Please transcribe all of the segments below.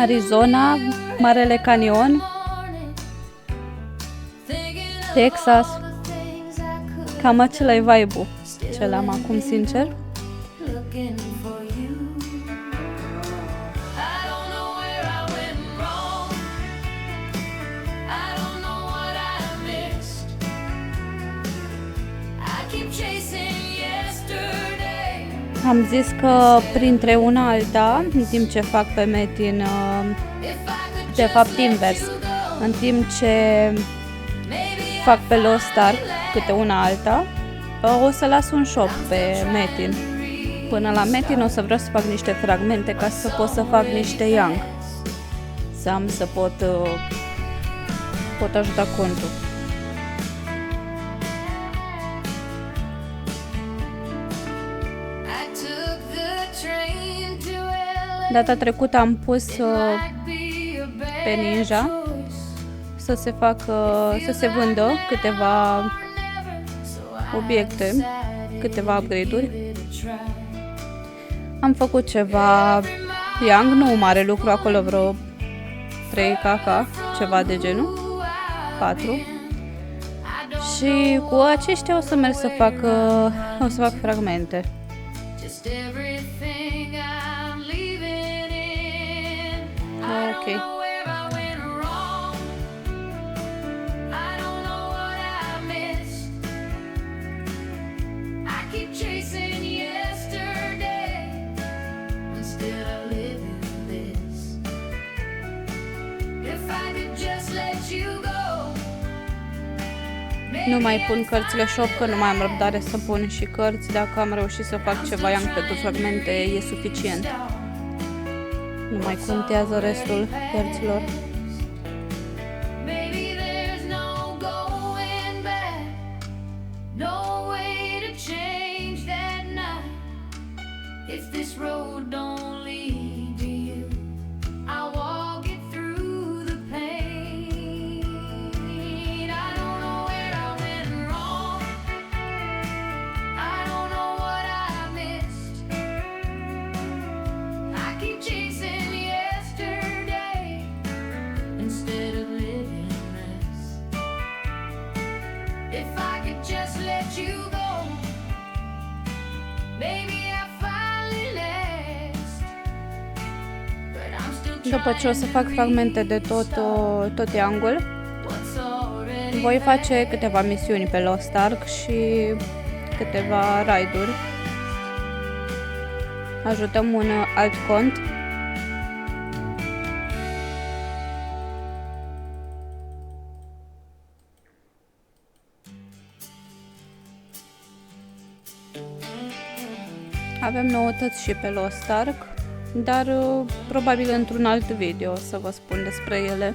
Arizona, Marele Canyon, Texas. Cam acela e vibe-ul ce am acum, sincer. Am zis că printre una alta, în timp ce fac pe Metin, de fapt invers, în timp ce fac pe LostArk câte una alta, o să las un shop pe Metin. Până la Metin o să vreau să fac niște fragmente ca să pot să fac niște young. Să pot ajuta contul. Data trecută am pus pe Ninja să se vândă câteva obiecte, câteva upgrade-uri. Am făcut ceva young, nu mare lucru, acolo vreo 3 kk, ceva de genul, 4. Și cu aceștia o să merg să fac fragmente. Ok. Nu mai pun cărțile shop, că nu mai am răbdare să pun și cărți. Dacă am reușit să fac ceva young pentru fragmente, e suficient. Nu mai contează restul cărților. După ce o să fac fragmente de tot young-ul, voi face câteva misiuni pe LostArk și câteva raid-uri. Ajutăm un alt cont. Avem noutăți și pe LostArk, dar probabil într-un alt video o să vă spun despre ele.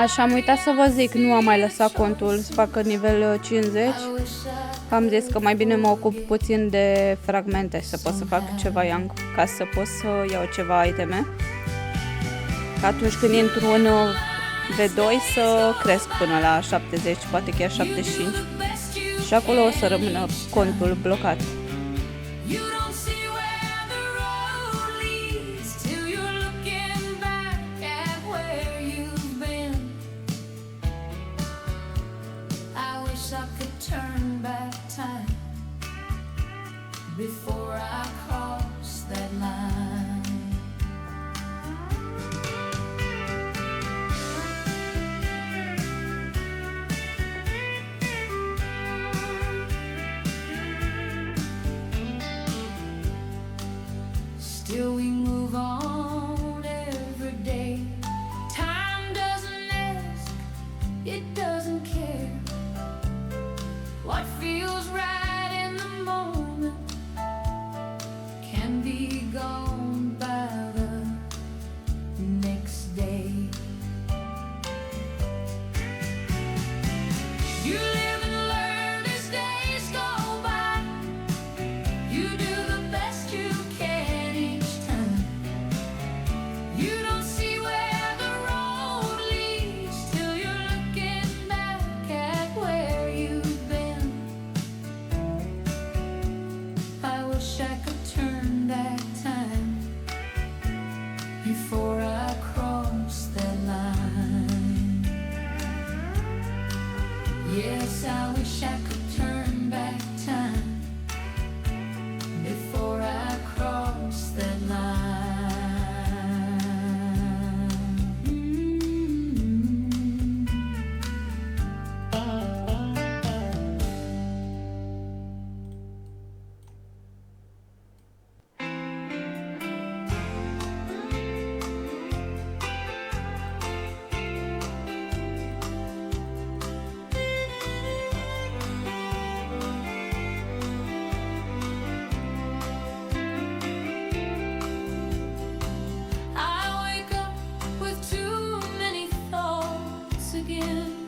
Așa, am uitat să vă zic, nu am mai lăsat contul să facă nivel 50. Am zis că mai bine mă ocup puțin de fragmente, să pot să fac ceva young, ca să pot să iau ceva iteme. Atunci când intru în V2 să cresc până la 70, poate chiar 75. Și acolo o să rămână contul blocat. Before I cross that line, still we move on every day. Time doesn't ask, it doesn't care. What feels right gone by the next day. You live and learn as days go by. You do the best you can each time. You don't see where the road leads till you're looking back at where you've been. I wish I could turn back time before I cross that line. Yes, I wish I could turn back time before I cross that line. I wake up with too many thoughts again,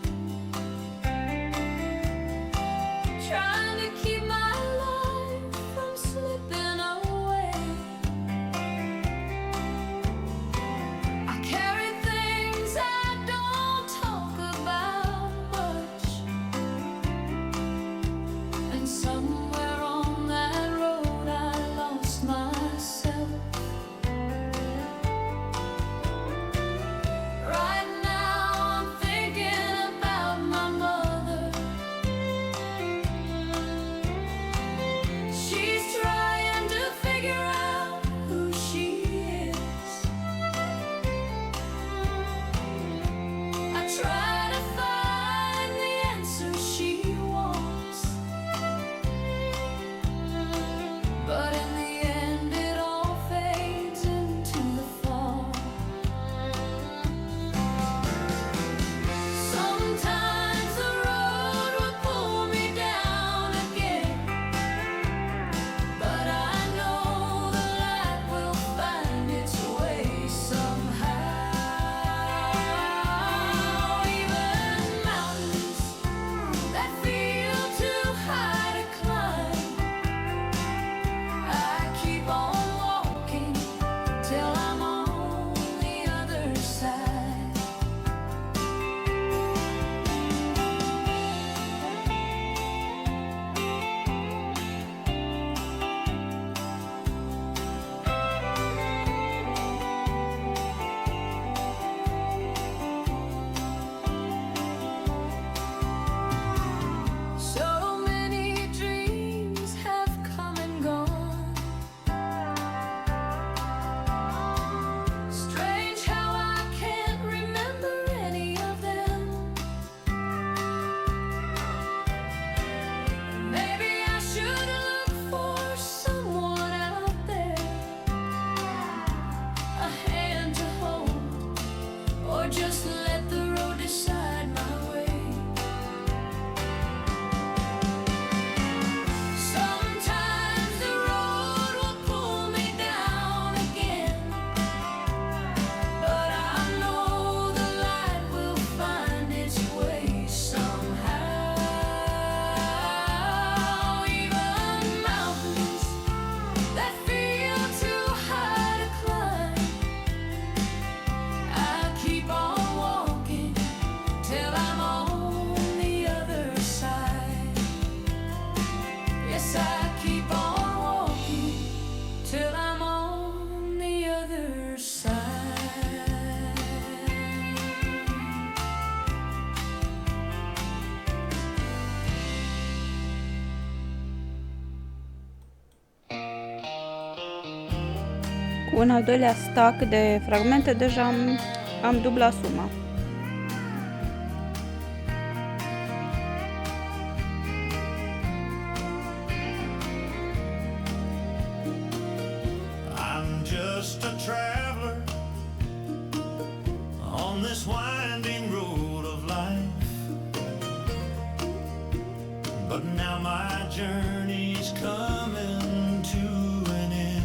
trying to keep my life from slipping away. I carry things I don't talk about much, and somewhere on that road I lost myself. Right now I'm thinking about my mother. She's trying to figure out who she is. I try to find the answer she wants, but in the end it all fades into the fall. Sometimes the road will pull me down again, but I know the light will find its way somehow. Even mountains that feel too high to climb, I keep on walking till I'm on the other side. So many dreams have come and gone. Strange how I can't remember any of them. Maybe I should look for someone out there, a hand to hold, or just let the road decide my way. Sometimes the road will pull me down again, but I know the light will find its way somehow. Even mountains that feel too high to climb, I keep on walking till I'm on the other side. Yes, I keep on walking till I'm on the other side. Cu un al doilea stack de fragmente deja am dublat suma. I'm just a traveler on this winding road of life, but now my journey's coming to an end.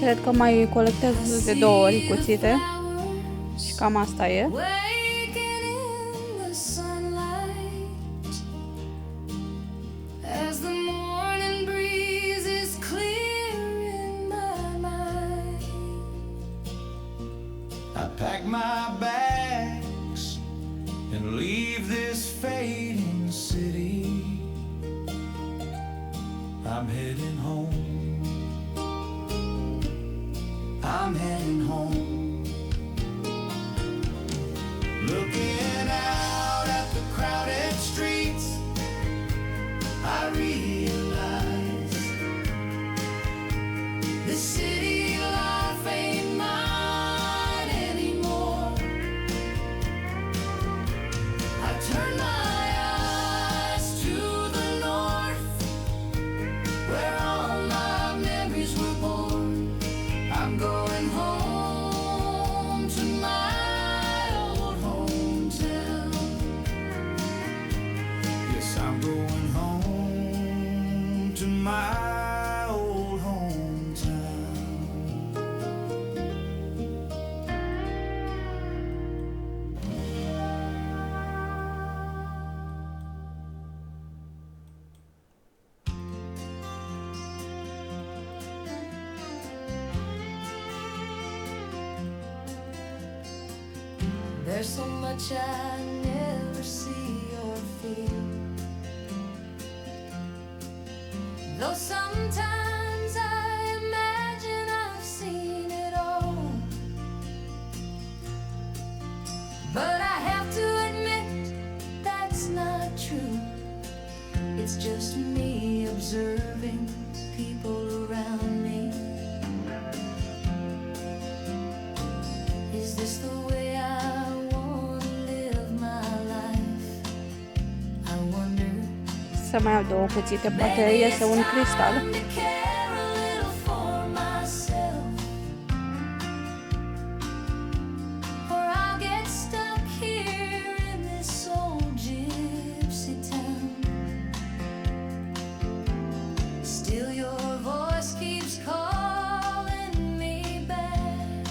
cred că mai colectez de 2 ori cuțite și cam asta e. Waking in the sunlight as the morning breeze is clearing my mind. I pack my bags and leave this fading city. I'm heading home. I'm heading home. Looking out at the crowded streets, I realize this city life ain't mine anymore. I turn my eyes to the north, where all my memories were born. I'm going home to my old hometown. Yes, I'm going home to my old hometown. There's so much I never see or feel, though sometimes I imagine I've seen it all. But I have to admit that's not true. It's just me observing people around me. Is this the way I want to live my life? I wonder. Să mai iau 2 cuțite, poate iese un cristal. Time to care a little for myself, or I'll get stuck here in this old gypsy town. Still your voice keeps calling me back.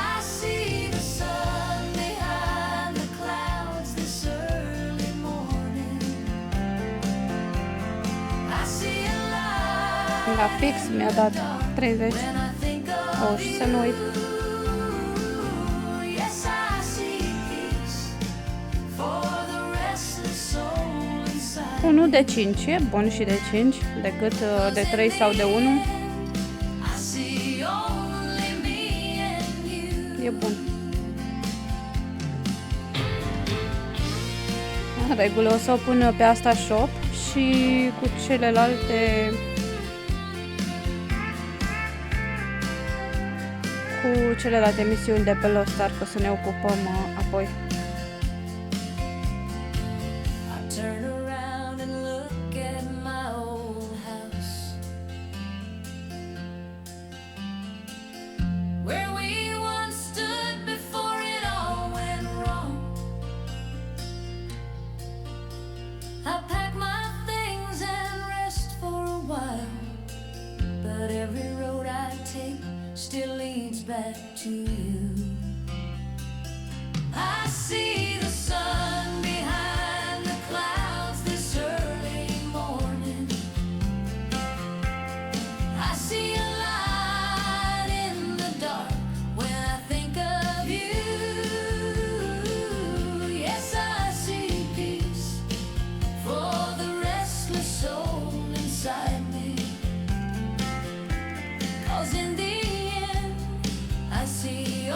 I see the sun behind the clouds this early morning. I see a light La fix mi-a dat 30. when I think Oh, of și să nu uit. you. Yes, I see peace for the restless soul inside. 1 de 5, e bun și de 5, decât de 3 sau de 1, I see only me and you. e bun. În regulă o să o pun pe asta shop și cu celelalte misiuni de pe LostArk o să ne ocupăm apoi. I turn around and look at my old house, where we once stood before it all went wrong. I pack my things and rest for a while, but every road I take still leads back to you. I see the sun behind the clouds this early morning. I see a light in the dark when I think of you. Yes, I see peace for the restless soul inside me. 'Cause in the end, I see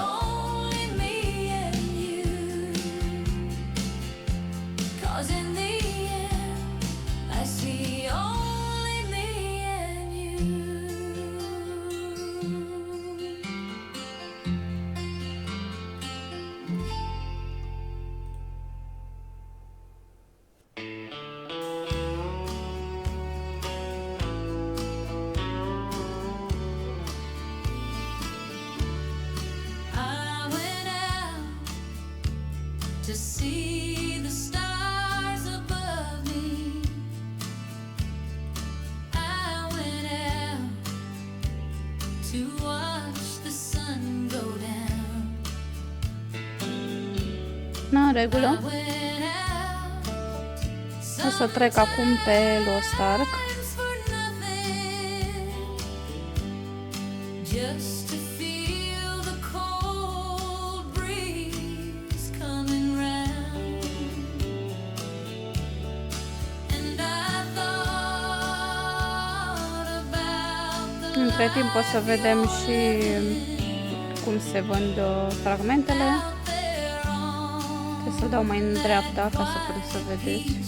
regulă. O să trec acum pe LostArk. Între timp o să vedem și cum se vând fragmentele. Trebuie să dau mai în dreapta ca să puteți să vedeți.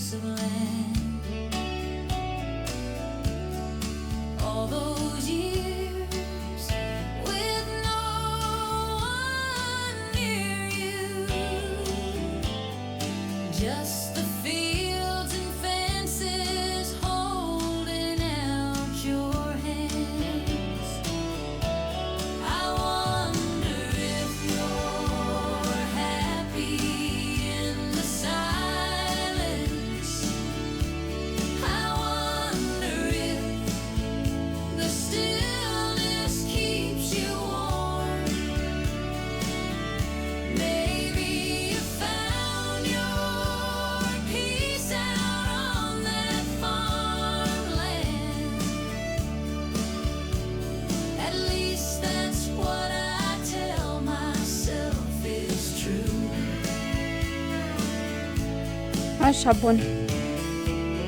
Așa, bun.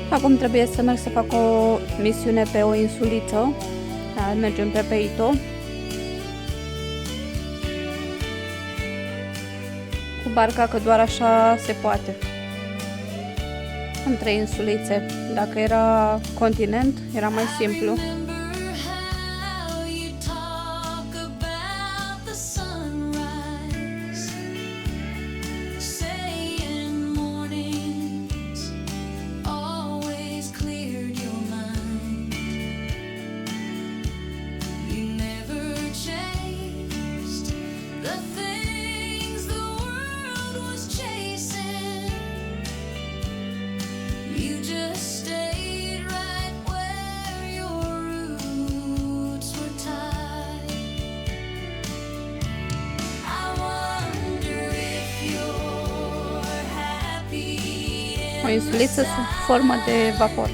Acum trebuie să merg să fac o misiune pe o insuliță. Da, mergem pe Peito. Cu barca, că doar așa se poate. Între insulițe. Dacă era continent, era mai simplu. O insuliță sub formă de vapor.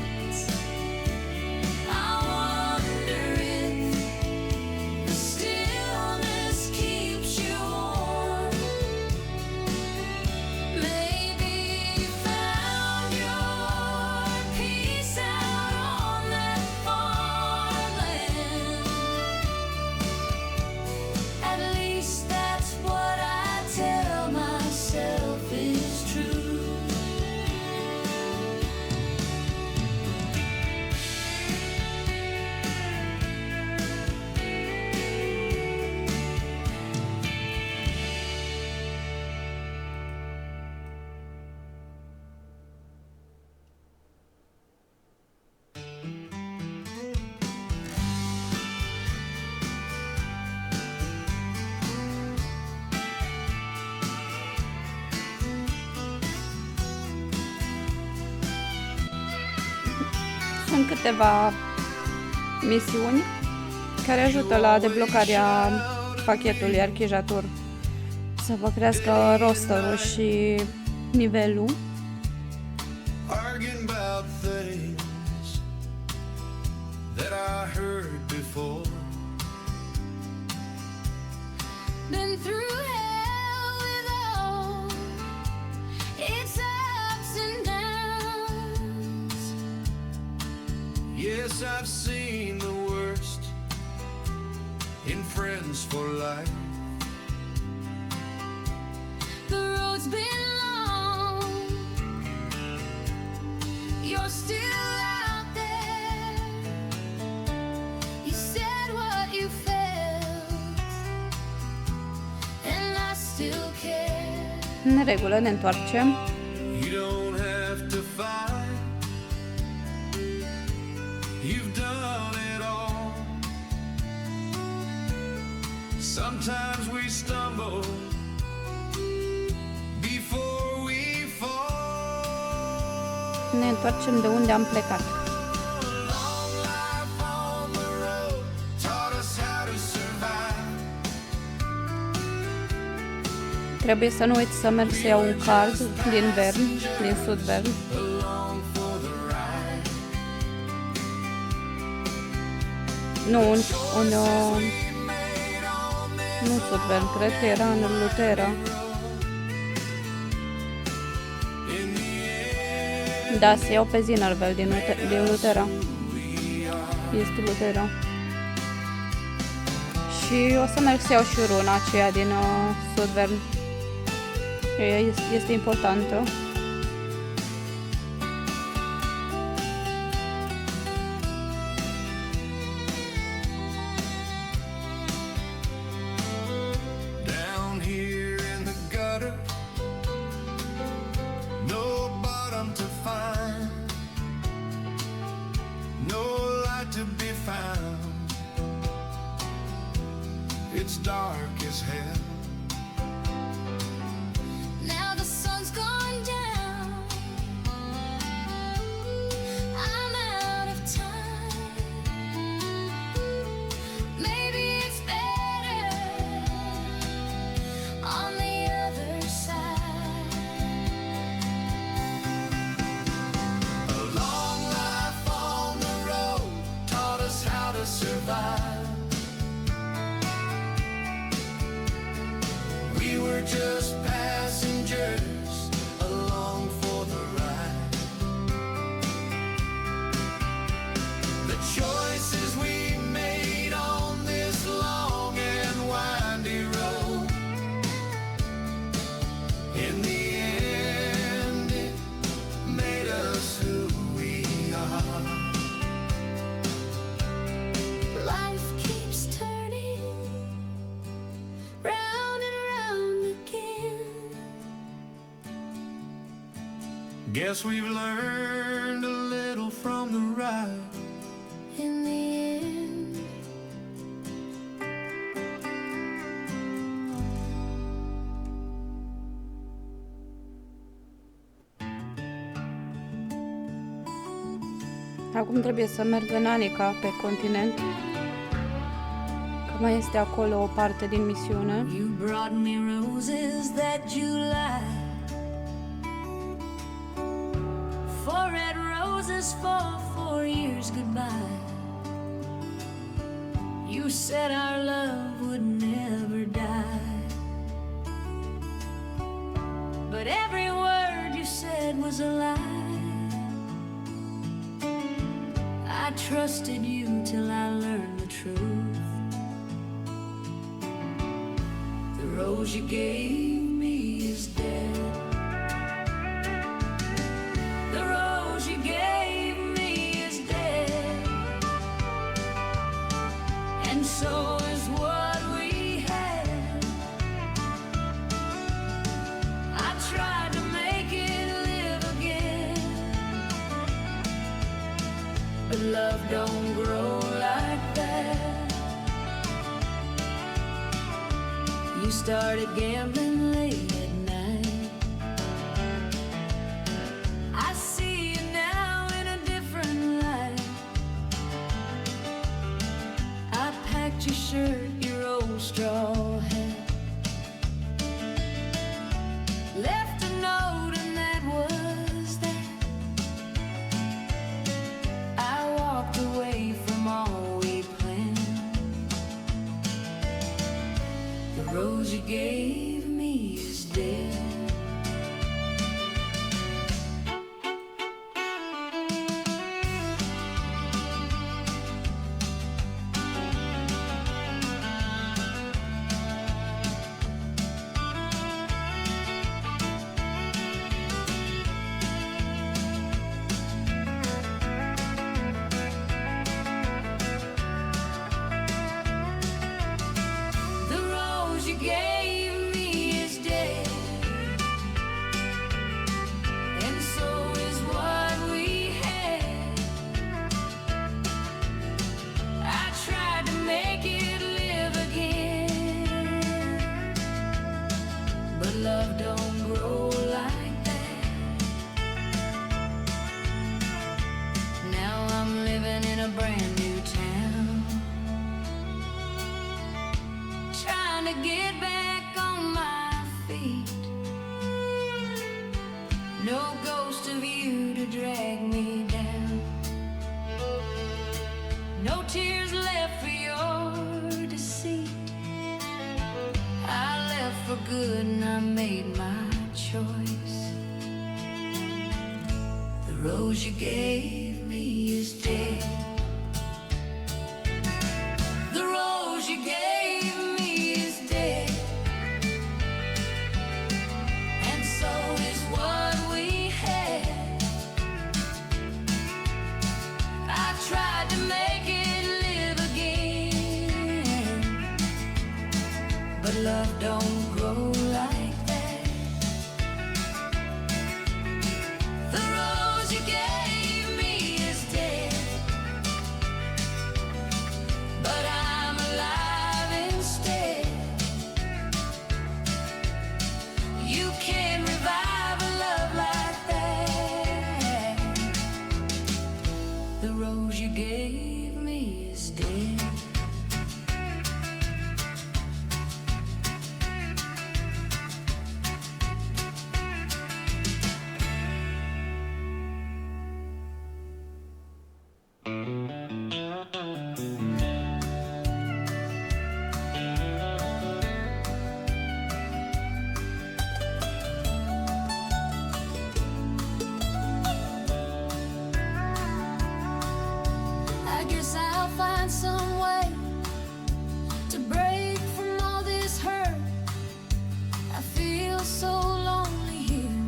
Sunt câteva misiuni care ajută la deblocarea pachetului archijator, să vă crească rosterul și nivelul. Yes, I've seen the worst in friends for life. The road's been long. You're still out there. You said what you felt, and I still care. În regulă, ne întoarcem. You don't have to fight. You've done it all. Sometimes we stumble before we fall. Ne întoarcem de unde am plecat. Long life on the road taught us how to survive. Trebuie să nu uit să merg să iau un card din Vern, din Sud Vern. Nu, nu Sud Vern, cred că era în Lutera. Da, să iau pe Zinnervel din Lutera. Este Lutera. Și o să merg să iau și runa aceea din Sudvern. Este importantă. Down here in the gutter, no bottom to find, no light to be found. It's dark as hell. Now the sun's gone down. I'm out of time. Maybe it's better on the other side. A long life on the road taught us how to survive. We were just passengers along for the ride. The choices we made on this long and windy road, in the end it made us who we are. Life keeps turning round and round again. Guess we've learned a little from the ride. In the end, Acum trebuie să merg în Anica, pe continent. Că mai este acolo o parte din misiune. you brought me roses that July. 4 red roses for 4 years goodbye. You said our love would never die. But every word you said was a lie. I trusted you till I learned the truth. The rose you gave me is dead. The rose you gave me is dead. And so is what we had. I tried to make it live again. But love don't grow like that. You started gambling late at night. I see you now in a different light. I packed your shirt, your old straw hat, left a note and that was that. I walked away from all we planned. The rose you gave me is dead. The rose you gave me is dead. And so is what we had. I tried to make it live again. But love don't grow like that. Now I'm living in a brand new town, trying to get back on my feet. rose you gave me is dead. The rose you gave me is dead, and so is what we had. I tried to make it live again, but love don't grow like that. The rose you gave me is dead, but I'm alive instead. You can't revive a love like that. The rose you gave me is dead. I guess I'll find some way to break from all this hurt. I feel so lonely here,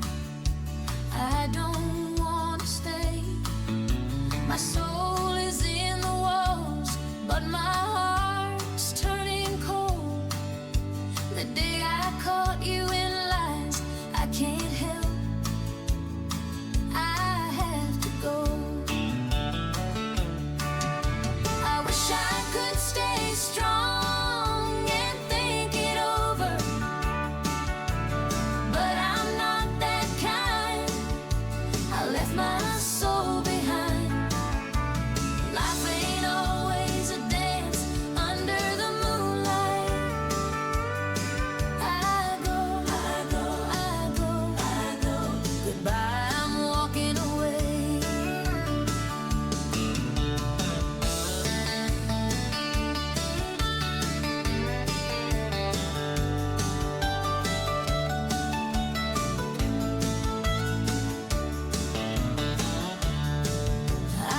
I don't want to stay. My soul is in the walls, but my heart's turning cold. The day I caught you in lies, I can't help, I have to go. I wish I could stay strong and think it over, but I'm not that kind. I left my soul behind. Life ain't always a dance under the moonlight. I go, I go, I go, I go. Goodbye, I'm walking away.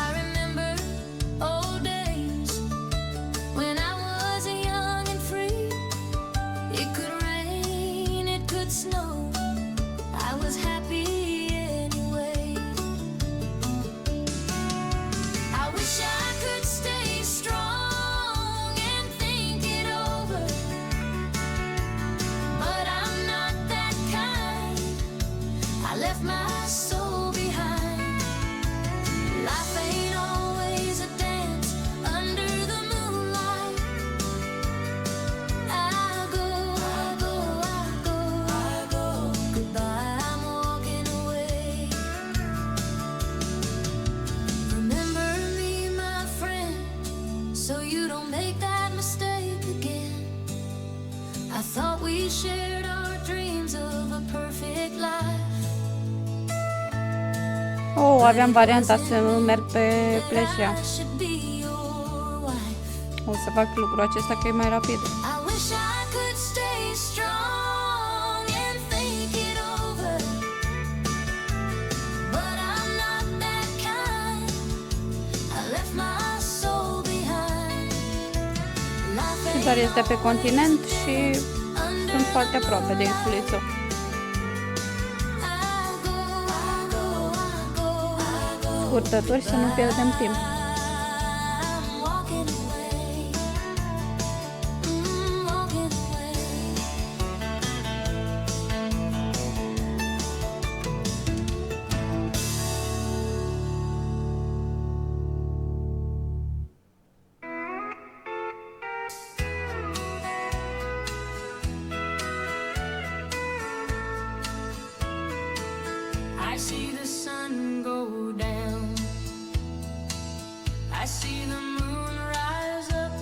I remember old days when I was young and free. It could rain, it could snow, I was happy anyway. I wish I could stay strong and think it over, but I'm not that kind. I left my soul behind. Life ain't always a dance under the moonlight. I go, I go, I go, I go. Goodbye, I'm walking away. Remember me, my friend, so you don't make that mistake again. I thought we shared our dreams of a perfect life. Oh, aveam varianta să merg pe pleșea. I should be your wife. O să fac lucrul acesta că e mai rapid. I wish I could stay strong and think it over, but I'm not that kind. I left my soul behind. Life Dar ain't este pe continent și sunt foarte aproape de insuliță. Scurtături să nu pierdem timp. I'm walking away. Walking away. I see the sun go down, I see the moon rise up,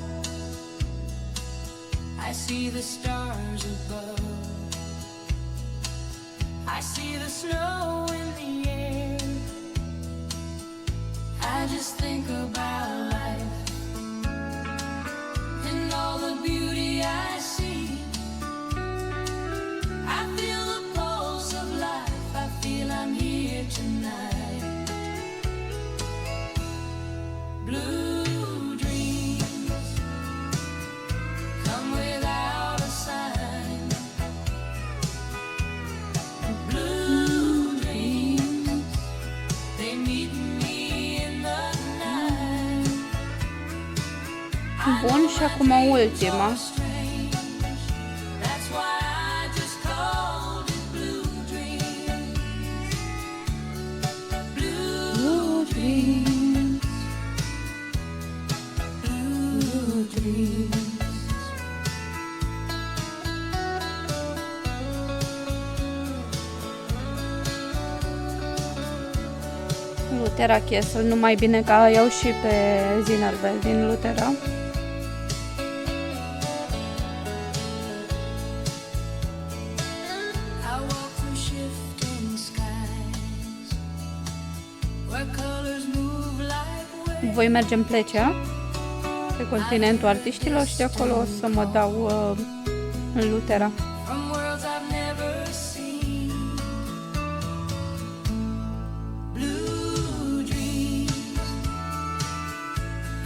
I see the stars above, I see the snow in the air. I just think about life and all the beauty I see. I feel the pulse of life, I feel I'm here tonight. Bun, și acum ultima. That's why I just called it Blue Dreams. Blue Dreams. Blue Dreams. Lutera Castle, numai bine că iau și pe Zinnervel din Lutera. I walk through shifting skies where colors move like waves. Voi merge în Plecea, pe continentul artiștilor, și de acolo o să mă dau în Lutera. From worlds I've never seen. Blue dreams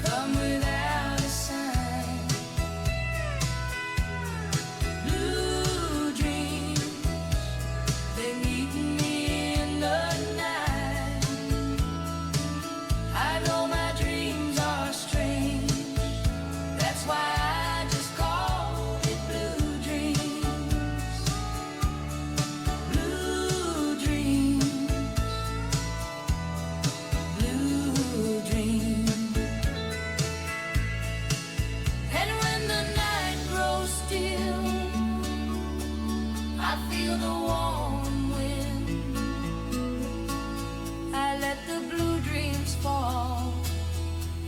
come without a sign. Blue dreams, they meet me in the night. I know my dreams are strange. That's why I just called it Blue Dreams. Blue Dreams. Blue Dreams. And when the night grows still, I feel the warm wind. I let the blue dreams fall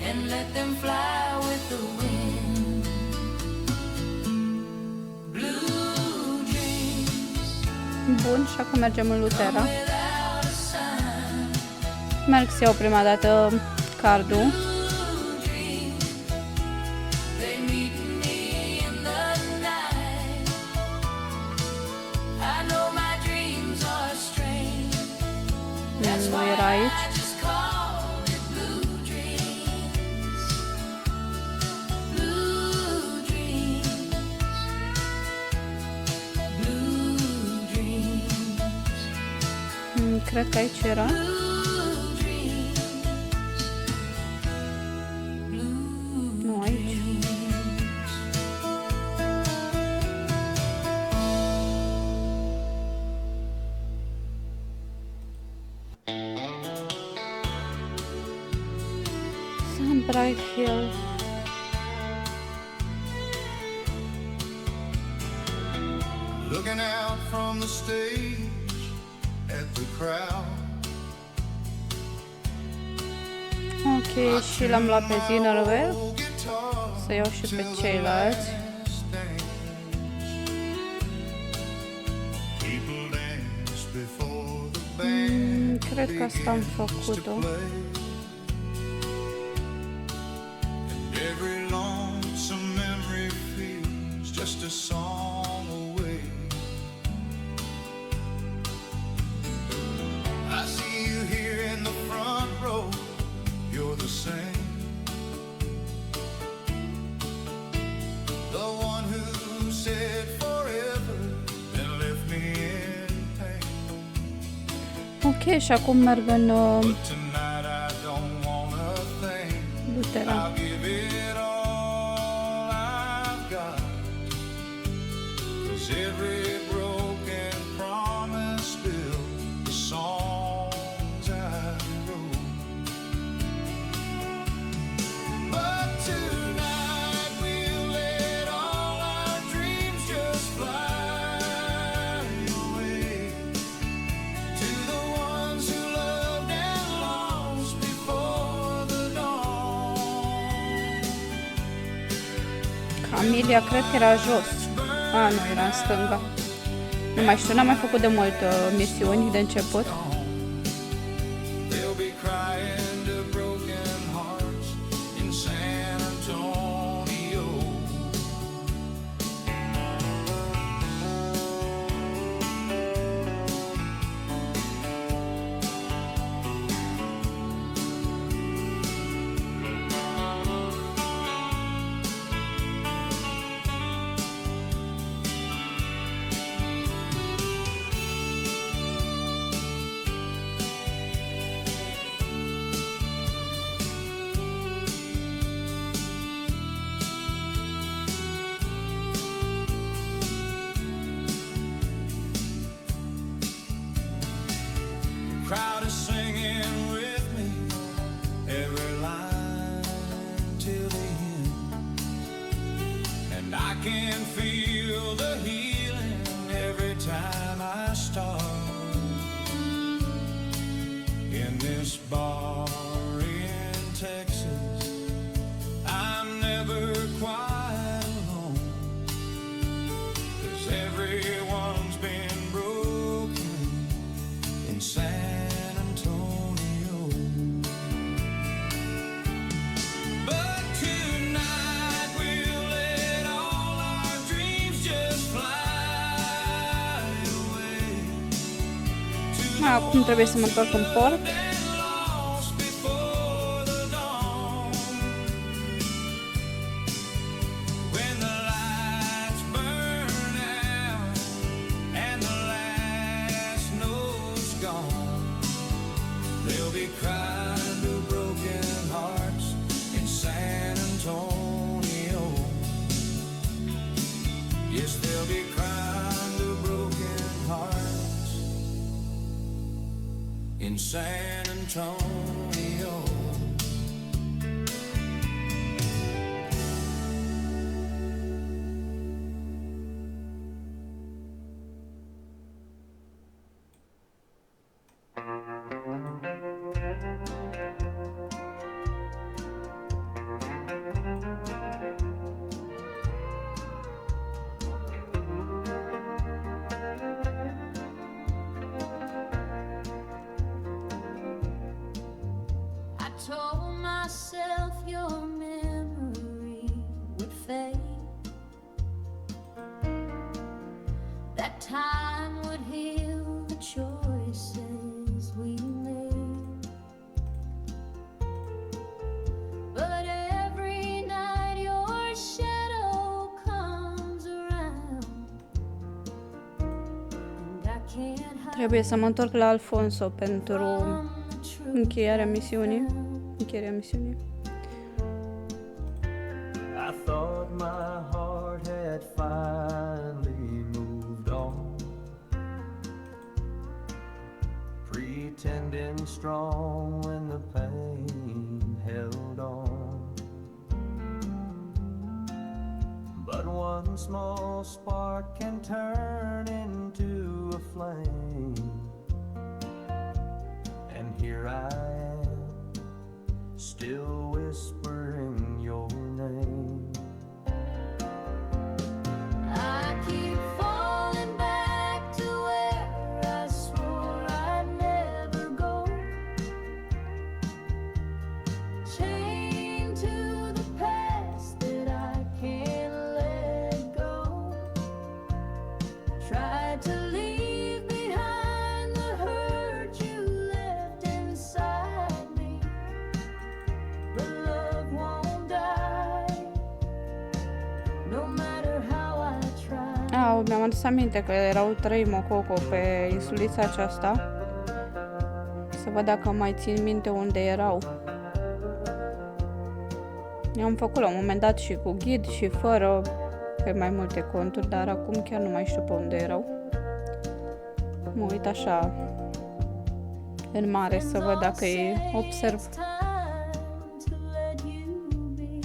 and let them fly with the wind. Blue dreams Bun, și acum mergem în Lutera. without a sign. Merg să iau prima dată cardul. Blue dreams, they meet me in the night. I know my dreams are strange. That's Nu why era aici. I just called it Blue Dreams. Blue Dreams. Blue Dreams. Cred că aici era. Blue dreams. Blue Nu, aici. Sunbright Hill. Looking out from the stage at the crowd. Ok, și l-am luat pe Zinnervel. Să iau și pe ceilalți. Cred că asta am făcut-o. Every lonesome memory feels just a song away. I see you here in the front row. You're the same. The one who said forever and left me in pain. Ok, și acum merg în But tonight I don't wanna think. Lutera. I'll give it all I've got. 'Cause every broken promise built the songs I wrote. But tonight we'll let all our dreams just fly away to the ones who loved and lost before the dawn. Camelia cred că era jos. A, nu, era în stânga. Nu mai știu, n-am mai făcut de mult misiuni de început. They'll be crying to broken hearts in San Antonio. can feel the healing every time I start in this bar in Texas. I'm never quite alone, 'cause everyone's been broken in San Antonio. But tonight we'll let all our dreams just fly away to Acum trebuie să mă întorc în port. been lost before the dawn. When the lights burn out and the last note's gone, there'll be crying to broken hearts in San Antonio. Yes, there'll be crying to broken hearts in San Antonio. I told myself your memory would fade, that time would heal the choices we made. But every night your shadow comes around, and I can't hide Trebuie să mă întorc la Alfonso pentru from the truth. încheierea misiunii. Încheierea misiunii. I thought my heart had finally moved on, pretending strong when the pain held on. But one small spark can turn into a flame, and here I am, still whispering your name. I keep falling back to where I swore I'd never go, chained to the past that I can't let go. Tried to leave behind the hurt you left inside me, but love won't die, no matter how I try. Mi-am adus aminte că erau 3 mococo pe insulița aceasta. Să văd dacă mai țin minte unde erau. I-am făcut la un moment dat și cu ghid și fără, pe mai multe conturi, dar acum chiar nu mai știu pe unde erau. Mă uit așa în mare să văd dacă îi observ. It's time to let you be,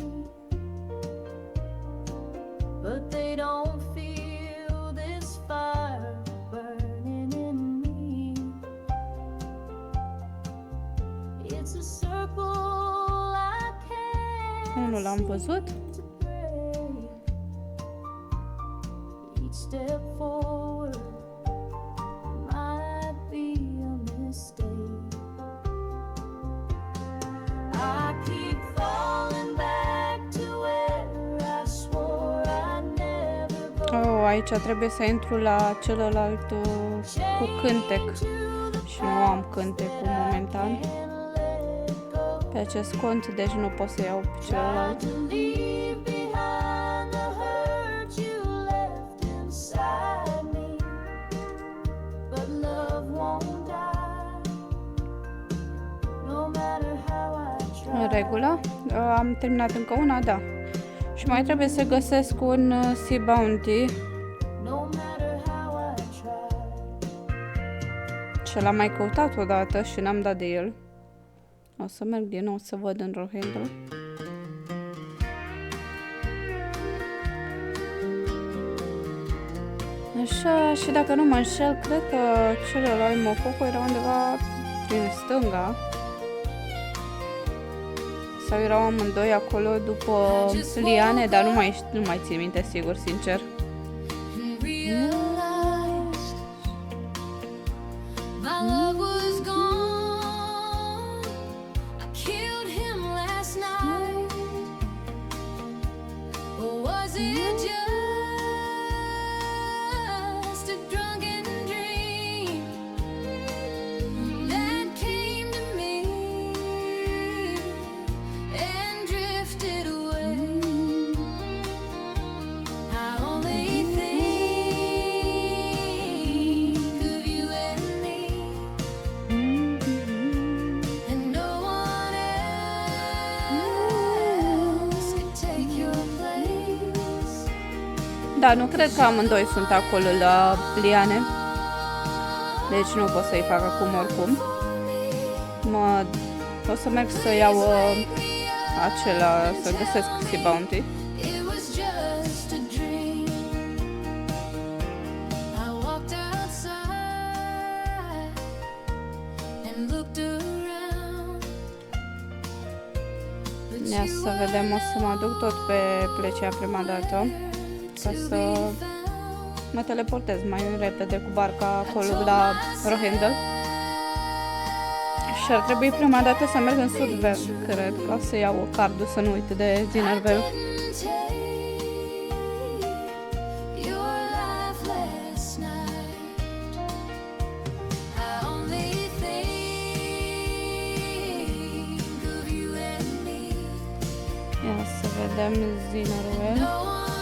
but they don't feel this fire burning in me. It's a circle I can't Unul l-am văzut. seem to break. Each step forward might be a mistake. I keep falling back to where I swore I'd never go. Aici trebuie să intru la celălalt cu cântec. Și nu am cântecul momentan pe acest cont, deci nu pot să iau pe celălalt. To leave behind the hurt you left inside me, but love won't die, no matter how I try. În regulă. Am terminat încă una, da. Și mai trebuie să găsesc un Sea Bounty. No matter how I try. Și l-am mai căutat odată și n-am dat de el. O să merg din nou să văd în Rohindra. Așa, și dacă nu mă înșel, cred că celălalt mococo era undeva prin stânga. Sau erau amândoi acolo după liane, dar nu mai țin minte sigur, sincer. and realized my love was gone. I killed him last night. Or was it just a drunken dream that came to me and drifted away? I only think of you and me, and no one else could take your place. Da, nu cred că amândoi sunt acolo la liane. Deci nu pot să-i fac acum oricum. O să merg să iau acela, să găsesc Sea Bounty. It was just a dream. I walked outside and looked around. But Ia you să vedem, o să mă duc tot pe plecea prima dată, ca să mă teleportez mai repede cu barca acolo la Rohendel. Și ar trebui prima dată să merg în sud-vest, cred, ca să iau cardul, să nu uit de Zinarvel. didn't take your life last night. I only think of you and me. Ia să vedem Zinarvel, No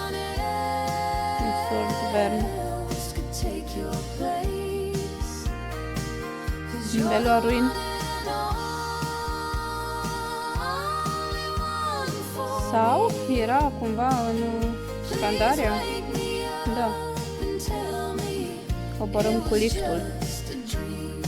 one în sud-vern. else could take your place. 'Cause Unde you're lua ruin? the only one for Sau era cumva în Scandaria? Wake me up Da, and tell me coborâm cu liftul. just a dream.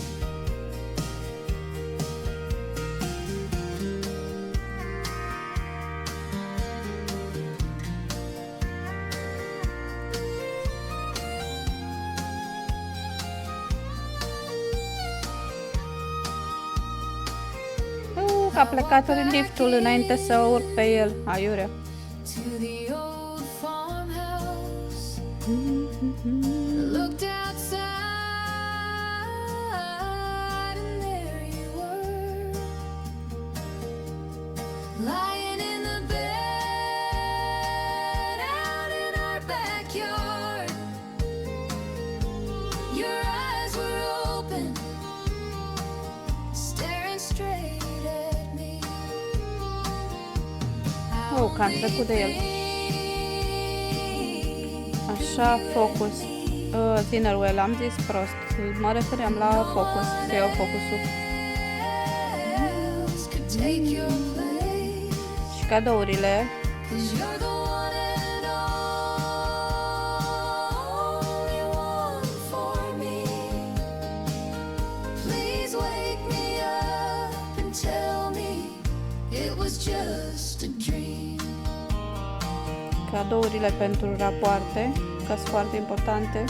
A plecat liftul înainte să urc pe el, aiurea. To the old farmhouse, looked outside, and there you were, lying in the bed out in our backyard. Your eyes were open, staring straight at me. Oh, că am trecut de el. Așa, focus. Thinnerwell, am zis prost. Mă refeream la focus, să iau focusul. Else could take your place. Și cadourile. 'Cause you're the one and only one for me. Please wake me up and tell me it was just a dream. Cadourile pentru rapoarte, că sunt foarte importante.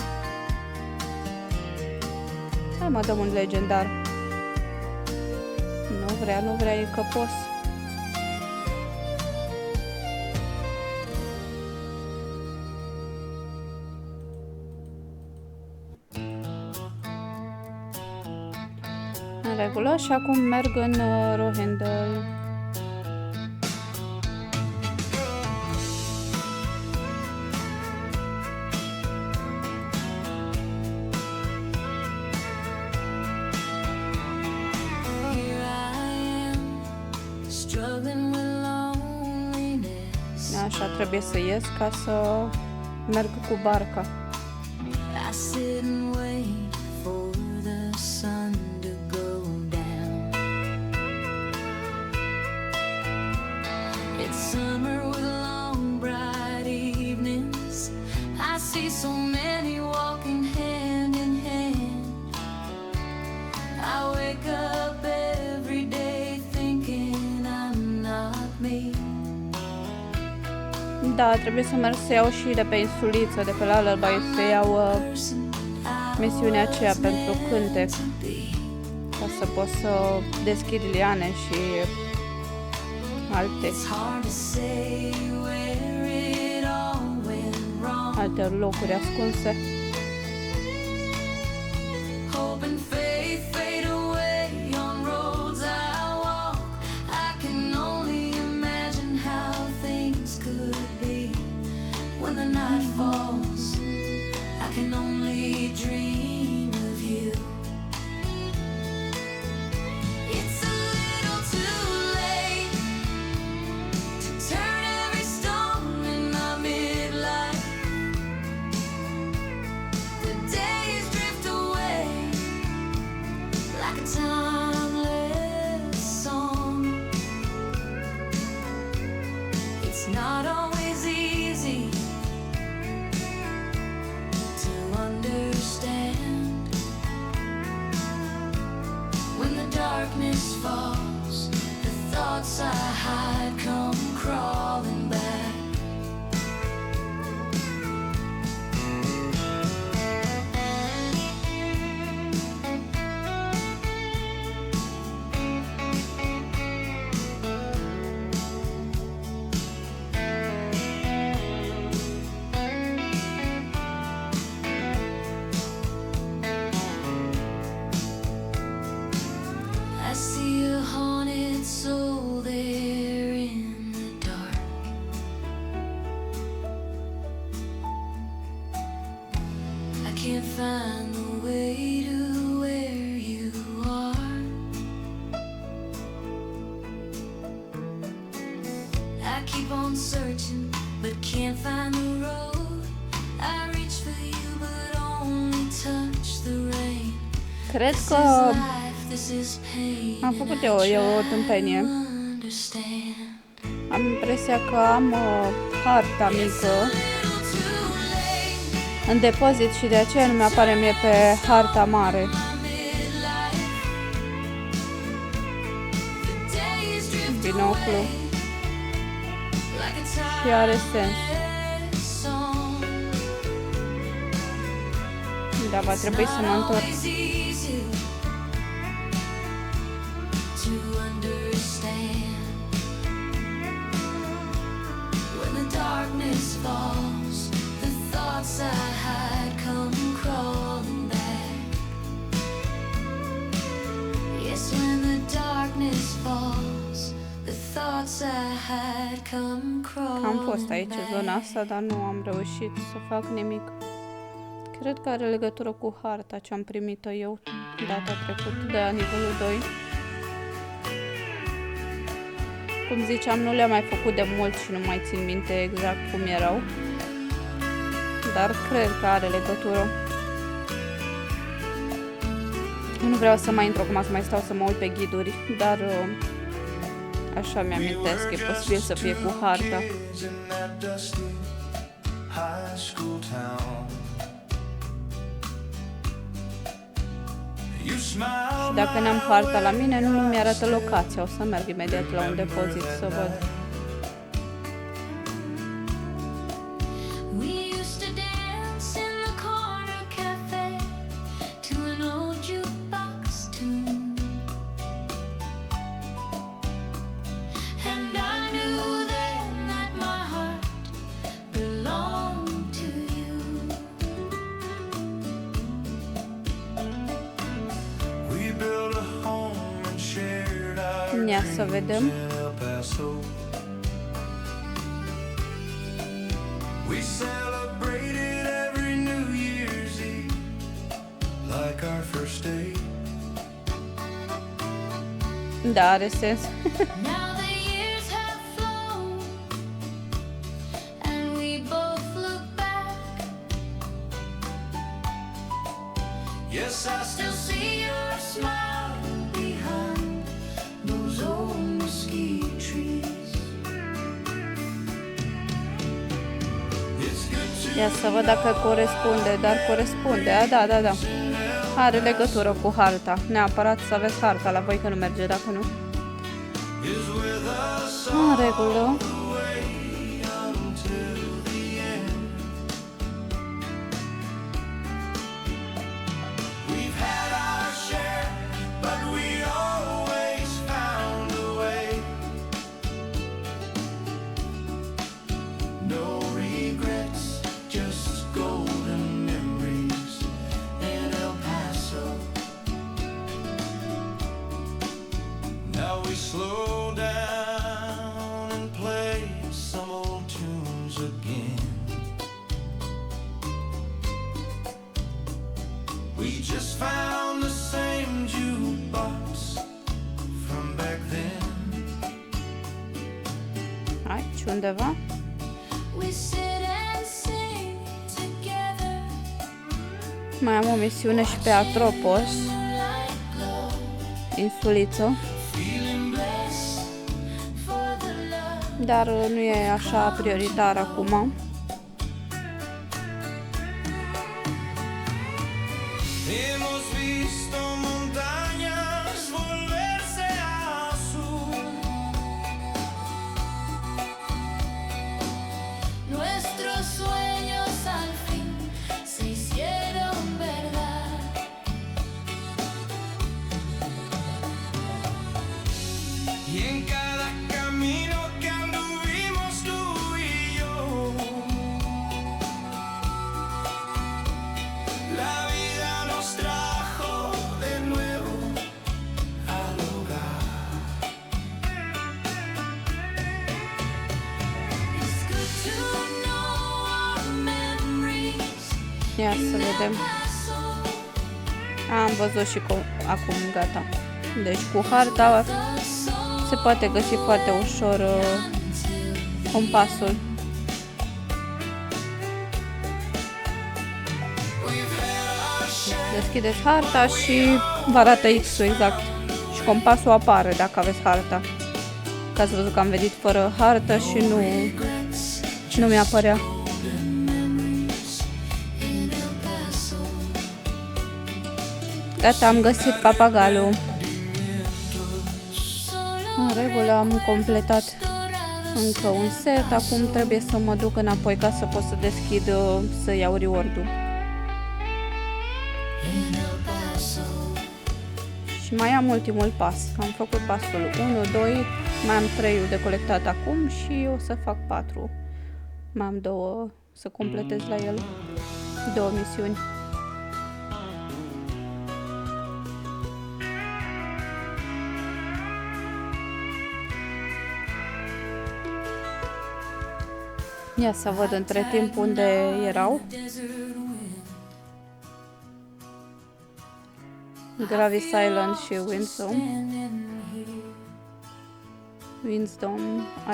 Hai mă, dăm un legendar. Nu vrea, e că poți. În regulă, și acum merg în Rohendel. Here I am, struggling with loneliness. Așa, trebuie să ies ca să merg cu barca. I sit and wait for the sun to go down. It's summer with long bright evenings. I see so many walking hand in hand. I wake up every day thinking I'm not me. Da, trebuie să merg să iau și de pe insuliță, de pe la Lullaby, să iau misiunea aceea pentru cântec, ca să pot să deschid liane și alte locuri ascunse. Hope and faith fade away on roads I walk. I can only imagine how things could be when the night falls. I can only dream of you. It's a little too late to turn every stone in my midlife. The days drift away like a timeless song. It's not always easy to understand when the darkness falls. The thoughts I hide come crawling back. I see a haunted soul there in the dark. I can't find the way to where you are. I keep on searching but can't find the road. I reach for you but only touch the rain. Cred This că is life, this is pain. am făcut eu o tâmpenie. Understand. Am impresia că am harta mică în depozit și de aceea nu mi-apare mie pe harta mare. Binoclu. Și are sens. Dar va trebui să mă întorc. Am fost aici în zona asta, dar nu am reușit să fac nimic. Cred că are legătură cu harta ce am primit-o eu data trecută de la nivelul 2. Cum ziceam, nu le-am mai făcut de mult și nu mai țin minte exact cum erau. Dar cred că are legătură. Nu vreau să mai intru acum, să mai stau să mă uit pe ghiduri, dar așa mi-amintesc, e posibil să fie cu harta. Și dacă n-am harta la mine, nu mi arată locația. O să merg imediat la un depozit să văd. Ia să vedem. Da, are sens. Yes, I still see your smile behind those old mesquite trees. It's good to Ia să văd dacă corespunde, dar corespunde. Da. Are legătură cu harta. Neapărat să aveți harta la voi, că nu merge dacă nu. is with us În regulă. all the way until play some old tunes again. We just found the same jukebox from back then. Aici undeva. We sit and sing together. Mai am o misiune și pe Atropos, Moonlight glow. insuliță, Feeling blessed for the love. dar nu e așa prioritar acum. Hemos visto montañas volverse azul. Nuestros sueños al fin se hicieron verdad. Y en cada camino que anduvimos tú y yo, la vida nos trajo de nuevo al hogar. It's good to know our memories. Ia să vedem. Am văzut și acum, gata. Deci cu harta se poate găsi foarte ușor compasul. Deschideți harta și vă arată X-ul exact. Și compasul apare dacă aveți harta. Că ați văzut că am venit fără hartă și nu mi apărea. Gata, am găsit papagalul. În regulă, am completat încă un set. Acum trebuie să mă duc înapoi ca să pot să deschid, să iau reward-ul. Și mai am ultimul pas. Am făcut pasul 1, 2, mai am 3 de colectat acum și o să fac 4. Mai am 2 să completez la el. 2 misiuni. Ia să văd între timp unde erau. Gravis Island și Windstorm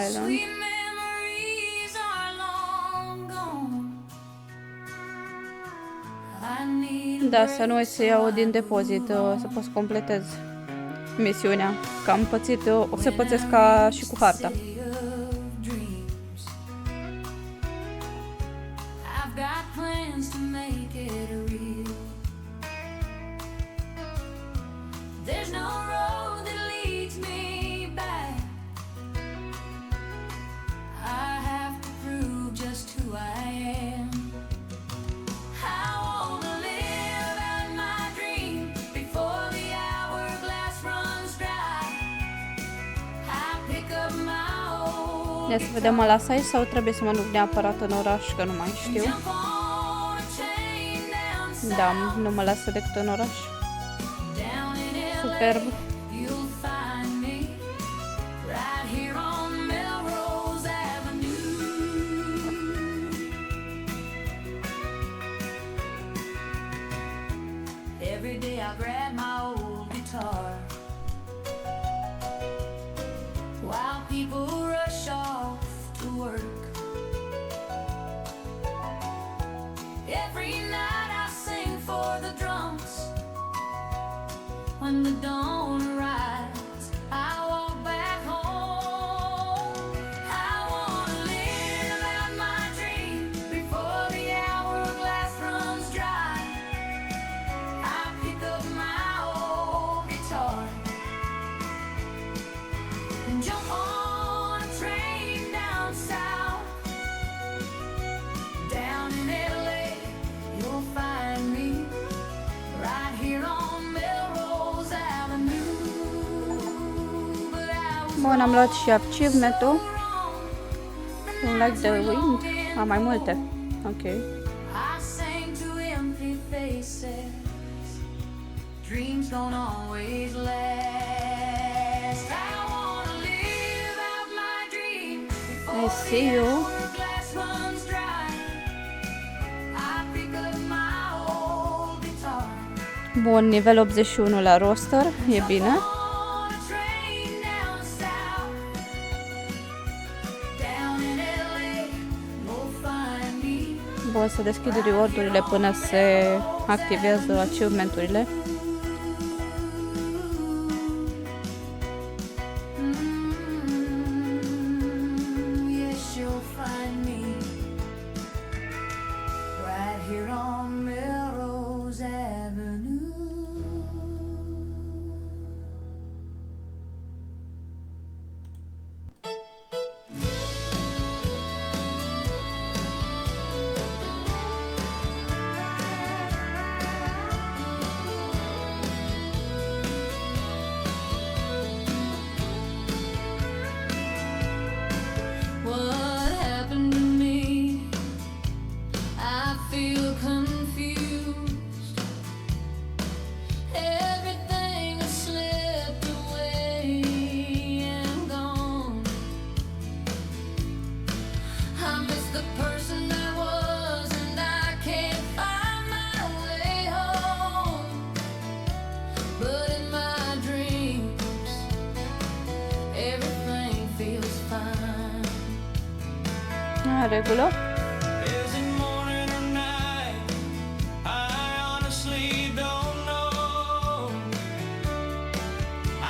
Island. Sweet memories are long gone. I need Da, să nu uit să iau din depozit, să pot să completez misiunea. Că am pățit, o să pățesc ca și cu harta. of dreams. I've got plans to make it real. There's no road that leads me back. I have to prove just who I am. I wanna live out my dream before the hourglass runs dry. I pick up my old Ia să vedem, mă las aici sau trebuie să mă duc neapărat în oraș, că nu mai știu. jump on a train down Da, nu mă lasă decât în oraș. down in LA. Superb. You'll find me right here on Melrose Avenue. Every day I grab my old guitar while people rush off to work. Every night I sing for the drums. When the dawn arrives, I walk back home. I wanna live out my dream before the hourglass runs dry. I pick up my old guitar and jump on a train down south. Down in LA, you'll find me right here on Melrose Avenue. But I was Bun, am luat și achievement-ul. wrong. Like the wind. Am mai multe. Ok. I sang to empty faces. Dreams don't always last. I wanna live out my dream I see you. glass runs dry. I pick up my old guitar. Bun, nivel 81 la roster, e bine. On a train down south, down in LA, you'll find me. Bun, să deschid reward-urile până se activează achievement-urile. Yes, you'll find me right here on Melrose Avenue. What happened to me? I feel confused. Everything has slipped away and gone. I miss the person I was, and I can't find my way home. But in my dreams, everything feels fine. Regulă. Is it morning or night? I honestly don't know.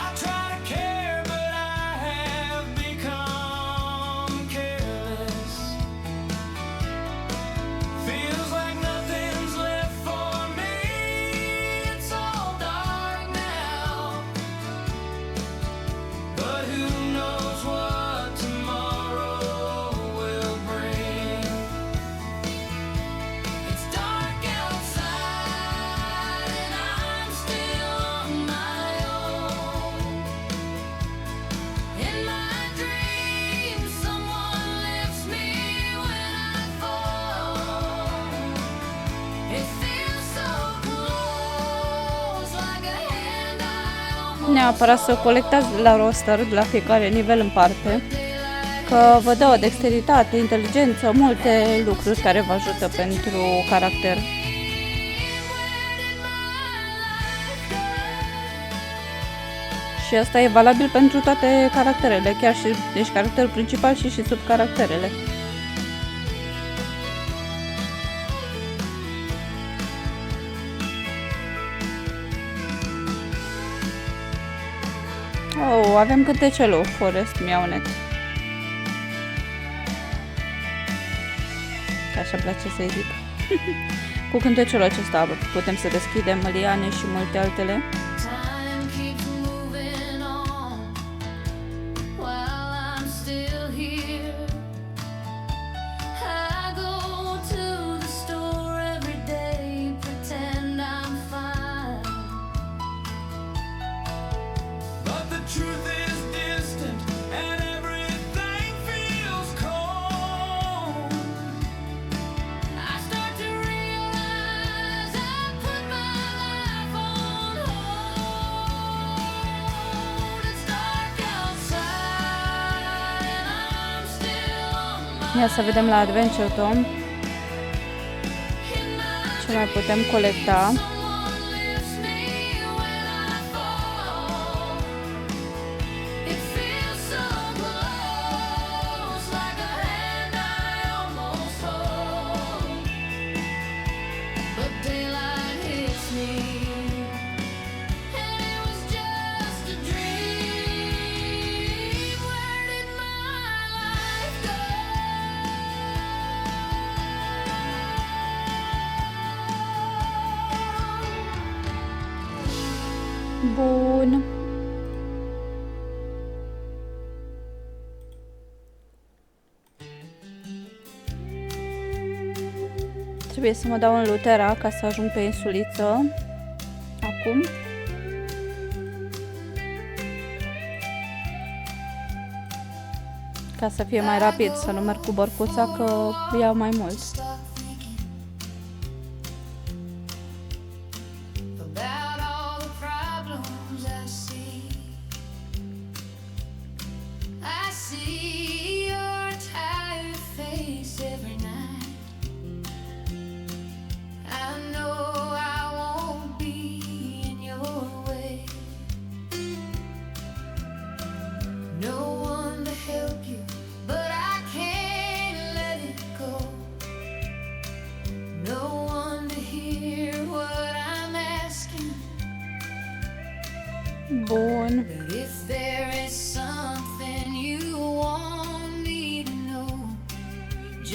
I try to care, but I have become careless. Feels like nothing's left for me. It's all dark now. But who knows what tomorrow will bring? It's dark outside and I'm still on my own. In my dreams, someone lifts me when I fall. It feels so close, like a hand I almost Neapărat să colectați la roster, de la fiecare nivel în parte, că vă dă o dexteritate, inteligență, multe lucruri care vă ajută pentru caracter. Și asta e valabil pentru toate caracterele, chiar și deci caracterul principal și subcaracterele. Oh, avem cântecelul Forest Miaunet. Așa place să-i zic. Cu cântecelul acesta putem să deschidem liane și multe altele. Time keeps moving on while I'm still here. I go to the store every day, pretend I'm fine. But the truth is distant and everything feels cold. I start to realize I put my life on hold. It's dark outside and I'm still on my Ia să vedem la Adventure Tom ce mai putem colecta. Someone lifts me when I fall. It feels so close, like a hand I almost hold. But daylight hits me, and it was just a dream. Where did my life go? Bun. Trebuie să mă dau în Lutera ca să ajung pe insuliță. Acum. Ca să fie mai rapid, să nu merg cu bărcuța, că iau mai mult. Stuck thinking about all the problems I see. I see you're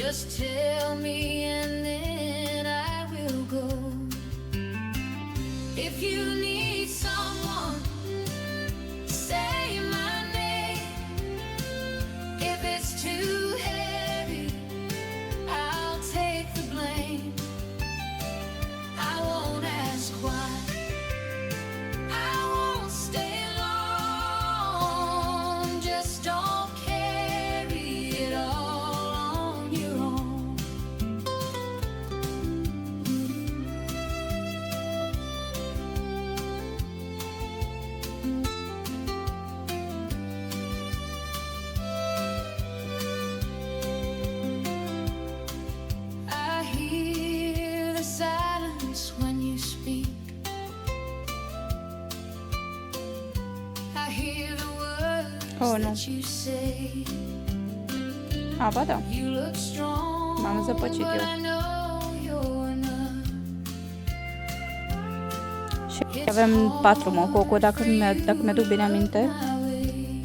Just tell me and then I will go. If you need someone, say my name. If it's too heavy, I'll take the blame. I won't ask why. I won't stay long. Just don't carry it all on your own. I hear the silence when you speak. I hear the words Oh, no. that you say. A, ba da. You look strong, M-am zăpăcit but eu. I know you're not. Și avem 4 mococo, dacă mi-aduc bine aminte. My way.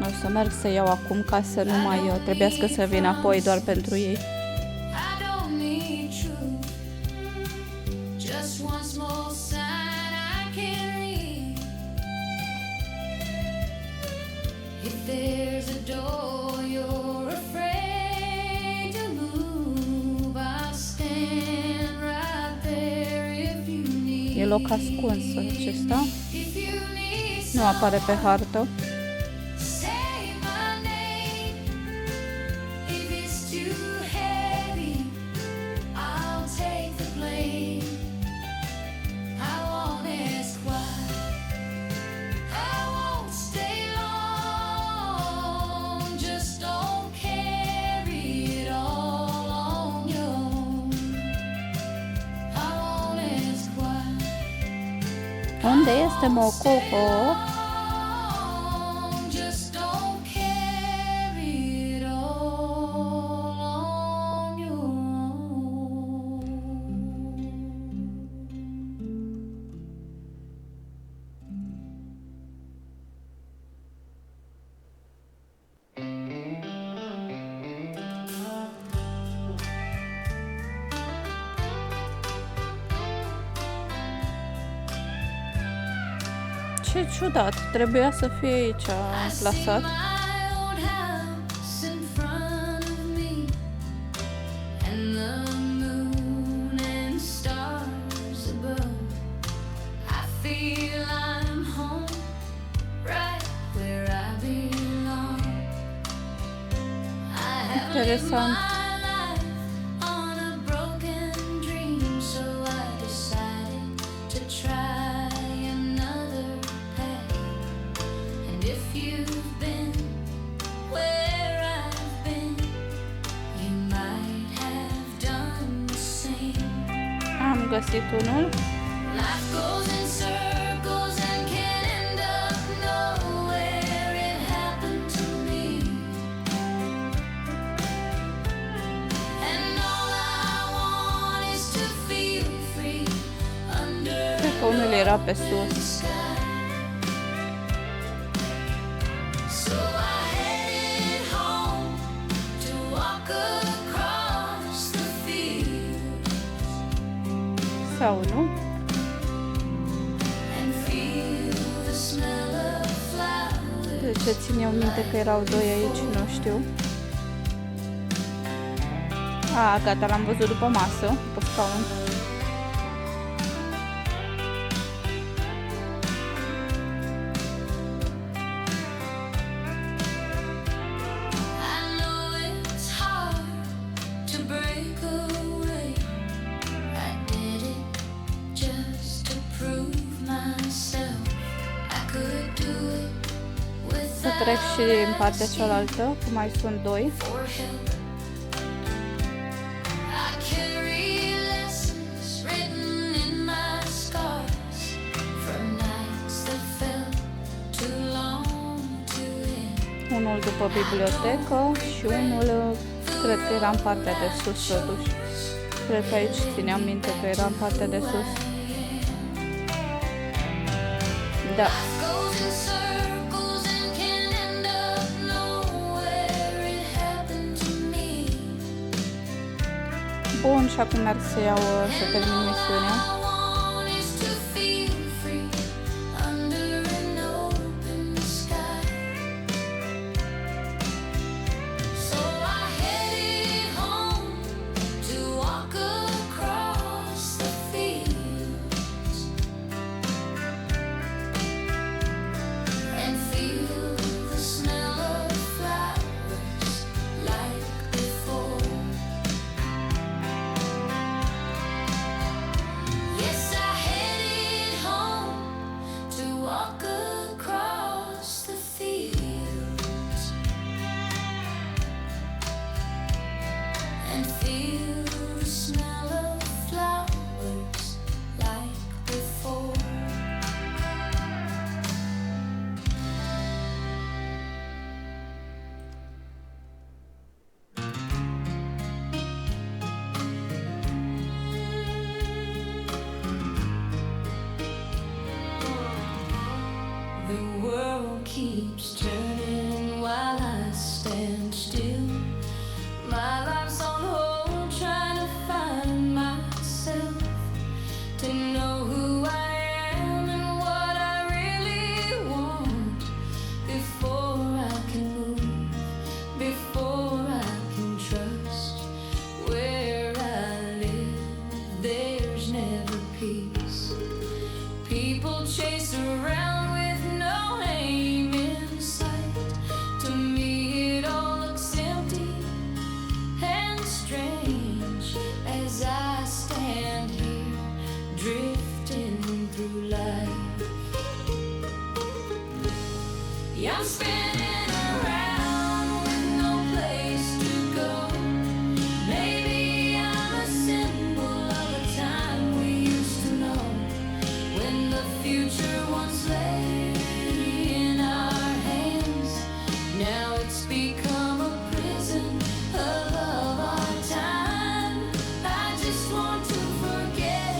O să merg să iau acum ca să nu mai trebuiască să vin apoi doar pentru ei. I don't need truth, just one small sign I can read. If there's a door you're afraid to move, I'll stand right there if you need. E loc ascuns acesta. If you need Nu apare pe hartă. say my name. If it's too heavy, I'll take the blame. I won't ask why. I won't stay long. Just don't carry it all on your own. I won't ask why. Unde este mococo? Just don't carry it all on your own. Ce ciudat, trebuia să fie aici plasat. My old house in front of me, and the moon and stars above. I feel I'm home, right where I belong. I have lived Interesant. my life on a broken dream, so I decided to try another path. And if you've been where I've been, you might have done the same. Am găsit unul. Life goes in circles and can end up nowhere. It happened to me, and all I want is to feel free under Cred că unul era pe sus. the sky. So I headed home to walk across the field Sau nu? and feel the smell of flowers. De ce țin eu minte că erau doi aici, nu știu. A, gata, l-am văzut după masă, după scaun. I know it's hard to break away. I did it just to prove myself. I could do it Să trec without și în partea cealaltă, că mai sunt doi. for help. I carry lessons written in my scars from nights that felt too long to end. Unul după bibliotecă și unul, cred că era în partea de sus totuși. Cred că aici țineam minte că era în partea de sus. Da. Goes in circles and can end up nowhere. It happened to me. Bun, și acum merg să iau, să termin misiunea. All I want is to feel free under an open sky. So I headed home to walk across the fields and feel the smell of flowers like before. Yes, I headed home to walk across the fields and feel the smell of flowers like before. The world keeps turning while I stand still. My life's on hold, trying to find myself, to know who I am and what I really want before I can move, before I can trust. Where I live, there's never peace. People chase around with no aim in sight. To me it all looks empty and strange as I stand here drifting through life. Yeah, I'm spinning around with no place to go. Maybe I'm a symbol of a time we used to know, when the future once lay in our hands. Now it's become a prison of our time. I just want to forget,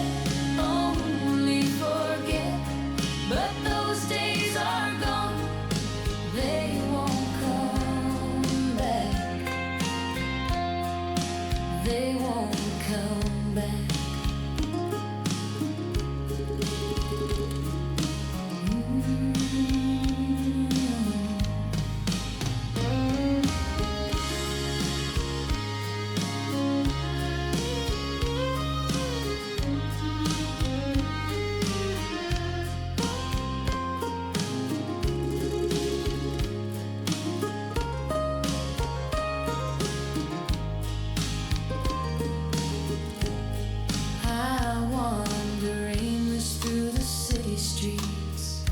only forget, but those days are gone. They won't come back. They won't come back. I wander aimless through the city streets.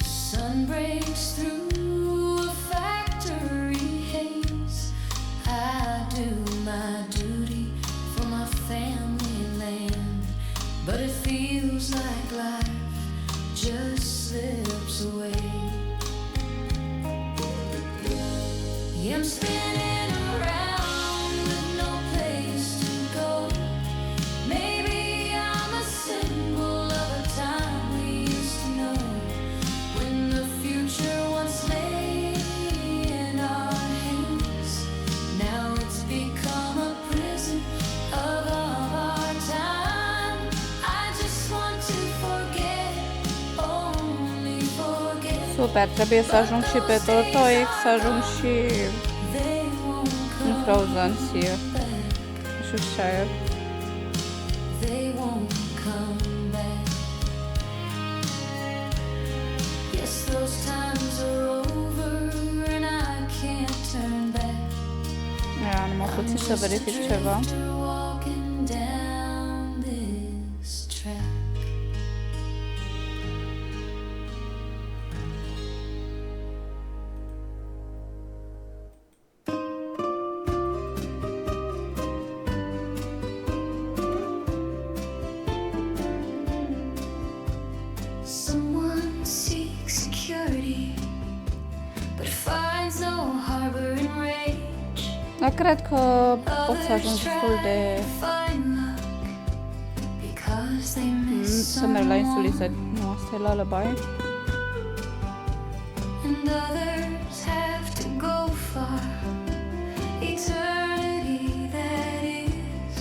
Sun breaks through a factory haze. I do my duty for my family land, but it feels like life just slips away. Yeah, I'm spinning around with no place to go. Maybe I'm a symbol of a time we used to know, when the future once lay in our hands. Now it's become a prison of our time. I just want to forget, only forget. Super, trebuie să ajung și pe Tortoise, să ajung și They won't în come Frozen Sea back. și Shire. They won't come back. Yes, those times are over and I can't turn back. Ia, numai puțin să verific ceva. Drifter walking down this track. Someone seeks security, but finds no harbor in rage. Dar cred că pot să ajung destul de să merg la insuliță. Nu, asta e Lullaby. And others have to go far. Eternity that is.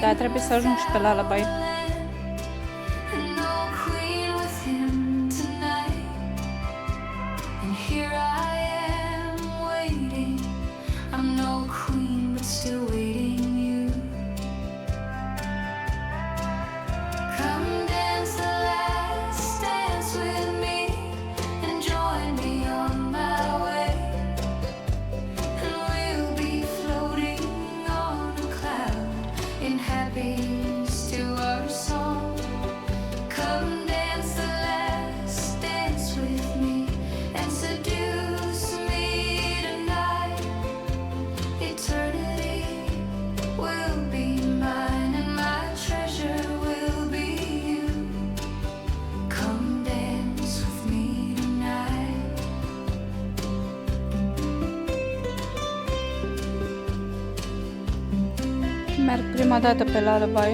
Da, trebuie să ajung și pe la Lullaby. And no queen with him tonight. And here I am waiting. I'm no queen, but still waiting you. Come dance the last dance with me and join me on my way. And we'll be floating on a cloud in happiness to our song. Come dance the last dance with me and seduce me tonight. Eternity will be mine and my treasure will be you. Come dance with me tonight. Merg prima dată pe Lullaby.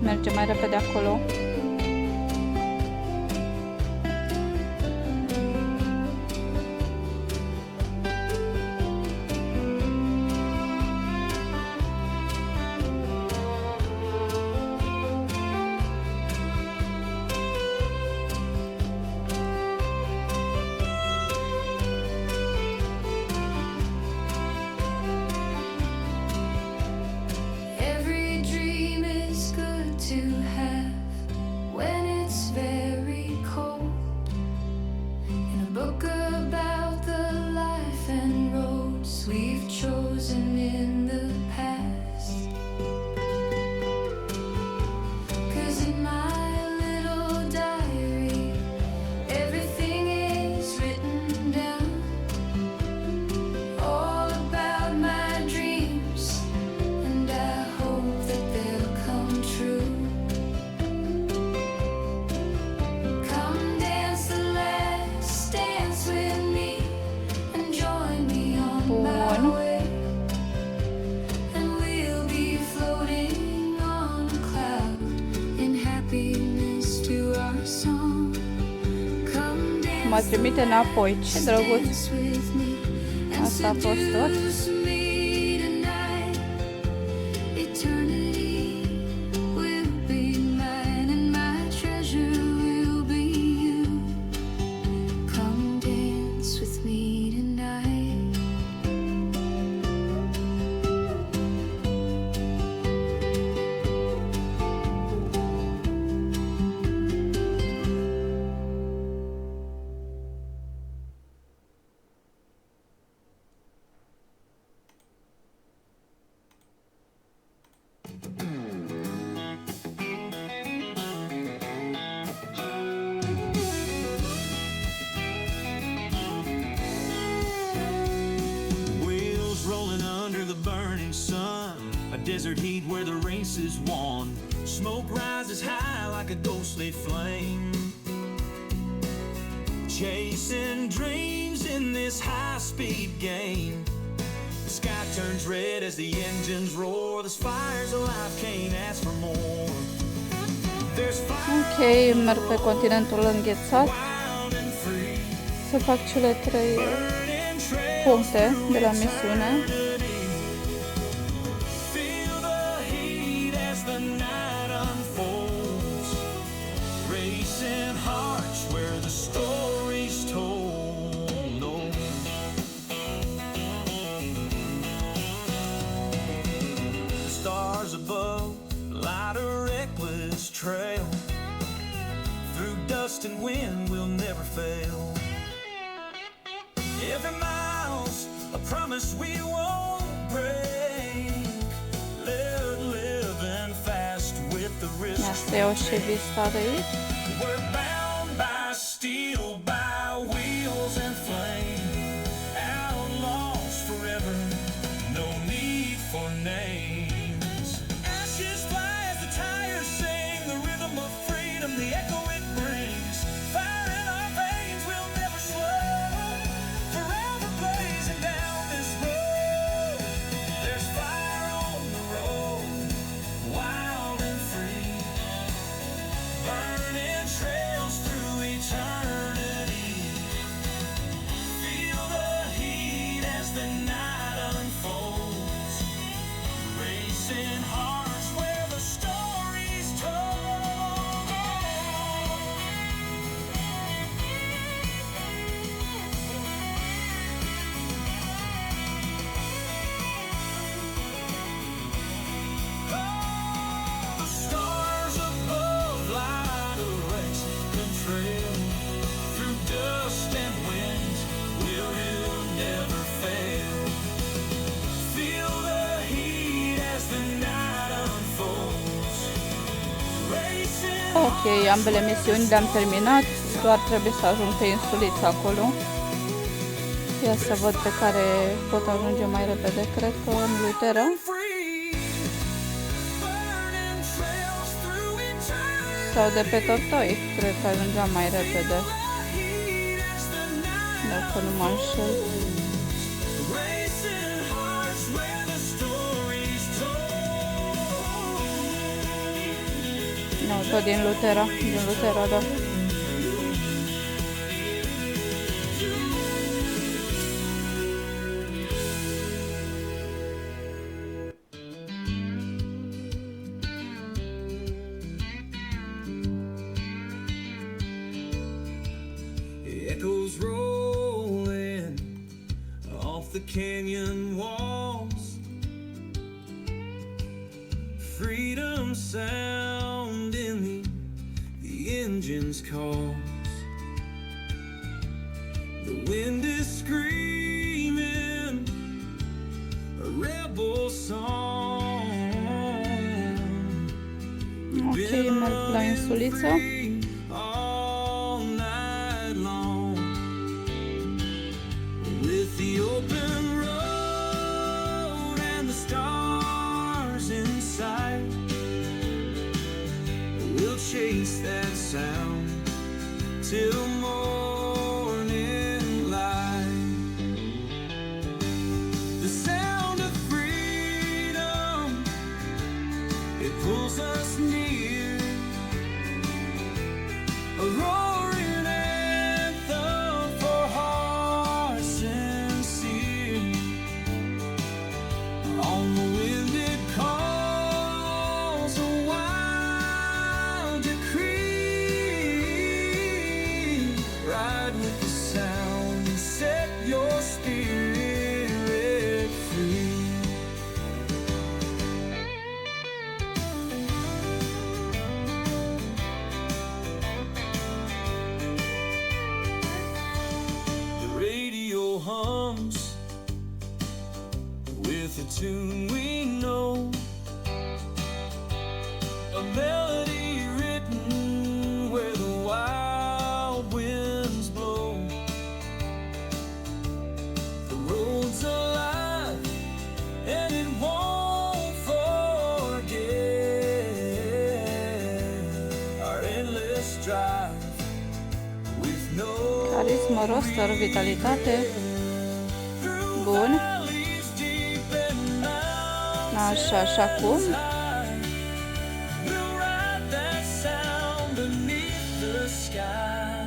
Merge mai repede acolo. Every dream is good to have when it's very cold. In a book about the life and roads we've chosen in the past. 'Cause in my little diary, everything is written down. All about my dreams, and I hope that they'll come true. Come dance the last dance with me and join me on my Bun. way. And we'll be floating on a cloud in happiness to our song. Come Mă dance trimite înapoi. Ce drăguț. dance with me and Asta a fost tot. seduce me tonight. Eternity will be mine and my treasure will be you. Come dance with me tonight. Wheels rolling under the burning sun. A desert heat where the race is won. Smoke rises high like a ghostly flame. Chasing dreams in this high-speed game. The sky turns red as the engines roar. This fire's alive, can't ask for more. There's fire Ok, merg pe continentul înghețat. wild and free. Să fac cele 3 Burning trails puncte de la misiune. Feel the heat as the night unfolds. Racing hearts where the story's told. Oh. The stars above light a reckless trail. Through dust and wind we'll never fail. Every mile's a promise we won't break. Living fast with the risk. Ia să iau și vista de aici. We're bound by steel, by wheels and flame. Outlaws forever, no need for names. Ashes fly as the tires sing, the rhythm of freedom, the echo it brings. Fire in our veins will never slow, forever blazing down this road. There's fire on the road, wild and free, burning Ok, ambele misiuni le-am terminat, doar trebuie să ajung pe insuliță acolo. Ia să văd pe care pot ajunge mai repede, cred că în Lutera. Sau de pe Tortoi, cred că ajungeam mai repede, dacă nu mă înșel. Nu, tot din Lutera, da. Echoes rolling off the canyon walls, freedom sound in the engine's calls. The wind is screaming a rebel song. Ok, merg la insuliță. All night long, with the open road and the stars in sight, we'll chase that sound till morning light. The sound of freedom, it pulls us near, a roaring anthem for hearts sincere. On the wind it calls a wild decree. Ride with the sound and set your spirit free. The radio hums with a tune we know, a melody written where the wild winds blow. The road's alive and it won't forget our endless drive with no Carismă, roster, vitalitate. Bun. valleys deep and Așa, și acum we'll ride that sound beneath the sky.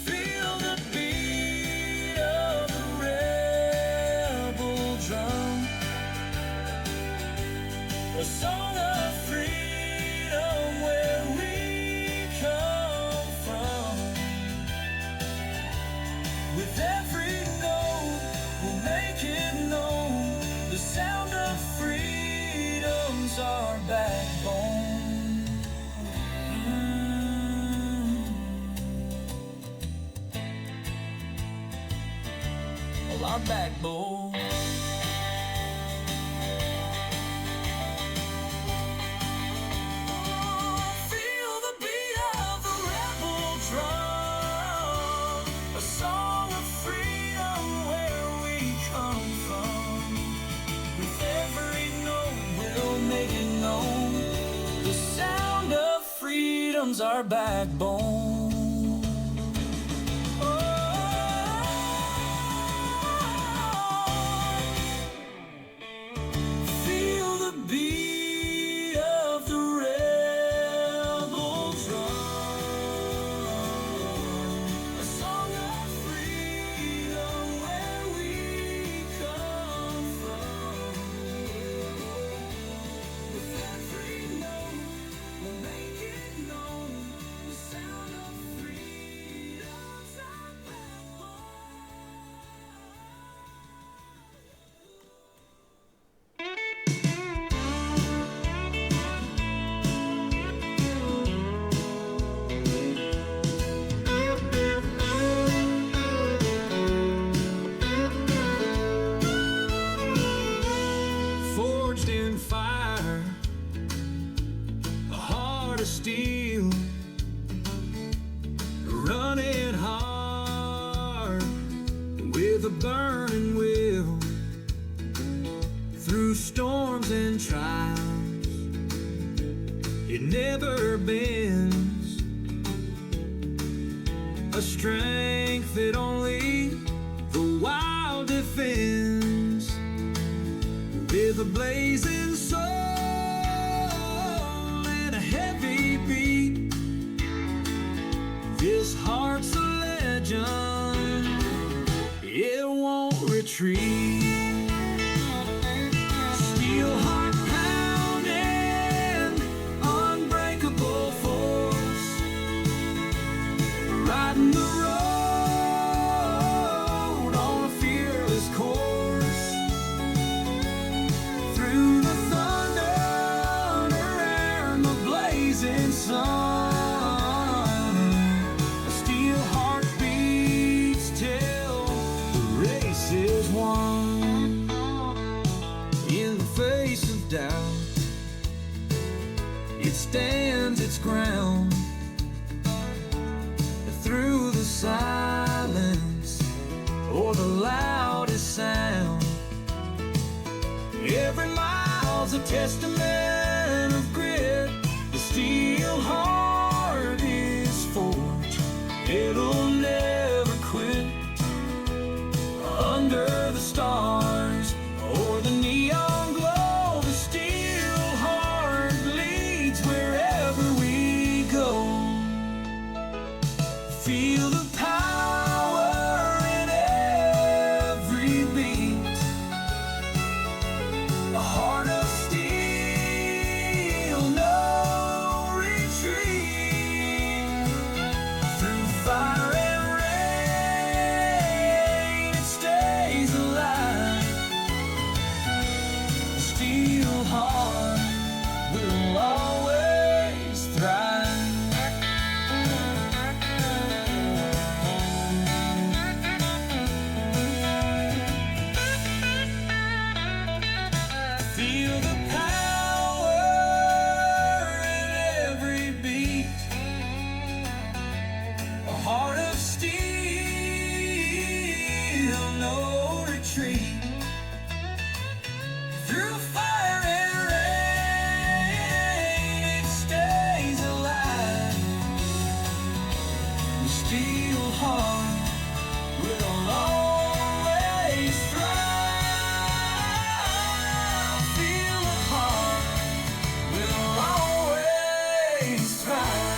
Feel the beat of the rebel drum, a song of freedom where we come from. With every note, we'll make it known. The sound of freedom's our backbone. Well, our backbone. Feel the beat of the rebel drum, a song of freedom where we come from. With every note we'll make it known. The sound of freedom's our backbone. Feel the beat of the rebel drum, a song of freedom where we come from. With every note, we'll make it known. The sound with a burning will through storms and trials. It never bends, a strength that only the wild defends. With a blazing soul and a heavy beat, this heart's a legend, it won't retreat. Steel heart pounding, unbreakable force, riding the road on a fearless course. Through the thunder and the blazing sun, a steel heart beats till the race is won. In the face of doubt, it stands its ground. Through the silence or the loudest sound, every mile's a testament of grit. The steel heart is forged, it'll never quit. Under the stars or the neon glow, the steel heart leads wherever we go. Feel the power in every beat, a heart of steel, no retreat. Through fire and rain, it stays alive. The steel heart will always thrive. Feel the power in every beat, a heart of steel, no retreat. Through fire and rain, it stays alive. The steel heart will always thrive. Feel the heart will always thrive.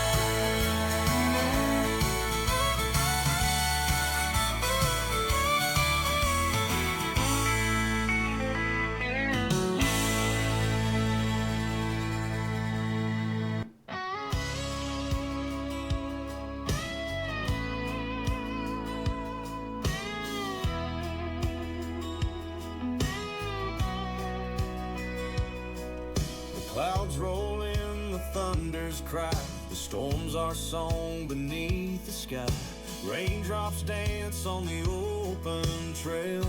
The clouds roll in, the thunders cry, the storms are song beneath the sky. Raindrops dance on the open trail.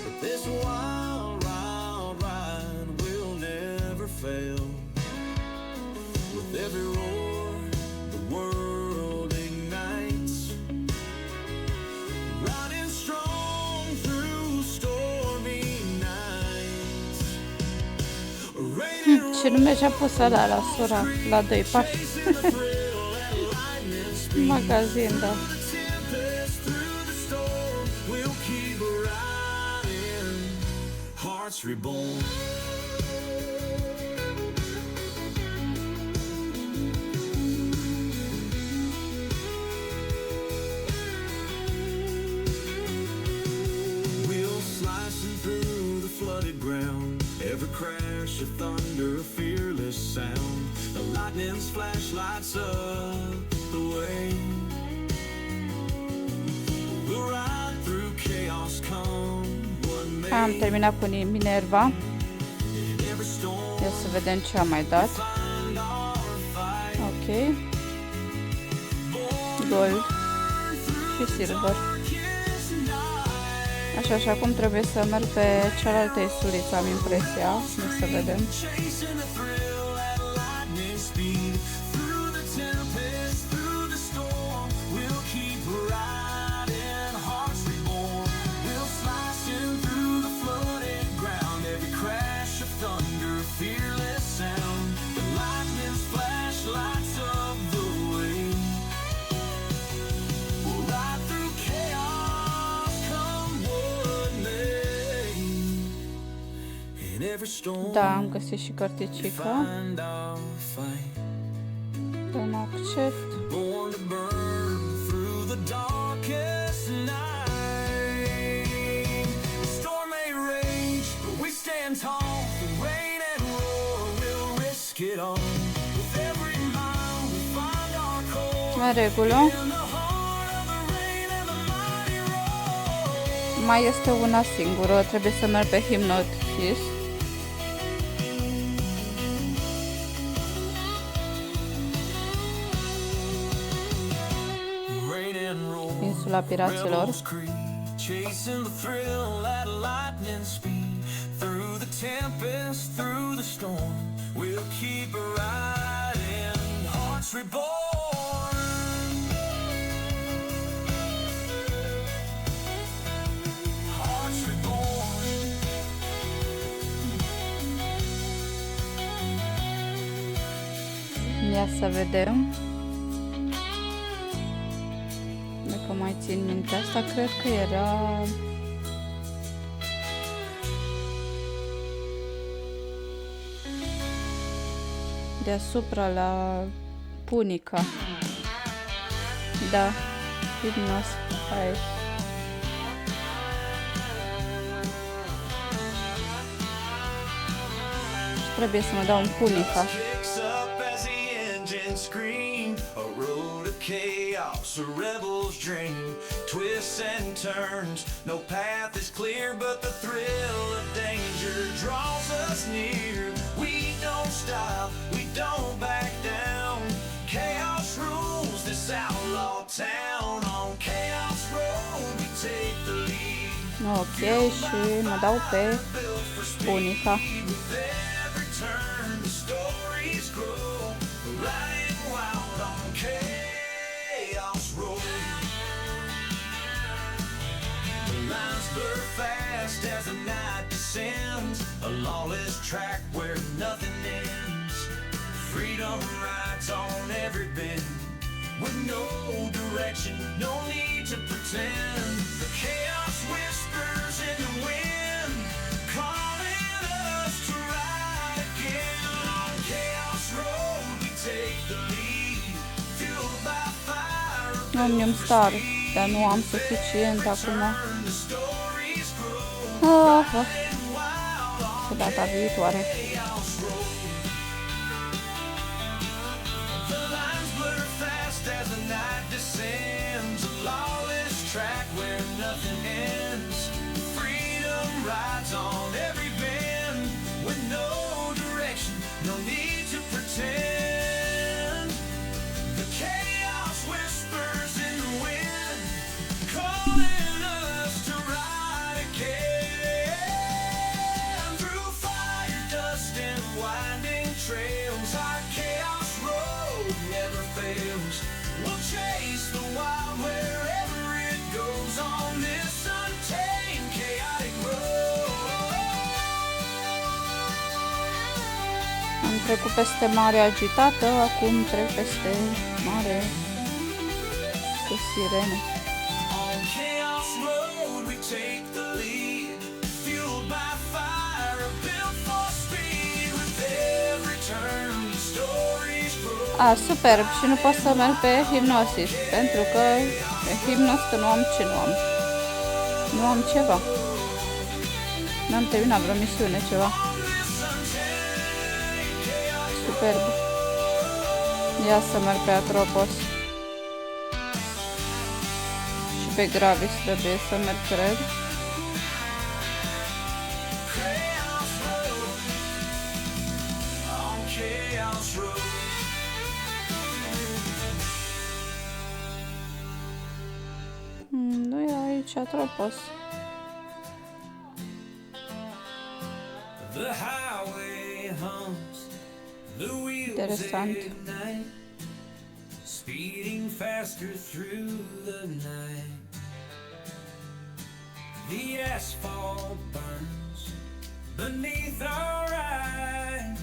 But this wild ride will never fail. With every roar, the world ignites, riding strong through stormy nights. Raining Și nu mergea pusă la sora, la 2 pași. Magazin, da. tempest through the storm, we'll keep riding, hearts reborn. We'll slicing through the flooded ground, every crash of thunder, a fearless sound. The lightning's flash lights up the way. We'll ride through chaos, come what may. Am terminat cu Minerva. In every storm, Ia să vedem ce am mai dat. find our fight. Ok. Gold și silver. Așa, și acum trebuie să merg pe cealaltă insuliță, am impresia. Să vedem. Chasing the thrill at lightning speed. Through the tempest, through the storm, we'll keep riding, every storm. Da, am găsit și cărticica. Find our flame. Dăm accept. Born to burn through the darkest night. The storm may rage, but we stand tall. The rain and roar, we'll risk it all. With every mile we find our core. În regulă. In the heart of the rain and the mighty roar. Mai este una singură, trebuie să merg pe Hypnosis. Rain and roar. Insula Piraților. Rebels creep, chasing the thrill at lightning speed. Through the tempest, through the storm, we'll keep riding, hearts reborn. Hearts reborn. Ia să vedem. Dacă mai țin minte asta, cred că era... deasupra la Punica. Da, Hypnos. Hai. Trebuie să mă dau un Punica. Kicks up as the engines scream. A road of chaos, a rebel's dream. Twists and turns, no path is clear, but the thrill of danger draws us near. We don't stop, we don't back down. Chaos rules this outlaw town. On Chaos Road we take the lead. Ok, și mă dau pe Punica. With every turn the stories grow. Riding wild on Chaos Road. The lines blur fast as the night descends. A lawless track where nothing ends. Freedom rides on every bend. With no direction, no need to pretend. The chaos whispers in the wind, calling us to ride again. On Chaos Road we take the lead, fueled by fire. Omnium Star, dar nu am suficient acum. The stories grow. Și data viitoare. Chaos Road. The lines blur fast as the night descends. A lawless track where nothing ends. Freedom rides on every bend. With no direction, no need to pretend. The chaos whispers in the wind, calling us to ride again. Through fire, dust, and winding trails, our Chaos Road never fails. We'll chase the wild wherever it goes on this untamed, chaotic road. Am trecut peste mare agitată, acum trec peste mare cu sirene. On Chaos Road we take the lead, fueled by fire, built for speed. With every turn the stories grow. Superb, și nu pot să merg pe Hypnosis, pentru că pe Hypnos că nu am ce nu am. Nu am ceva. N-am terminat vreo misiune, ceva. Superb. Ia să merg pe Atropos. Și pe Gravis trebuie să merg, cred. Chaos Road. On Chaos Road. Nu e aici Atropos. The highway hums, the wheels Interessant. ignite, speeding faster through the night. The asphalt burns beneath our eyes,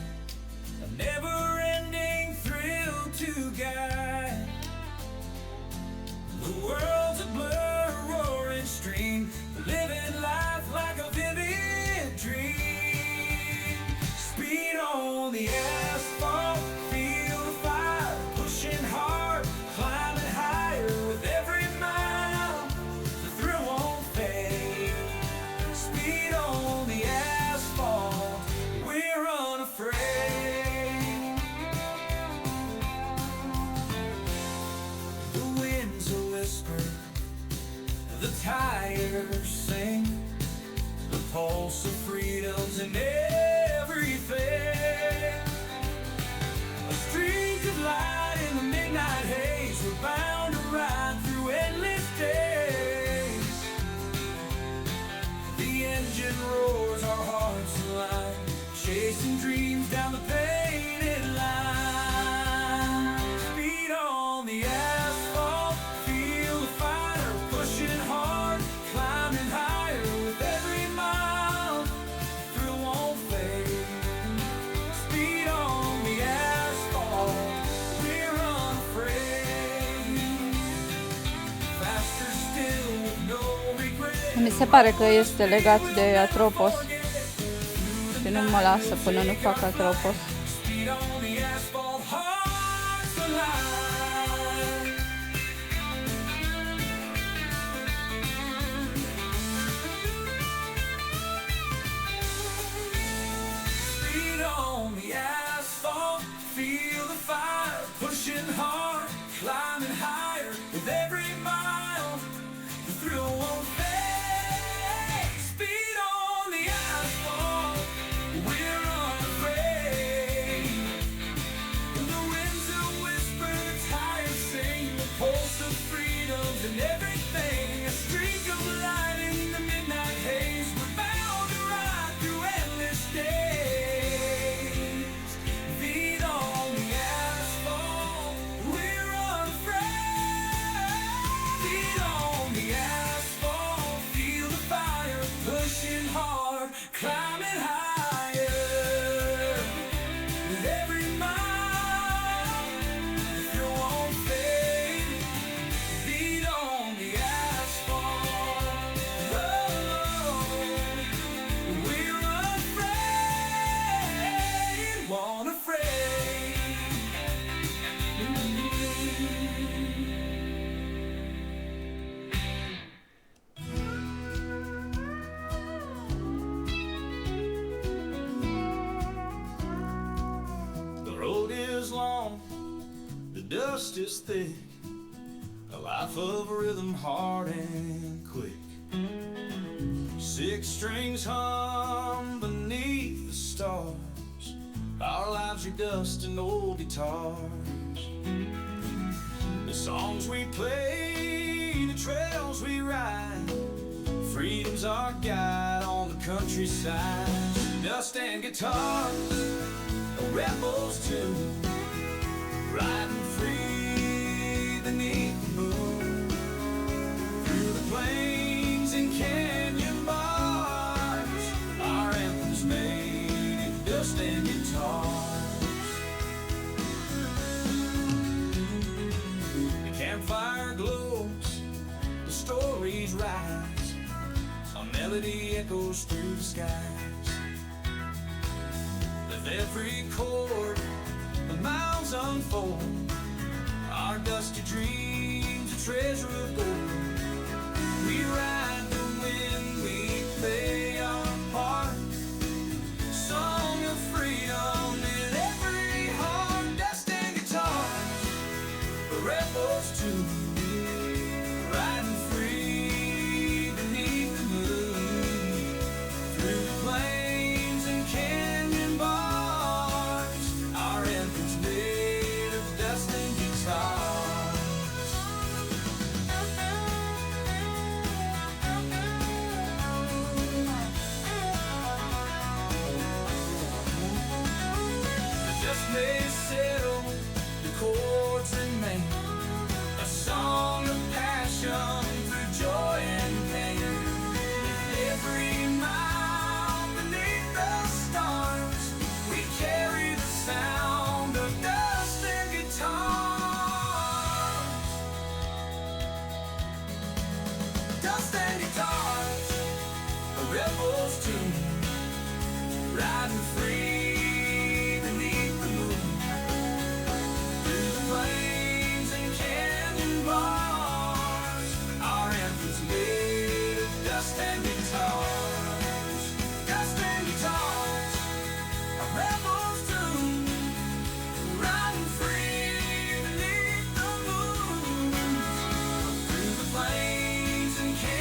a never-ending thrill to guide. The world's a blur, roaring stream, living life like a vivid dream. The tires sing, the pulse of freedom's in everything. A streak of light in the midnight haze, we're bound to ride through endless days. The engine roars, our hearts align, chasing dreams down the painted line. Speed on the asphalt, feel the fire, pushing hard, climbing higher with every mile, thrill won't fade. Speed on the asphalt, we're unafraid. Faster still with no regret. Mi se pare că este legat de Atropos și nu mă lasă până nu fac Atropos. Speed on the asphalt, hearts alive. Speed on the asphalt, feel the fire, pushing hard, climbing higher with every mile. The thrill won't fade. Speed on the asphalt, we're unafraid. The winds will whisper, the tires sing, the pulse of freedom's in everything. A streak of light in the midnight haze, we're bound to ride through endless days. Feet on the asphalt, we're unafraid. Feet on the asphalt, feel the fire, pushing hard, climbing higher. With every mile, you won't fade. Feet on the asphalt, oh, we're unafraid, won't afraid. The road is long, the dust is thick, a life of rhythm, hard and quick. Six strings hum beneath the stars, our lives are dust and old guitars. The songs we play, the trails we ride, freedom's our guide on the countryside. Dust and guitars, a rebel's tune, riding free beneath the moon, through the plains and canyon bars, our anthems made in dust and guitars. The campfire glows, the stories rise, a melody echoes through the skies. With every chord, the miles unfold, our dusty dreams, a treasure of gold. We ride the wind, we play our part, song of freedom in every heart. Dust and guitars, the rebels too, riding free beneath the moon, through the plains and canyon bars, our anthems made of dust and guitars. The dust may settle, the chords remain, a song of passion through joy and pain. Every mile beneath the stars, we carry the sound of dust and guitars. Dust and guitars, a rebel's tune, riding free beneath the moon, through the plains and canyon bars, our anthems made of dust and guitars. Dust and guitars, a rebel's tune, riding free beneath the moon, through the plains and canyon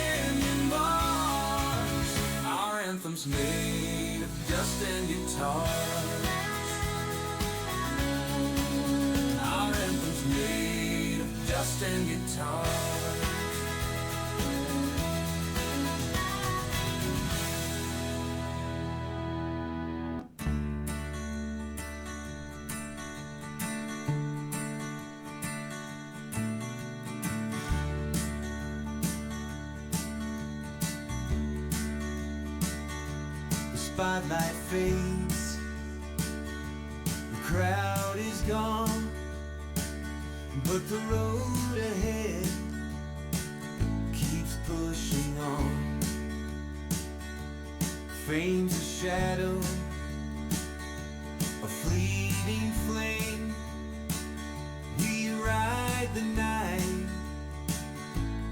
anthem's made of dust and guitars. Our anthem's made of dust and guitars. Spotlight fades, the crowd is gone, but the road ahead keeps pushing on. Fame's a shadow, a fleeting flame. We ride the night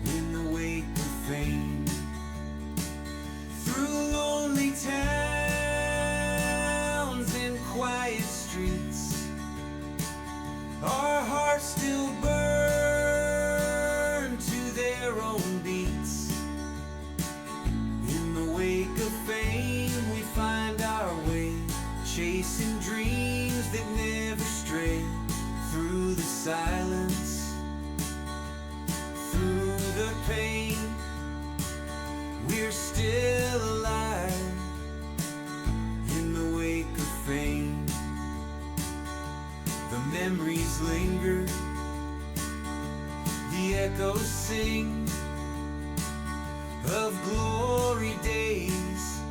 in the wake of fame, through lonely towns and quiet streets. Our hearts still burn to their own beats. In the wake of fame we find our way, chasing dreams that never stray. Through the silence, through the pain, we're still alive in the wake of fame. The memories linger, the echoes sing of glory days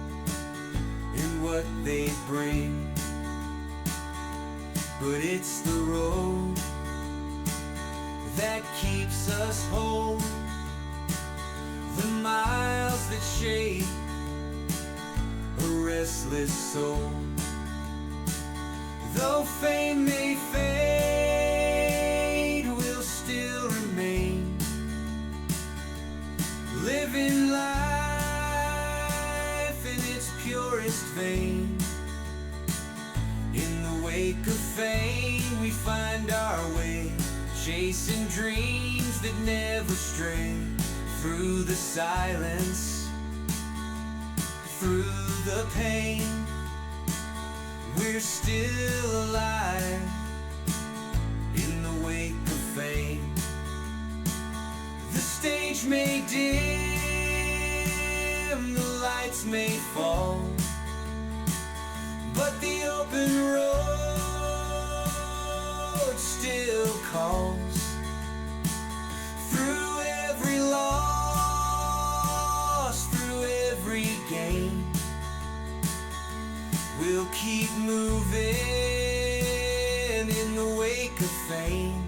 and what they bring. But it's the road that keeps us whole, the miles that shape a restless soul. Though fame may fade, we'll still remain, living life in its purest vein. In the wake of fame we find our way, chasing dreams that never stray. Through the silence, through the pain, we're still alive in the wake of fame. The stage may dim, the lights may fall, but the open road still calls. Through every loss, through every gain, we'll keep moving in the wake of fame.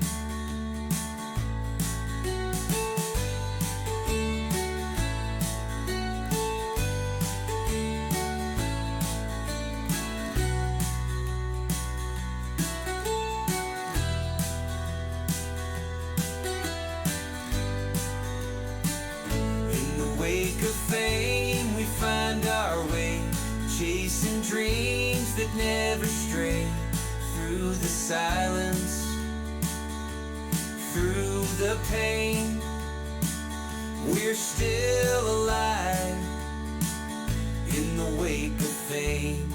In the wake of fame we find our way, chasing dreams that never stray. Through the silence, through the pain, we're still alive in the wake of fame.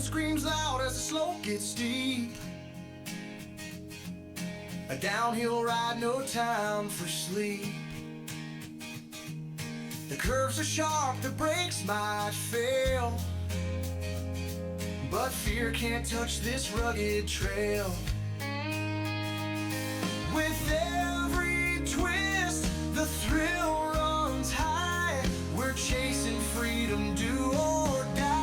Screams loud as the slope gets steep. A downhill ride, no time for sleep. The curves are sharp, the brakes might fail, but fear can't touch this rugged trail. With every twist, the thrill runs high. We're chasing freedom, do or die.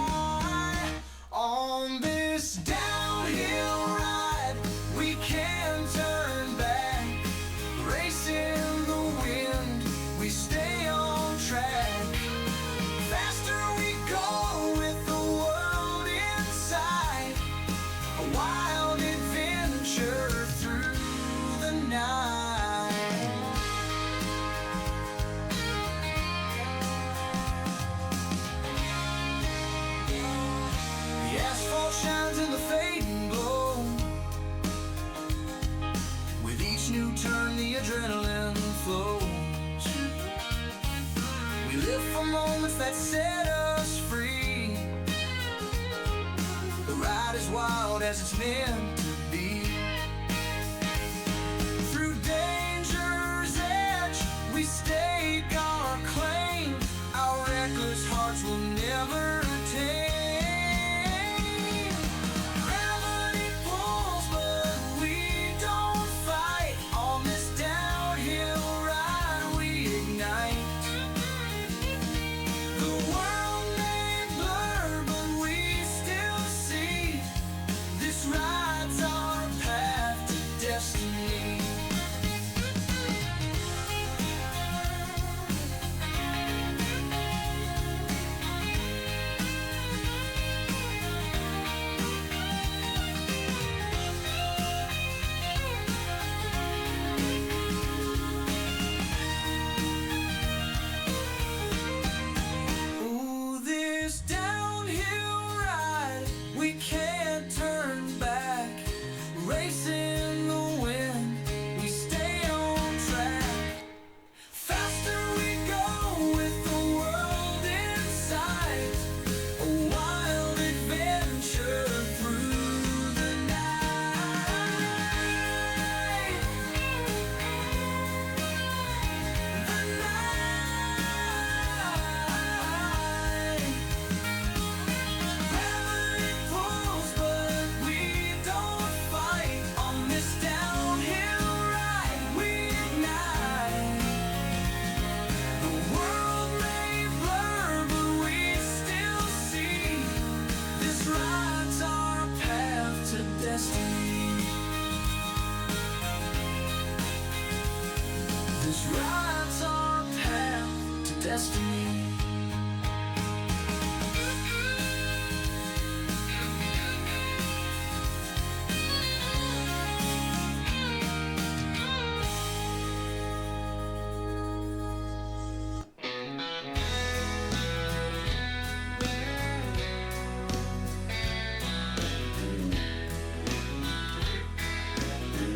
On this downhill ride, we can't turn back. Racing the wind, we stay on track. Faster we go with the world in flows. We live for moments that set us free. The ride is wild as it's meant to be. Through danger's edge, we stake our claim. Our reckless hearts will never tame. Gravity pulls, but we don't fight. On this downhill ride, we ignite. The world may blur, but we still see. This ride's our path to destiny. Ooh, this downhill ride, we can't turn back. Racing the wind, we stay on track. Faster we go with the world inside. A wild adventure through the night. The night. Gravity pulls, but we don't fight. On this downhill ride, we ignite. The world may blur, but we still see. This ride's our path to destiny. This ride's our path to destiny.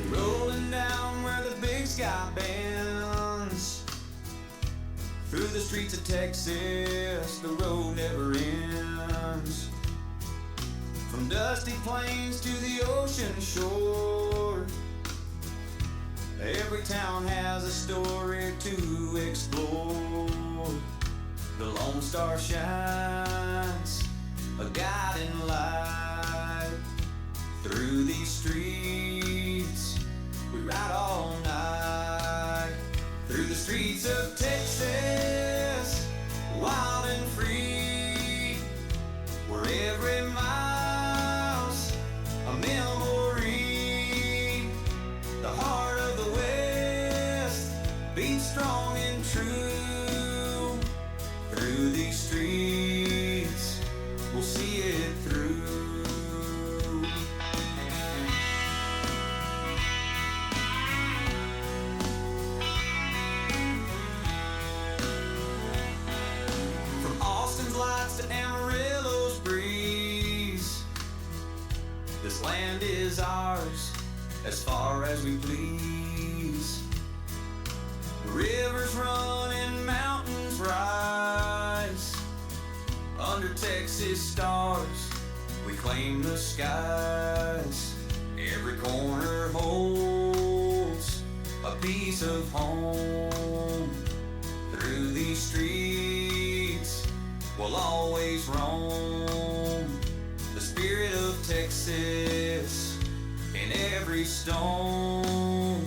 Rolling down where the big sky bends. Through the streets of Texas, the road never ends. From dusty plains to the ocean shore, every town has a story to explore. The Lone Star shines, a guiding light. Through these streets, we ride all night. Through the streets of Texas, wild and free, where every mile's a memory. The heart of the West beats strong and true. Through these streets, we'll see it through. From Austin's lights to Amarillo's breeze, this land is ours as far as we please. Rivers run and mountains rise. Under Texas stars, we claim the skies. Every corner holds a piece of home. Through these streets, we'll always roam. The spirit of Texas in every stone.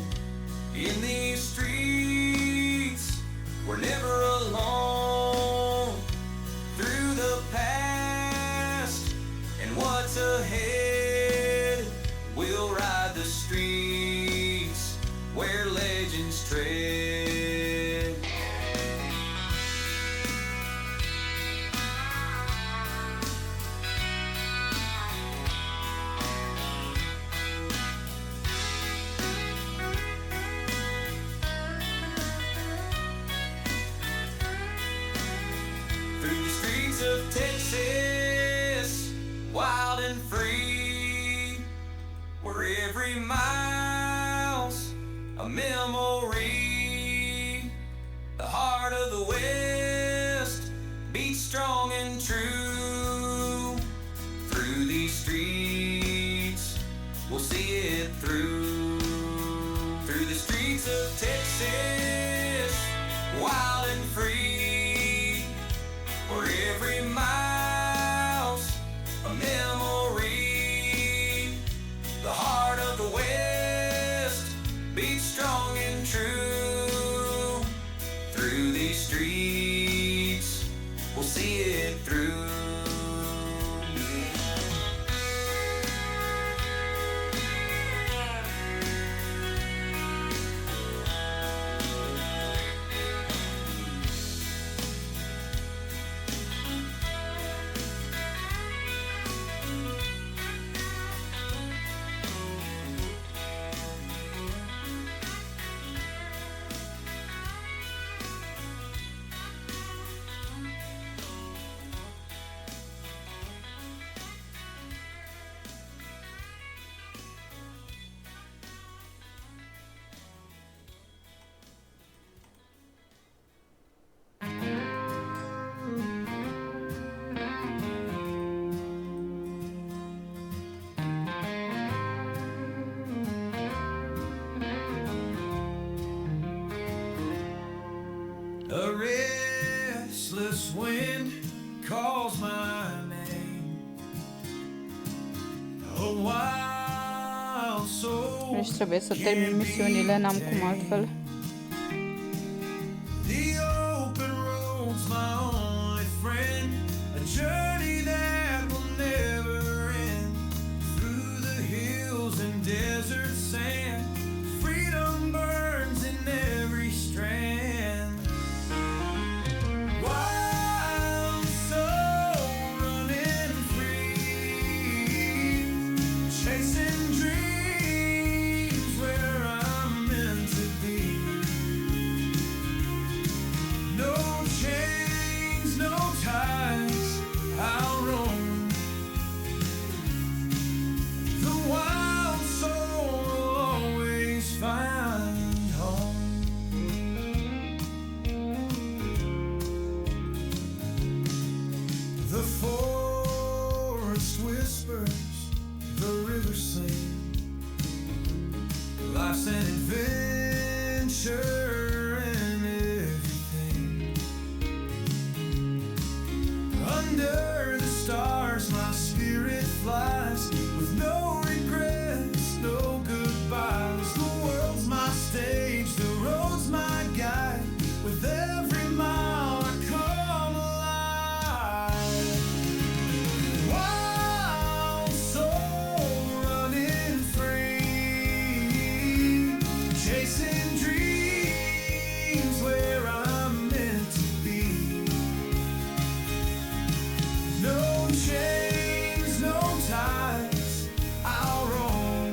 In these streets, we're never alone. Through the past and what's ahead, we'll ride the streets where legends tread. Of Texas, wild and free, where every mile's a memory. strong and true. Through these streets, we'll see it through. Through the streets of Texas, wild and free, where every mile's a memory. The heart of the West beats strong and true. Through these streets, we'll see it through. A restless wind calls my name. A wild soul. Deci trebuie să termin misiunile, n-am cum altfel. The open road's my only friend. A journey that will never end. Through the hills and desert sand. Freedom burns in every strand. Wild soul running free, chasing dreams where I'm meant to be. No chains, no ties, I'll roam. The wild soul will always find home. The forest whispers, the river sings. Life's an adventure and everything. Under the stars, my spirit flies with no regrets, no goodbyes. The world's my stage, the road's my guide. With every mile I come alive. Wild soul running free, chasing dreams where I'm meant to be. No chains, no ties, I'll roam.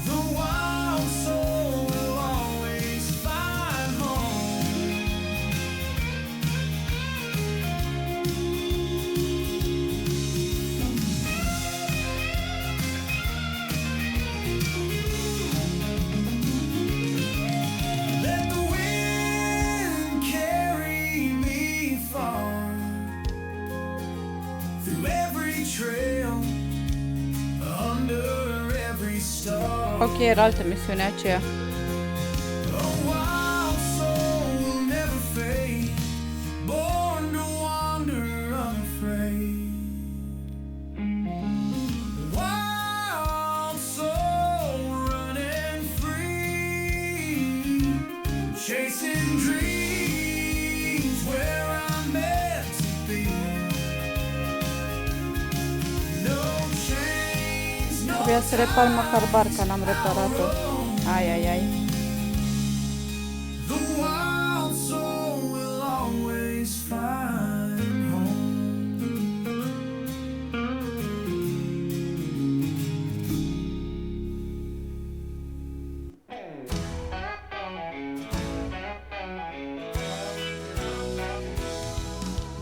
The wild soul will always find home. Let the wind carry me far, through every trail, under every star. Ok, era altă misiune aceea. A wild soul will never fade, born to wander unafraid. Wild soul running free, chasing dreams where I'm meant to be. No chains, no Trebuia să repar măcar barca, n-am reparat-o. Ai, ai, ai. The wild soul will always find home.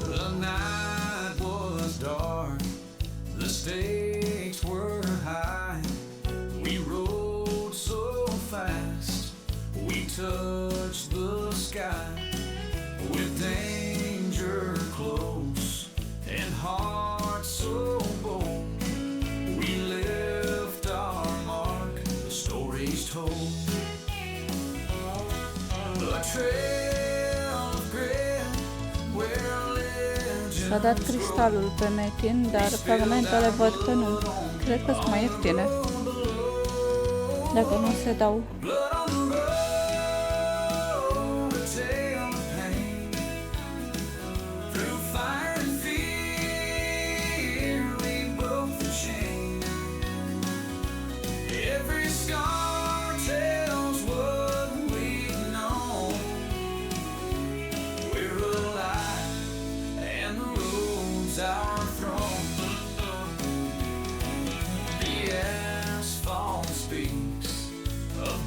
The night was dark, the stakes were high. We rode so fast, we touched the sky with danger S-a dat cristalul pe Metin, dar fragmentele văd că nu. Cred că sunt mai ieftine. Dacă nu se dau.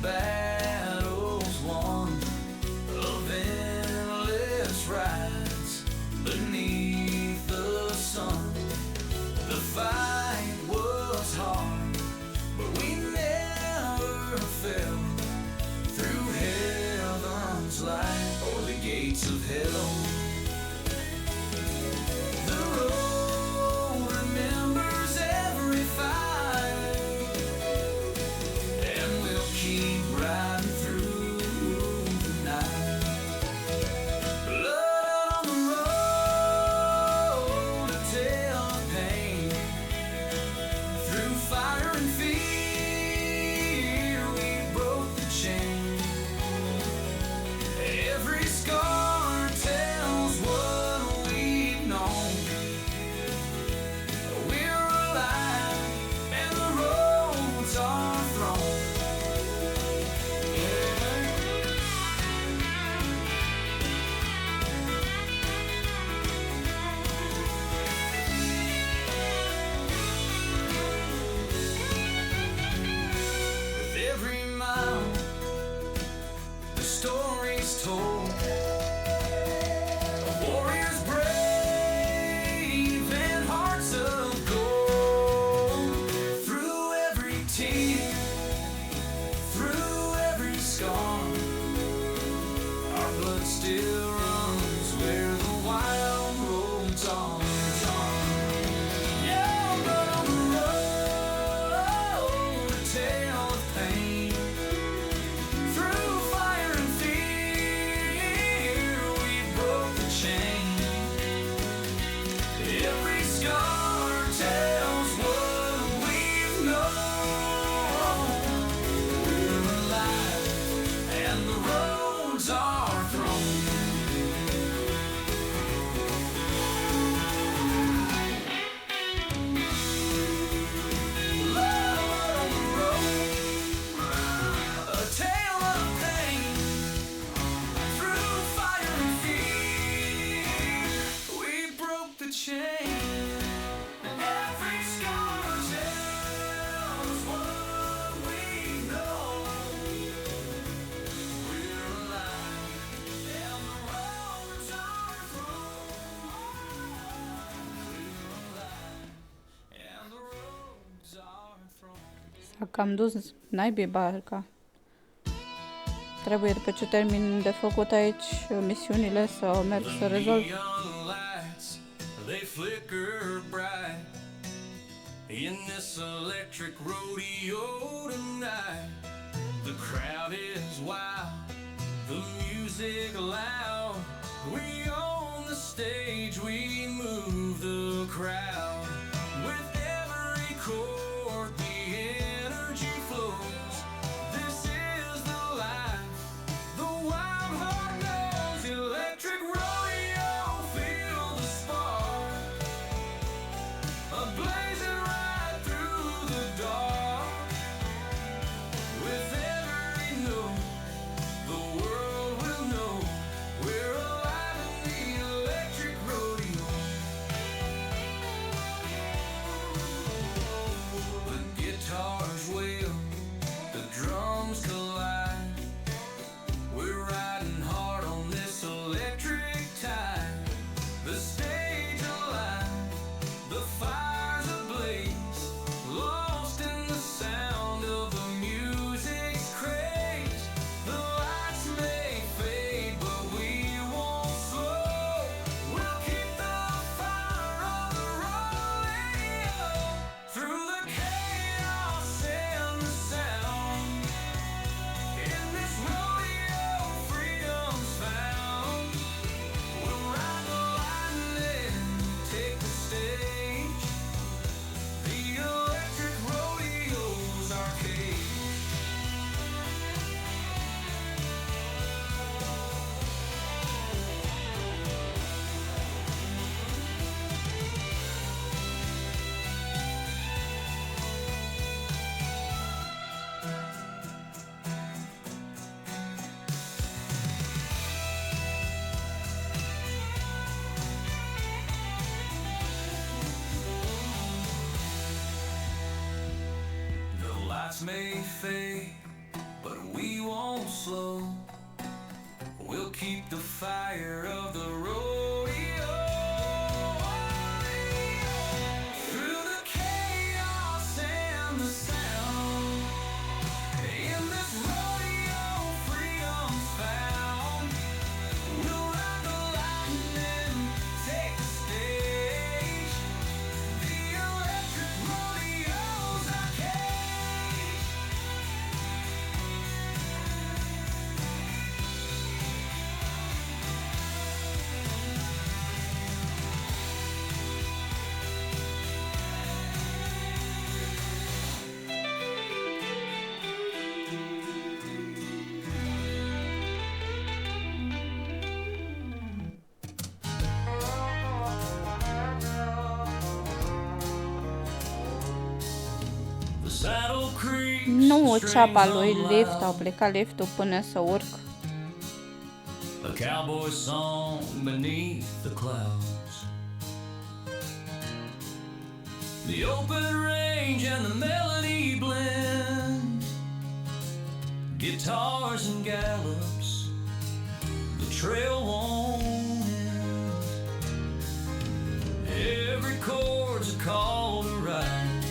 Battles won, of endless rides beneath the sun. The fight was hard, but we never fell through heaven's light or the gates of hell. The road remembers every fight, and we'll keep riding through the night. Blood on the road, a tale of pain. Through fire and fear, we broke the chain. Every scar tells what we've known. We're alive, and the road's our throne. With every mile, the story's told of warriors brave and hearts of gold. Through every tear, through every scar, our blood still runs where the wild roads are. Yeah, blood on the road, a tale of pain. Through fire and fear, we broke the chain. Every scar tells what we've known. We're alive, and the road's our throne. Blood on the road, a tale of pain. Through fire and fear, we broke the chain. Every scar tells what we know. We're alive, and the roads are throne. We're alive, and the roads are throne. S-a cam dus naibii barca. Trebuie, după ce termin de făcut aici misiunile, să merg să rezolv. Neon lights, they flicker bright in this electric rodeo tonight. The crowd is wild, the music loud. We own the stage, we move the crowd. With every chord, the energy flows. This is the life the wild heart knows. Electric rodeo, feel the spark, blazing right through the dark. With every note, the world will know we're alive in the electric rodeo. lights may fade, but we won't slow. We'll keep the fire of the rodeo. Through the chaos and the sound, in this rodeo freedom's found. We'll ride the lightning, take the stage. The electric rodeo's our cage. The saddle creaks, Nu, the ceapa strings lui lift, unloud. au plecat liftul până să urc. A cowboy song beneath the clouds. The open range and the melody blend. Guitars and gallops, the trail won't end. Every chord's a call to ride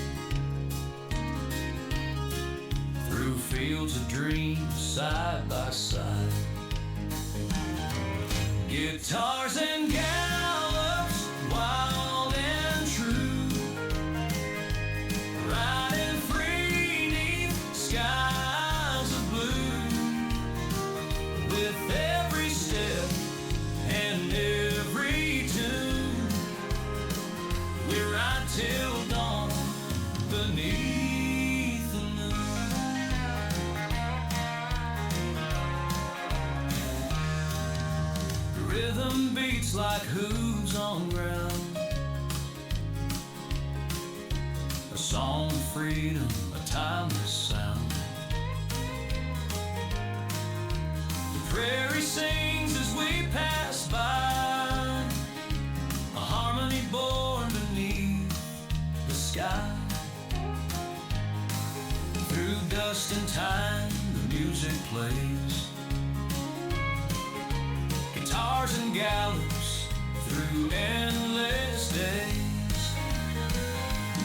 through fields of dreams side by side. Guitars and gallops, wild and true, riding free 'neath skies of blue. With every step and every tune, we ride till dawn beneath the moon. The rhythm beats like hooves on ground. A song of freedom, a timeless sound. The prairie sings as we pass by, a harmony born beneath the sky. Through dust and time, the music plays. Guitars and gallops through endless days.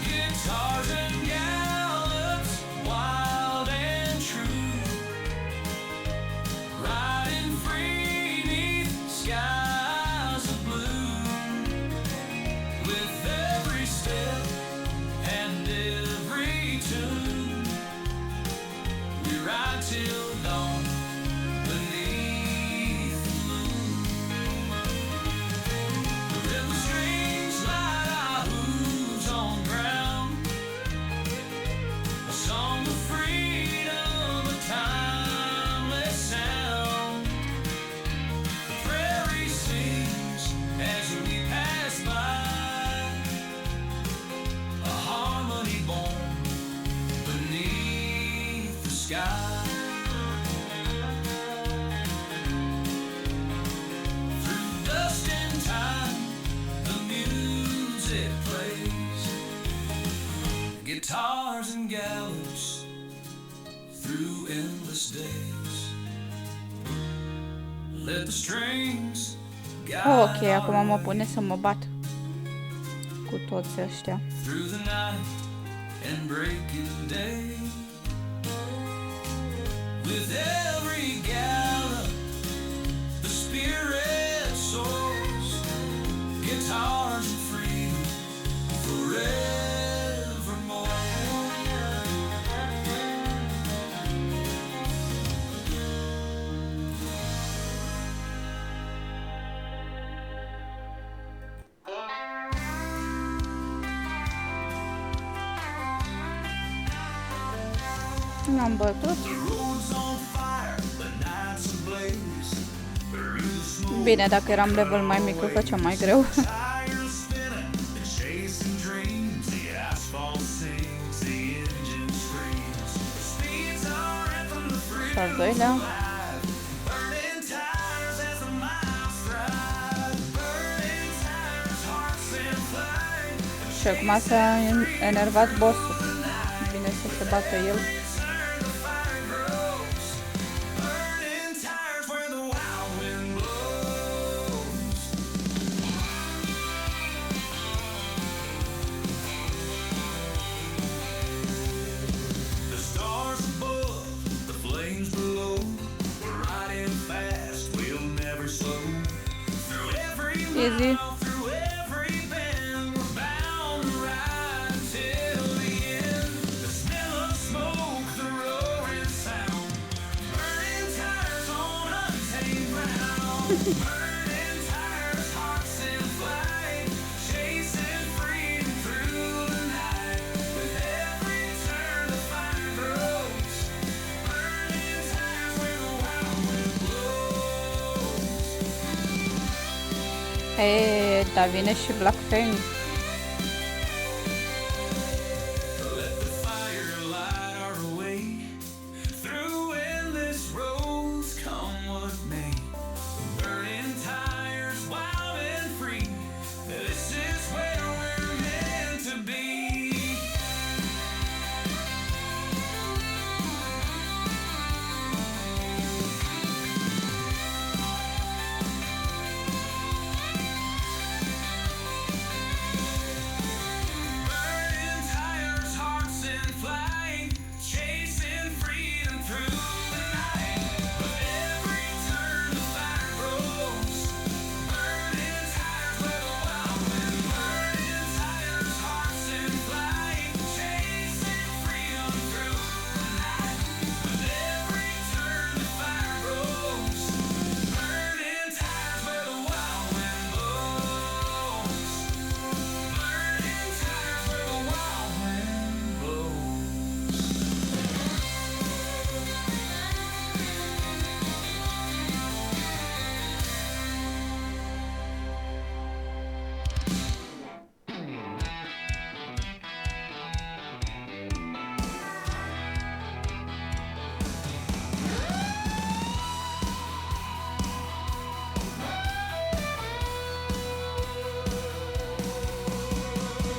Guitars and gallops, wild and true, riding free 'neath skies of blue. With every step and every tune, we ride till dawn beneath the moon. The rhythm strings light our hooves on ground. A song of freedom, a timeless sound. The prairie sings as we pass by, a harmony born beneath the sky. Through dust and time, the music plays. Guitars and gallops through endless days. Let the strings guide Ok, acum mă our pune să mă bat cu toți ăștia. through the night and breaking day. With every gallop, the spirit soars. Guitars and freedom forevermore. Am bătut. Roads on fire, the nights ablaze. Through the smoke, Bine, dacă eram level mai mic, îl făceam mai greu. tires spinning, and chasing dreams. The asphalt sings, the engine screams. Speeds our anthem, the Și al freedom doilea. alive. Burning tires as the miles thrive. Burning tires, hearts in flame. Și acum s-a enervat bossul. Bine să se bată el. Easy. through every bend. We're bound to ride till the end. The smell of smoke, the roaring sound, burning tires on untamed ground. Burning tires, hearts in flight, chasing freedom through the night. With every turn the fire grows. Burning tires where the wild wind blows. Hei, dar vine și Black Fang. Let the fire light our way through endless roads, come what may. Burning tires, wild and free. This is where we're meant to be. Burning tires, hearts in flight, chasing freedom through the night. But every turn the fire grows. Burning tires where the wild wind. Burning tires, hearts in flight, chasing freedom through the night. With every turn the fire grows. Burning tires where the wild wind blows. Burning tires where the wild wind blows.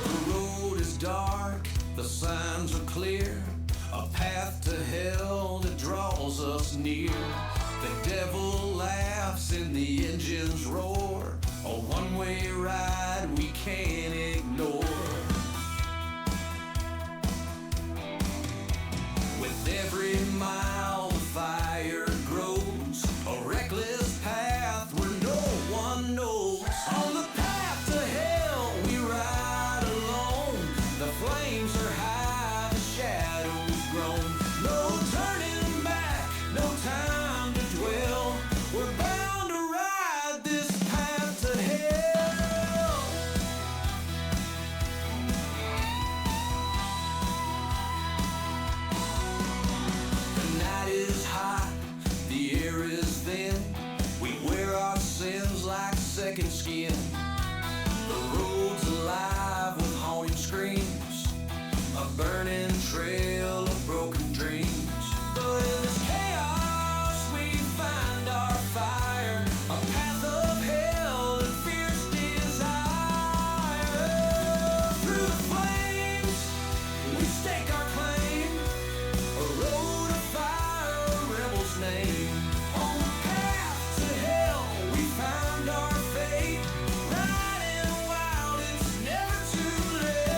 The road is dark, the signs are clear. A path to hell that draws us near. The devil laughs in the engine's roar. A one-way ride we can't ignore. With every mile the fire grows. A reckless path where no one knows. On the path to hell we ride alone. The flames are high, the shadows grown. No turning back, no time to dwell. We're bound to ride this path to hell. The night is hot, the air is thin. We wear our sins like second skin. The road's alive with haunting screams. A burning trail of broken dreams. But in this chaos we find our fire. A path of hell and fierce desire. Through the flames we stake our claim. A road of fire, a rebel's name. On the path to hell we found our fate. Riding wild, it's never too late.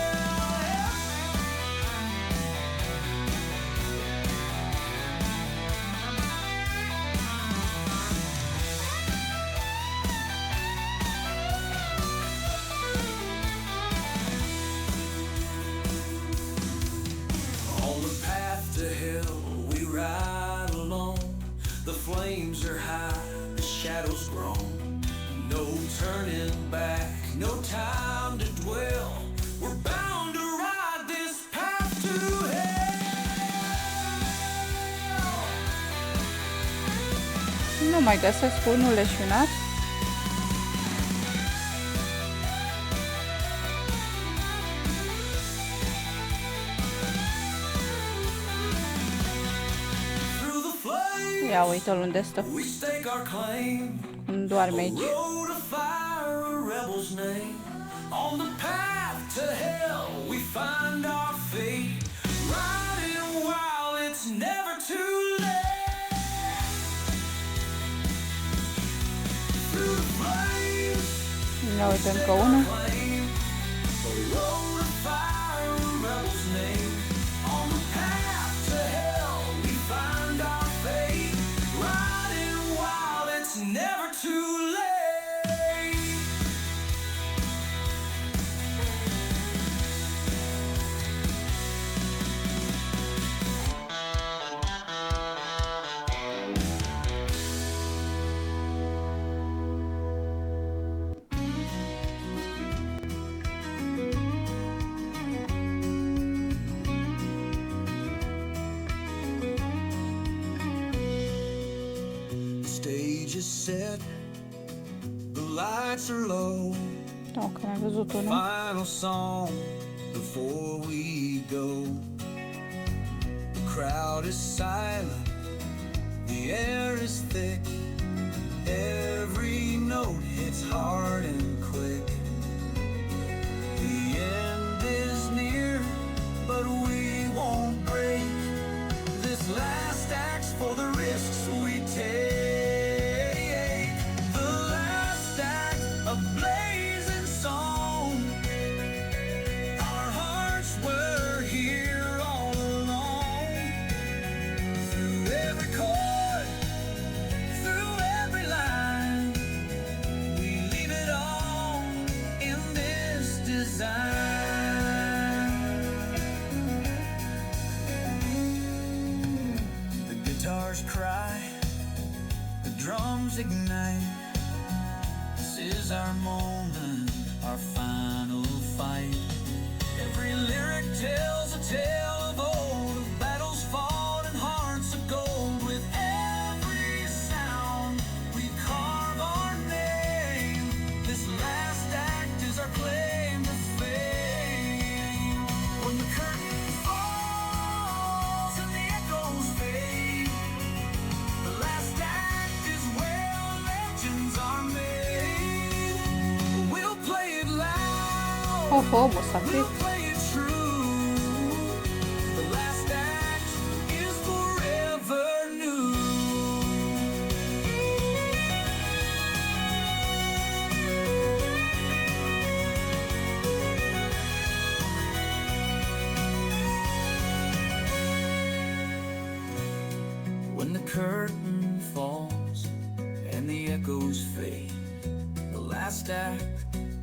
On the path to hell we ride alone. The flames are high, the shadows grown. No turning back, no time to dwell. We're bound to ride this path to hell. Nu mai găsesc unul leșunat. Through the flames Ia uite-l unde stă. we stake our claim. Cum doarme aici. Road of fire, a rebel's name. On the path to hell, we find our fate. Riding wild, it's never too late. Through the flames, Ia uite încă unul. claim. A road of fire, a rebel's name. On the path to hell, we find our fate. Riding wild, it's never too late. set, the lights are low. Ok, am mai văzut unul. Final song before we go. The crowd is silent, the air is thick. Every note hits hard and quick. The end is near, but we won't break. This last act's for the risks we take. The last act, a blazing song. Our hearts were here all along. Through every chord, through every line, we leave it all in this design. The guitars cry, the drums ignite. This is our moment, our final fight. Every lyric tells a tale of old, of battles fought and hearts of gold. With every sound, we carve our name. This last act is our claim to fame. When the curtain falls and the echoes fade, the last act is where legends are made. We'll play it loud. Oho, musafir. We'll play it true. The last act is forever new. When the curtain falls and the echoes fade, the last act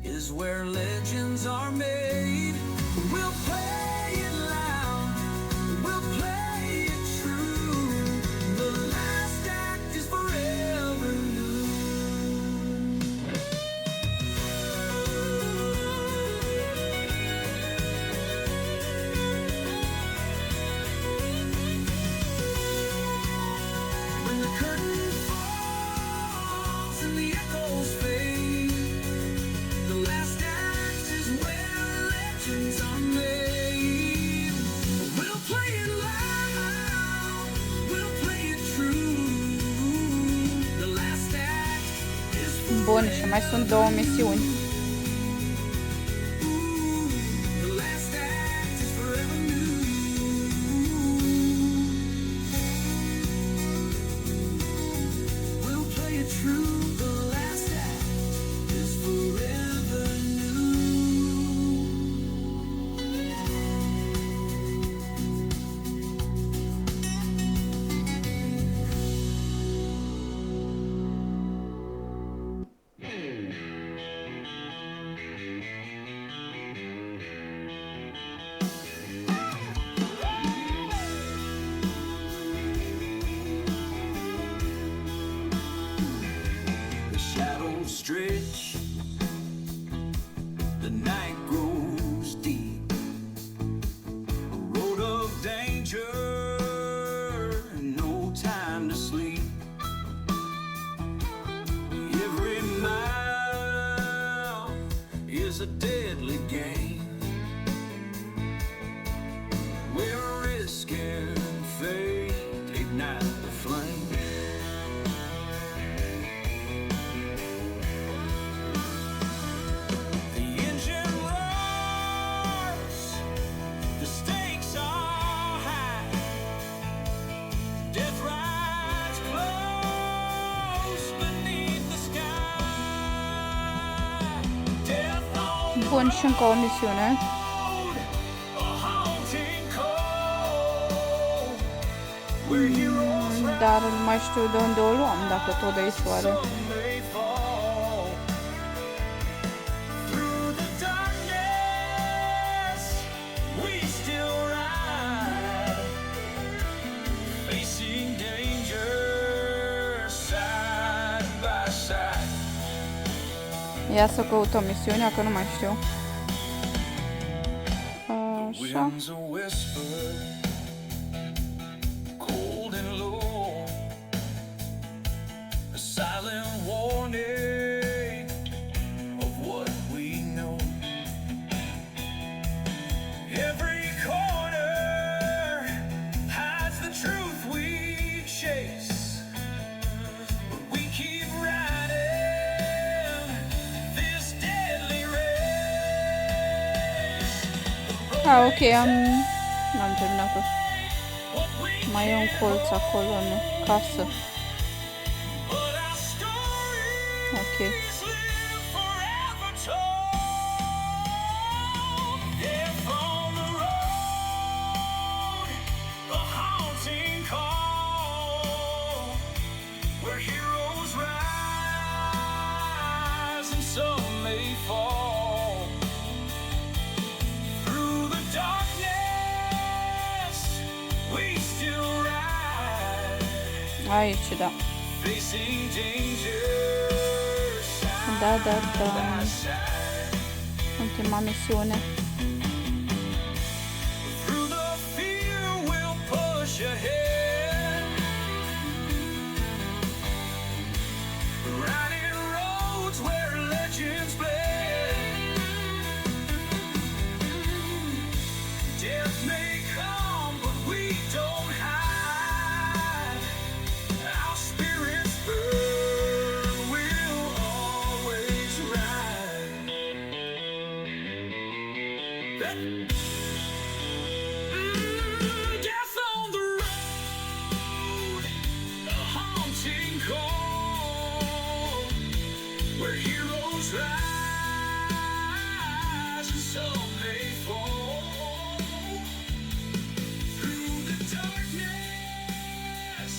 is where legends are made. We'll play it loud, we'll play it true. The last act is forever new. When the curtain falls and the echoes fade, the last act is where legends are made. We'll play it loud, we'll play it true. The last act is Bun, și mai sunt două misiuni. the last act is forever new. We'll play it true. The last act is forever new. The shadows stretch, the night grows deep. A road of danger, no time to sleep. Every mile is a deadly game, where risk and fate ignite the flame. The engine roars, the stakes are high. Death rides close beneath the sky. Death on the Bun, și încă o misiune. road, a haunting cold, where heroes Dar nu mai știu de unde o luam, dacă tot de aici oare. some may fall. Through the darkness, we still ride, facing danger side by side. Ia să căutăm misiunea, că nu mai știu. Așa. Winds a whisper, cold and low, a silent Ok, n-am terminat-o. Mai e un colț acolo în casă. Ok. Aici, da. Da. Ultima misiune. Death on the road, a haunting call, where heroes rise and some may fall. Through the darkness,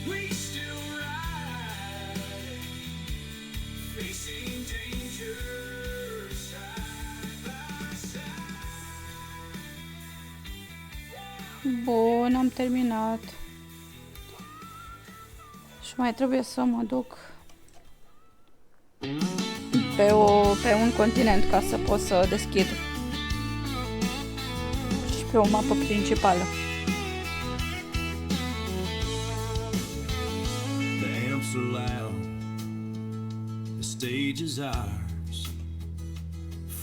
we still ride, facing danger. Bun, am terminat. Și mai trebuie să mă duc pe un continent ca să pot să deschid. Și pe o mapă principală. The amps are loud, the stage is ours.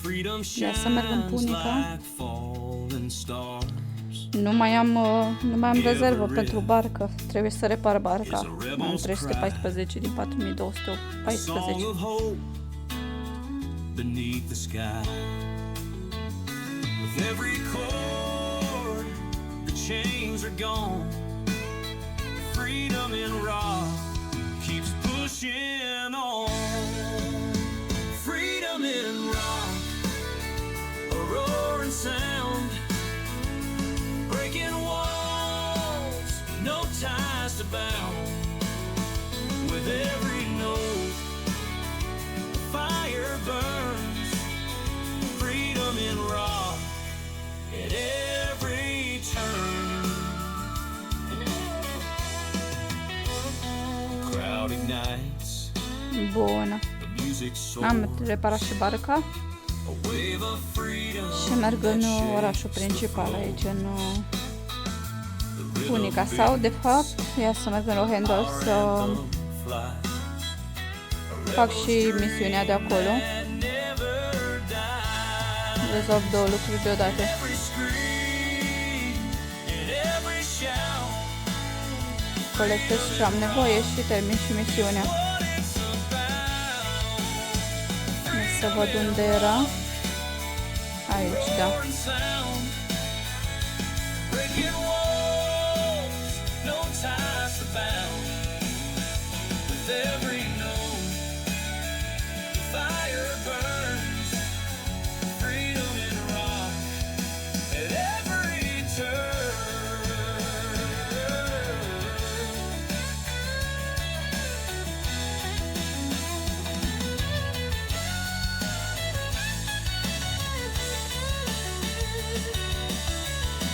Freedom Ia să merg în shines Punica. like falling stars. Nu mai am rezervă pentru barcă. Trebuie să repar barca. Am 314 din 4214. Song of hope beneath the sky. With every chord, the chains are gone. Freedom in rock keeps pushing on. Freedom in rock, a roaring sound, breaking walls, no ties to bound. With every note, fire burns. Freedom in rock at every turn. Crowd ignites, Bună. the music soars. Am reparat și barca A wave of freedom. și merg în orașul principal aici, în Punica. Sau, de fapt, ia să merg în Lohendor să fac și misiunea de acolo. Rezolv două lucruri deodată. Colectez ce am nevoie și termin și misiunea. Să văd unde era. Aici, da.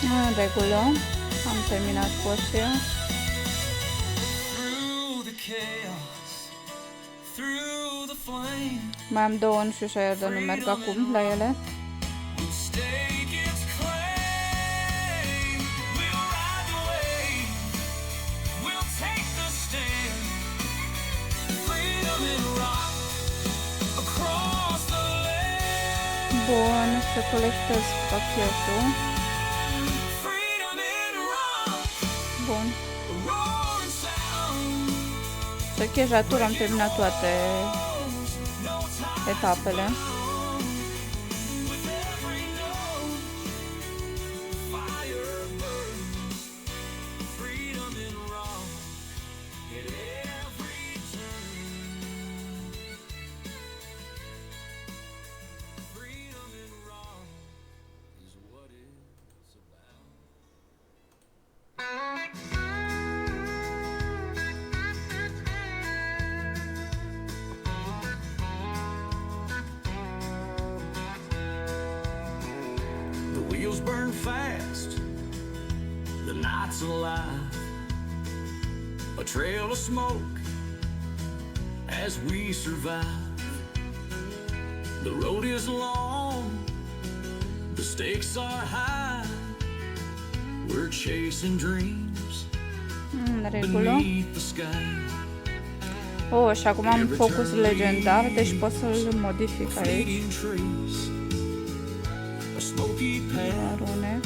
În regulă, am terminat cu aceea. Mai am două, nu știu așa, dar nu merg acum la ele. Bun, să colectez pachetul. Bun. Pe chejatură am terminat toate etapele. burn fast, the night's alive. A trail of smoke as we survive. The road is long, the stakes are high. We're chasing dreams În regulă. beneath the sky. Oh, și acum am focus legendar, deci pot să-l modific aici. Fading trace, a smoky path Rune.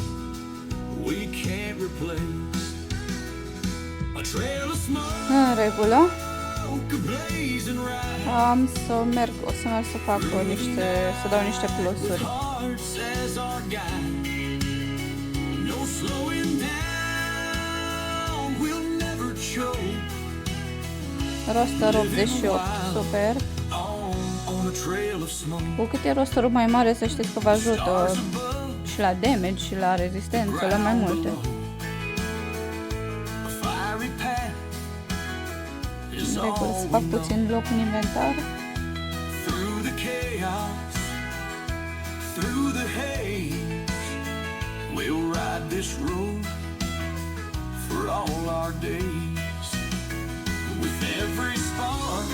we can't replace. A trail of smoke În regulă. blazing right. Am să merg, o să merg să fac să dau niște plusuri. Hearts as our guide. No slowing down, we'll never choke. Roster 88, super. On a trail of smoke. Cu cât e rosterul mai mare, să știți că vă ajută și la damage și la rezistență, la mai multe. A fiery path is În regulă, să all fac we know. puțin loc în inventar. Through the chaos, through the haze, we'll ride this road for all our days. With every spark,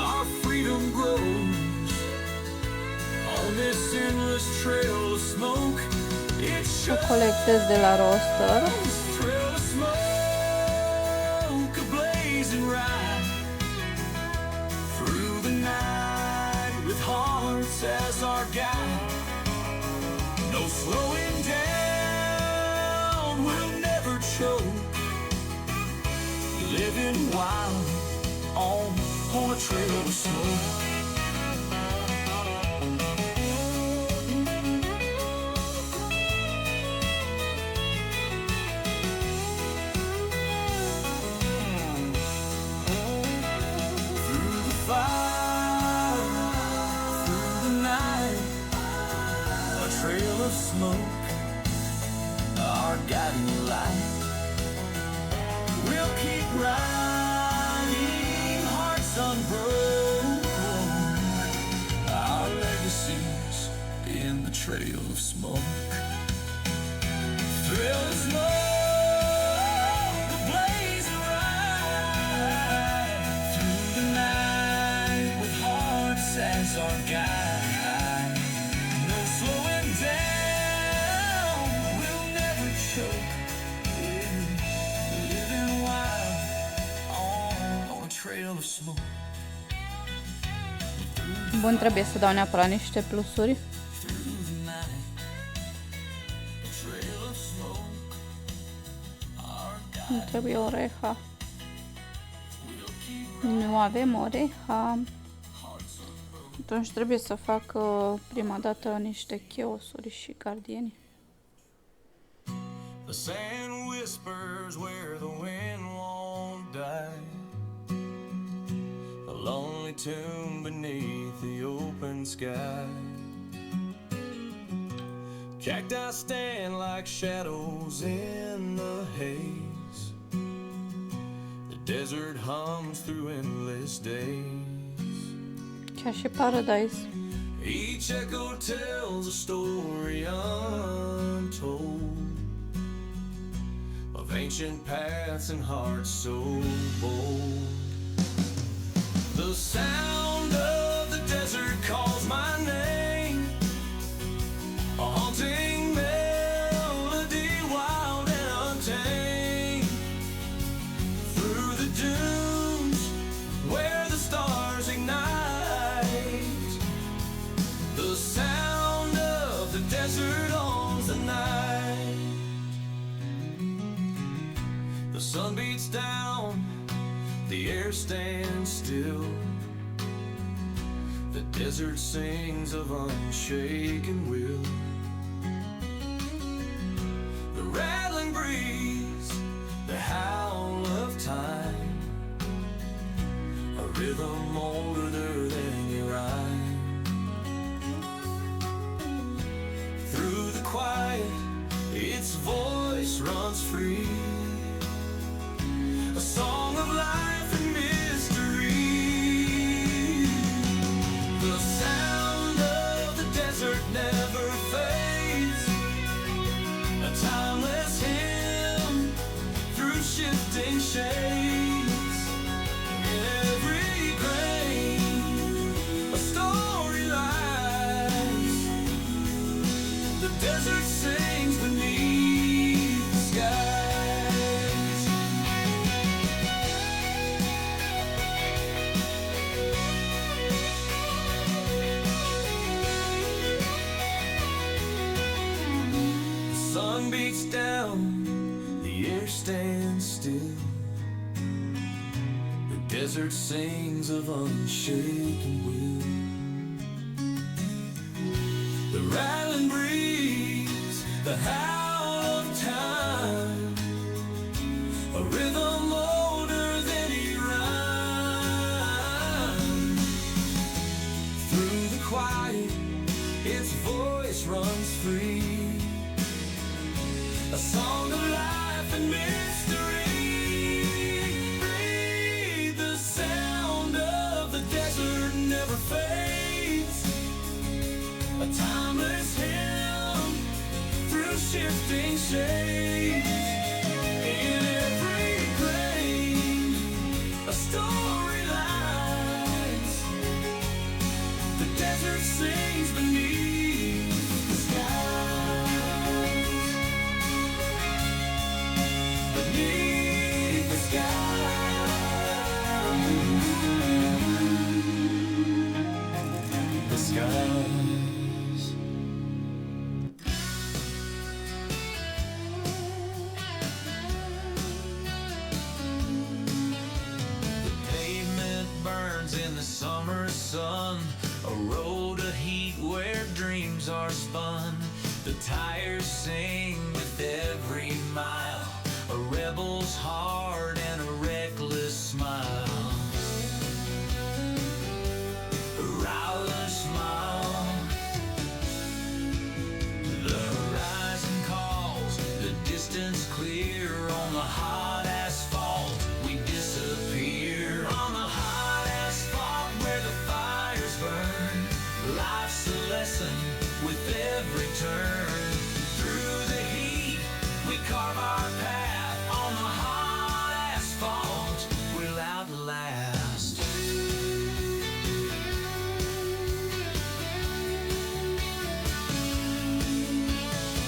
our freedom grows. On this endless trail of smoke, it's Să colectez de la roster. trail of smoke, a blazing ride through the night with hearts as our guide. No slowing down, we'll never choke. Living wild on a trail of smoke. Through the fire, through the night, a trail of smoke, our guiding light. We'll keep riding, hearts unbroken. Our legacies in the trail of smoke. Trail of smoke, the blazing ride through the night with hearts as our guide. No slowing down, we'll never choke. Living wild on a trail of smoke. Bun, trebuie să dau neapărat niște plusuri. Through the night, a trail of smoke. Our guide Îmi trebuie o reha. will keep Nu avem o reha. Atunci trebuie să fac prima dată niște cheosuri și gardieni. The sand whispers where the wind won't die. A lonely tomb beneath the open sky. Cacti stand like shadows in the haze. The desert hums through endless days. Chiar și Paradise. Each echo tells a story untold of ancient paths and hearts so bold. The sound of the desert calls my name, a haunting melody, wild and untamed. Through the dunes where the stars ignite, the sound of the desert owns the night. The sun beats down, the air stands still. The desert sings of unshaken will. The rattling breeze, the howl of time, a rhythm older than your rhyme. Through the quiet, its voice runs free, a song of life and mystery. The sound of the desert never fades, sun beats down, the air stands still. The desert sings of unshaken will. The rattling breeze, the howl of time, a rhythm older than any rhyme. Through the quiet, its voice runs free, a song of life and mystery. Breathe, the sound of the desert never fades, a timeless hymn through shifting shades. In every grain, a story lies. The desert sings beneath the skies. Beneath the skies. The skies. The pavement burns in the summer sun, a road of heat where dreams are spun. The tires sing with every mile, a rebel's heart and a reckless smile. A rowless smile. The horizon calls, the distance clear. On the hot asphalt we disappear. On the hot asphalt where the fires burn, life's a lesson with every turn. Through the heat we carve our path. On the hot asphalt we'll outlast.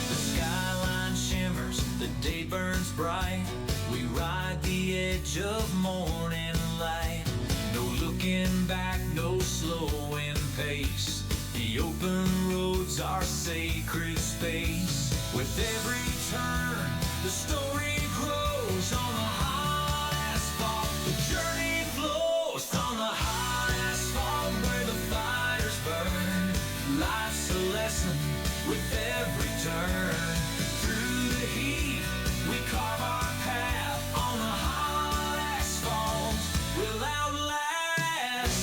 The skyline shimmers, the day burns bright. We ride the edge of morning light. No looking back, no slowing pace. The open roads are sacred space. With every turn, the story grows. On the hot asphalt, the journey flows. On the hot asphalt where the fires burn, life's a lesson with every turn. Through the heat, we carve our path. On the hot asphalt, we'll outlast.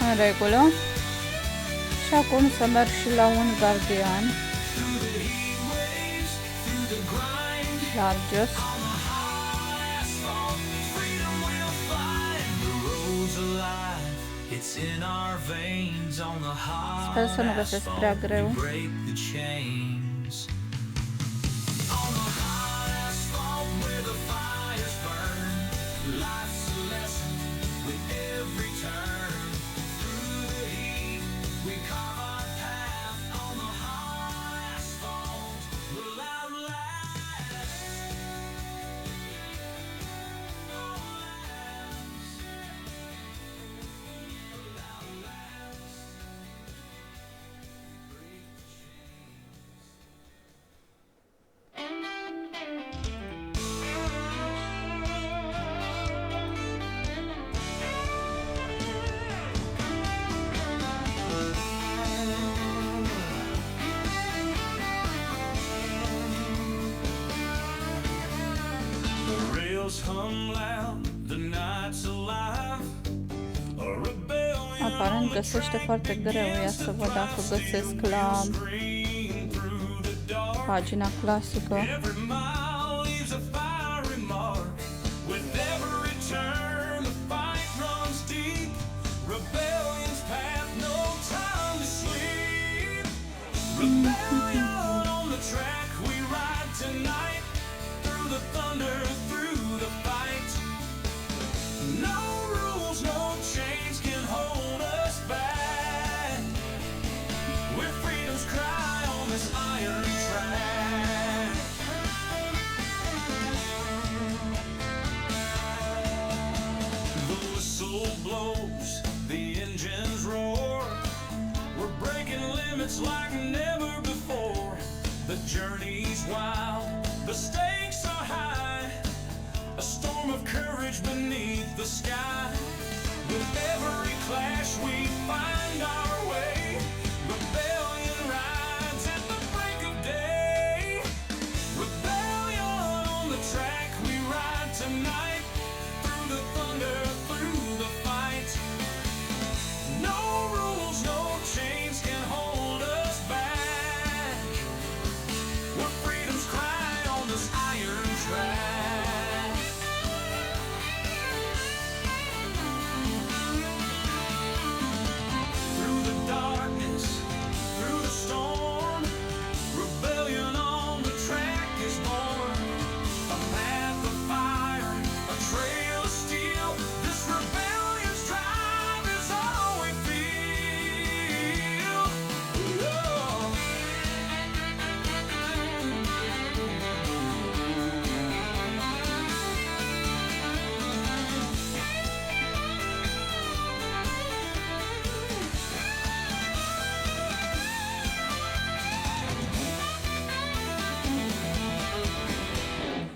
În regulă. Și acum să merg și la un gardian. Through the heat waves, through the grind. Largest. On the hot asphalt, freedom we'll find. The road's alive, it's in our veins. On the hot Sper să nu găsesc prea asphalt, greu. we break the chains. On the hot asphalt where the fires burn, life's a lesson with every turn. Through the heat, we carve our path. On the hot asphalt, we'll outlast. The rails hum loud, the night's alive. A rebellion Aparent găsește foarte greu. Ia să văd dacă găsesc la scream through the dark. pagina clasică. Every mile leaves a fiery mark. With every turn, the fight runs deep. Rebellion's path, no time to sleep. Rebellion on the track, we ride tonight. Through the thunder, through the fight. No rules, no chains can hold us back. We're freedom's cry on this iron track. Though the blows, the engines roar. We're breaking limits like never before. The journey's wild, the stakes are high. A storm of courage beneath the sky. With every clash we find our way. Rebellion rides at the break of day. Rebellion on the track we ride tonight. Through the thunder, through the fight. No rules, no chains can hold us back. We're freedom's cry on this iron track. Through the darkness, through the storm, rebellion on the track is born. A path of fire, a trail of steel. This rebellion's drive is all we feel. Oh.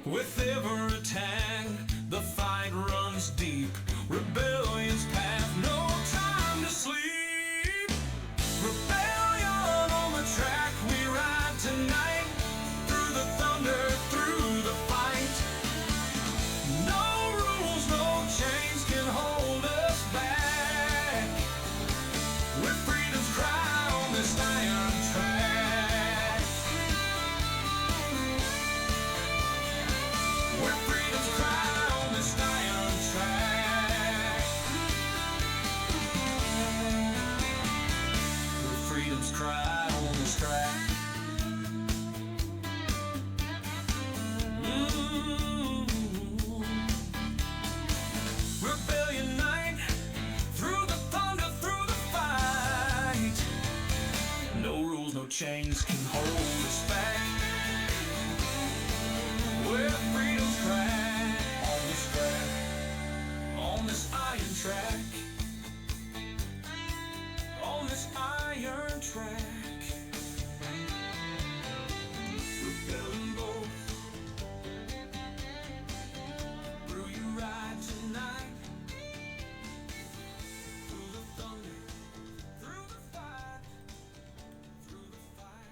With every attack, the fight runs deep. Rebellion's path, no time to sleep. Rebellion on the track we ride tonight. Through the thunder, through the fight. No rules, no chains can hold us back. With freedom's cry on this iron track. With freedom's cry on this iron track. With freedom's cry on this track. Rebellion night, through the thunder, through the fight. No rules, no chains can hold us back. Where freedom's crack on this track, on this iron track, on this iron track. Rebellion both, through you ride tonight. Through the thunder, through the fight, through the fight.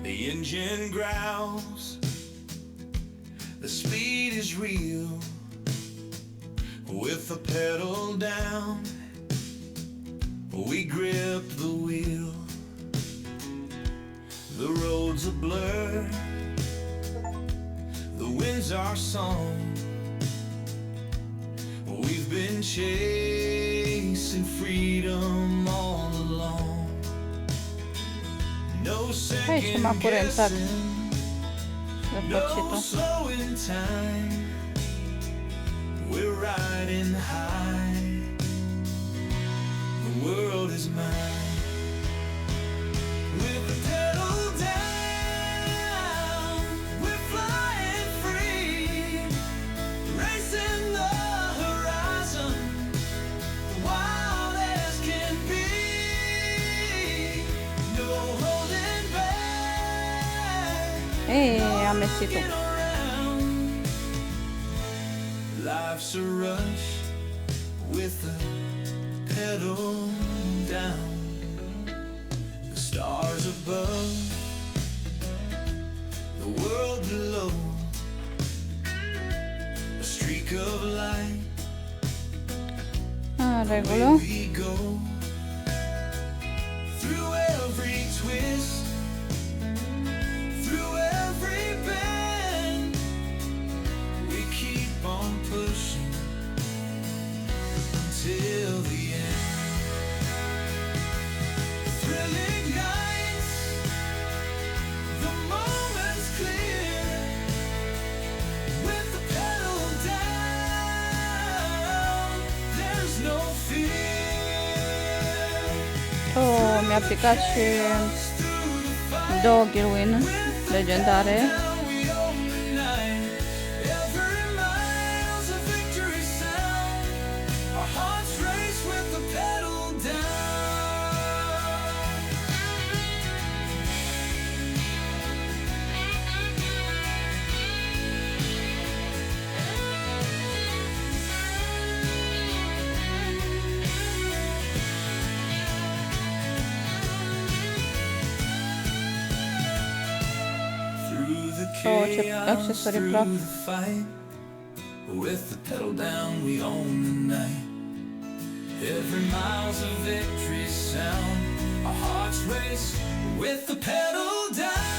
The engine growls, the speed is real. With the pedal down, we grip the wheel. The roads are blurred, the wind's our song. We've been chasing freedom all along. No Aici m-a second curentat guessing, de faci no tu. slowing time. We're riding high. The world is mine. With the pedal down, we're flying free, racing the horizon, wild as can be. No holding back. Ei, amețitul. Looking around. Life's a rush with the pedal down. The stars above, the world below. A streak of light, În regulă. we go. Through every twist, through every bend, we keep on pushing until the end. The thrill ignites, the moment's clear. With the pedal down, there's mi-a picat și 2 ghiruin legendare. Oh, ce accesorii plac. With the pedal down, we own the night. Every mile's a victory sound. Our hearts race with the pedal down.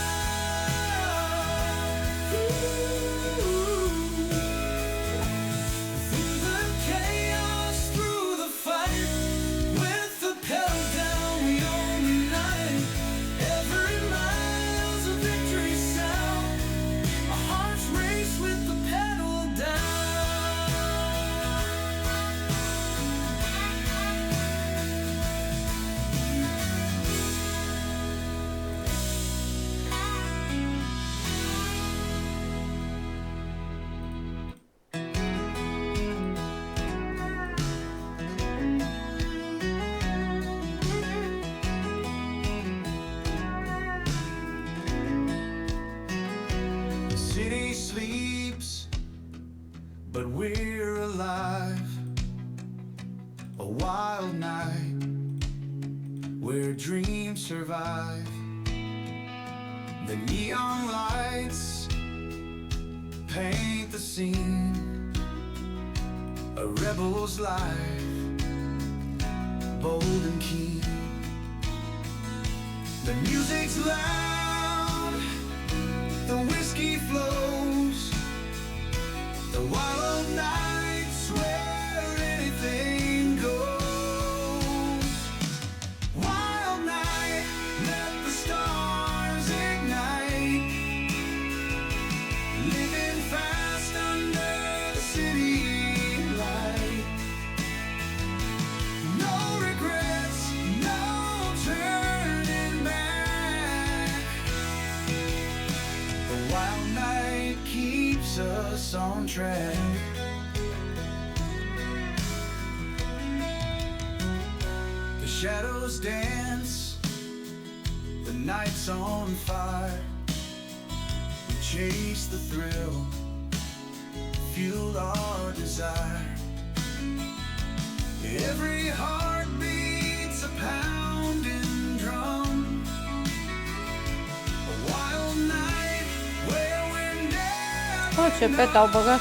Through the chaos, through the fight. With the pedal down, we own the night. Every mile's a victory sound. Our hearts race with the pedal down. The city sleeps, but we're alive. A wild night where dreams survive. The neon lights paint the scene. A rebel's life, bold and keen. The music's loud, the whiskey flows. The wild nights where anything goes. Wild night, let the stars ignite. Living fast under the city light. No regrets, no turning back. The wild night keeps us on track. The shadows dance, the night's on fire. We chase the thrill, fuel our desire. Every heart beats a pounding drum. A wild night where we're never Oh, ce pet au băgat.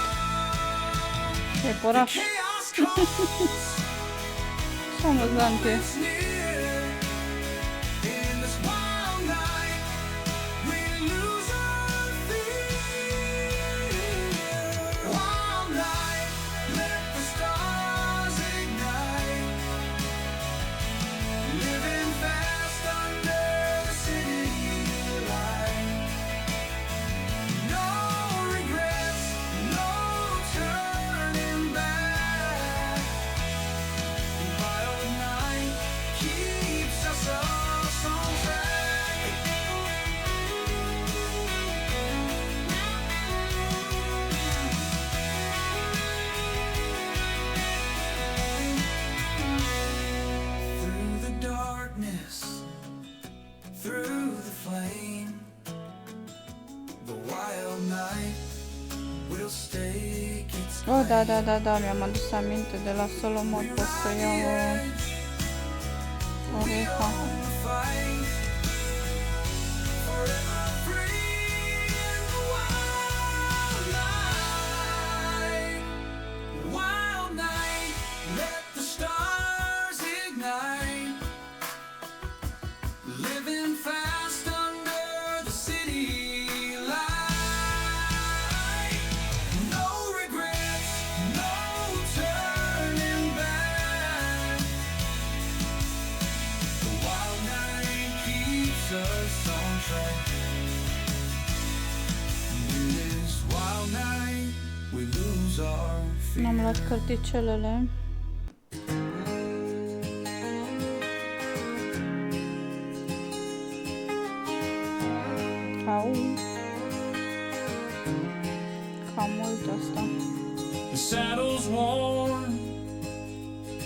E coraș. Ce amuzant e. near. In this wild night, we lose our fear. Wild night, let the stars ignite. Living fast under the city light. No regrets, no turning back. Wild night keeps us on track. Through the darkness, through the flame, the wild night will stake its Oh, da, mi-am adus aminte de la solo mod, pot să iau oreha. fight. Forever free in the wild night. Wild night, let the stars ignite. Living fast under the city light. No regrets, no turning back. The wild night keeps us on track. In this wild night, we lose our fear. N-am luat cărticelele. asta. The saddle's worn,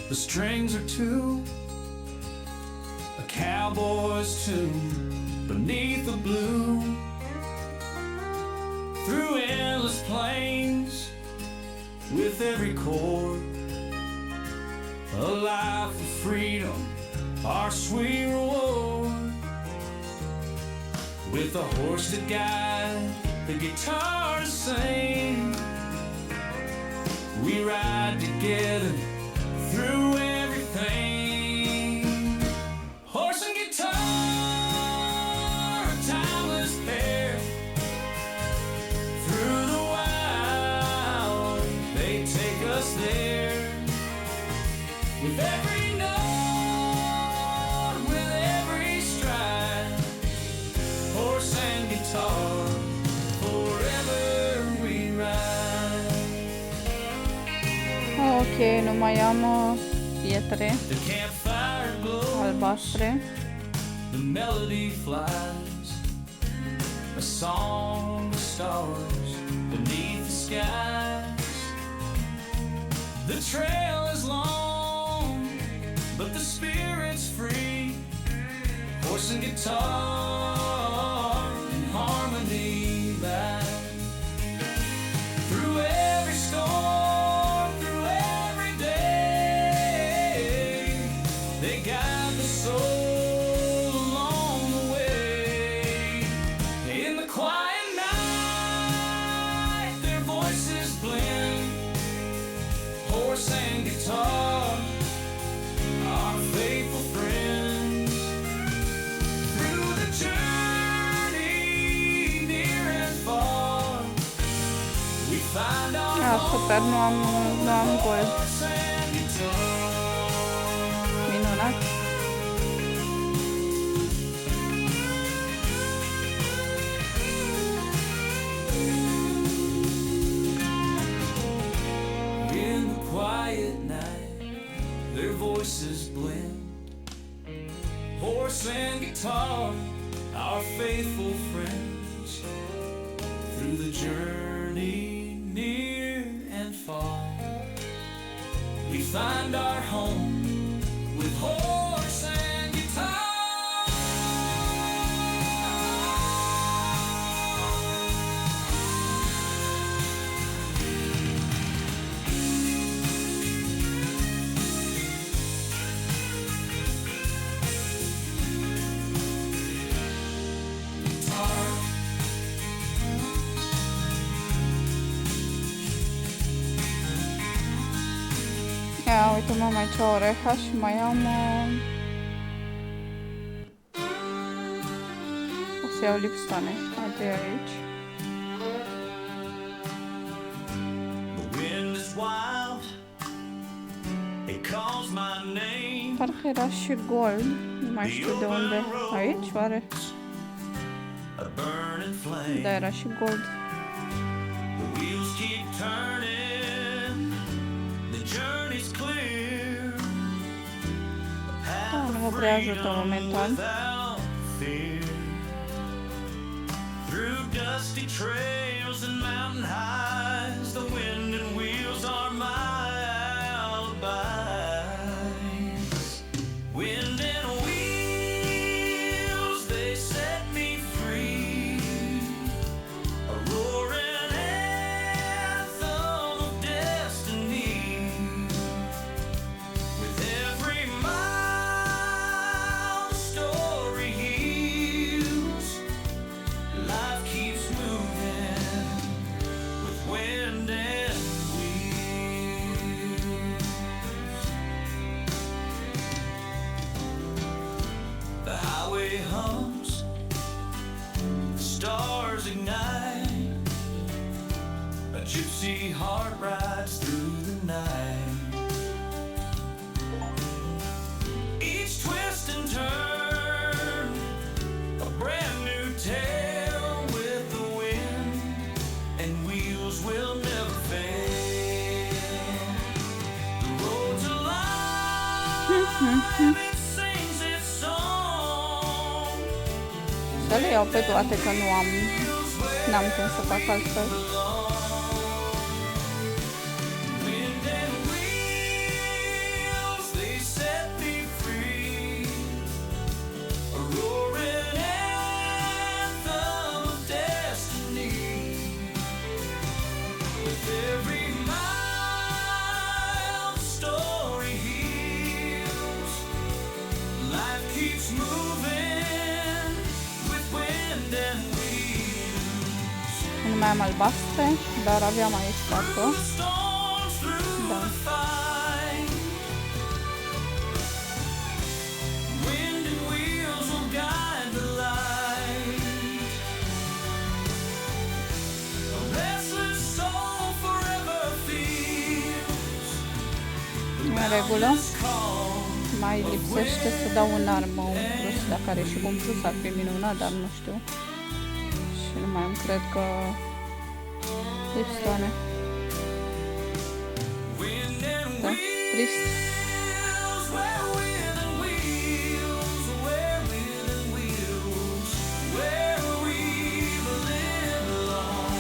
the strings are two, a cowboy's tune beneath the blue. Through endless plains, with every chord, a life of freedom, our sweet reward. With a horse to guide, the guitar to sing, we ride together through everything. Horse and guitar, a timeless pair. Through the wild, they take us there. With every note, with every stride, horse and guitar, forever we ride. Ok, nu mai am pietre The campfire glows, albastre. the melody flies, a song of stars beneath the skies. The trail is long, but the spirit's free. Horse and guitar in harmony lie. Through every storm, through every day, they guide the soul along the way. In the quiet night, their voices blend. Horse and guitar, our faithful friends. Through the journey, near and far, we find our Super, nu am gold. horse and guitar. Minunat. In the quiet night, their voices blend. Horse and guitar, our faithful friends. Through the journey, near and far, we find our home with horse and guitar. Ia, uite, mă, mai ce oreha și mai am... O să iau lipstone. Uite aici. The wind is wild, it calls my name. Parcă era și gold. Nu mai știu de unde. Aici, oare? A burning flame. Da, era și gold. The wheels keep turning, the journey's clear. Da, nu mă prea ajută momentan. Without fear. Through dusty trails and mountain highs, the wind and wheels are my alibis. Wind and wheels, they set me free. A roaring anthem of destiny. With every mile, the story heals. Life keeps moving with wind and wheels. The highway hums, the stars ignite. A gypsy heart rides through the night. Each twist and turn, a brand new tale with the wind and wheels will never fail. The road to life, it sings its song. Să le iau pe toate, că nu am... N-am cum să fac altfel. mai am albastre, dar aveam aici 4. storms through Da. the fight. Wind and wheels will guide the light. A restless soul forever feels În regulă. call. Mai lipsește să dau în armă un plus, dacă are și un plus ar fi minunat, dar nu știu. Și nu mai îmi cred că lipstoane. Wind and Da, trist. wheels, where wind and wheels, where wind and wheels, where we live alone.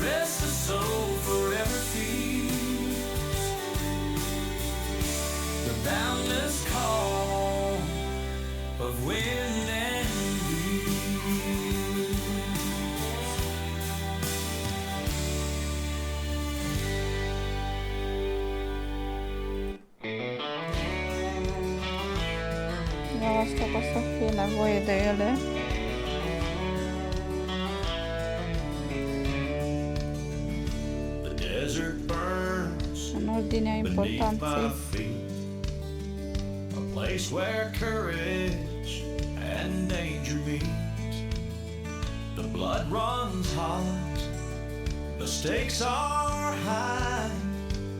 Rest the soul forever feels the boundless call of wind and wheels. Iar asta că o să fie nevoie de ele. The desert burns În ordinea beneath my importanței. feet, a place where courage and danger meet. The blood runs hot, the stakes are high,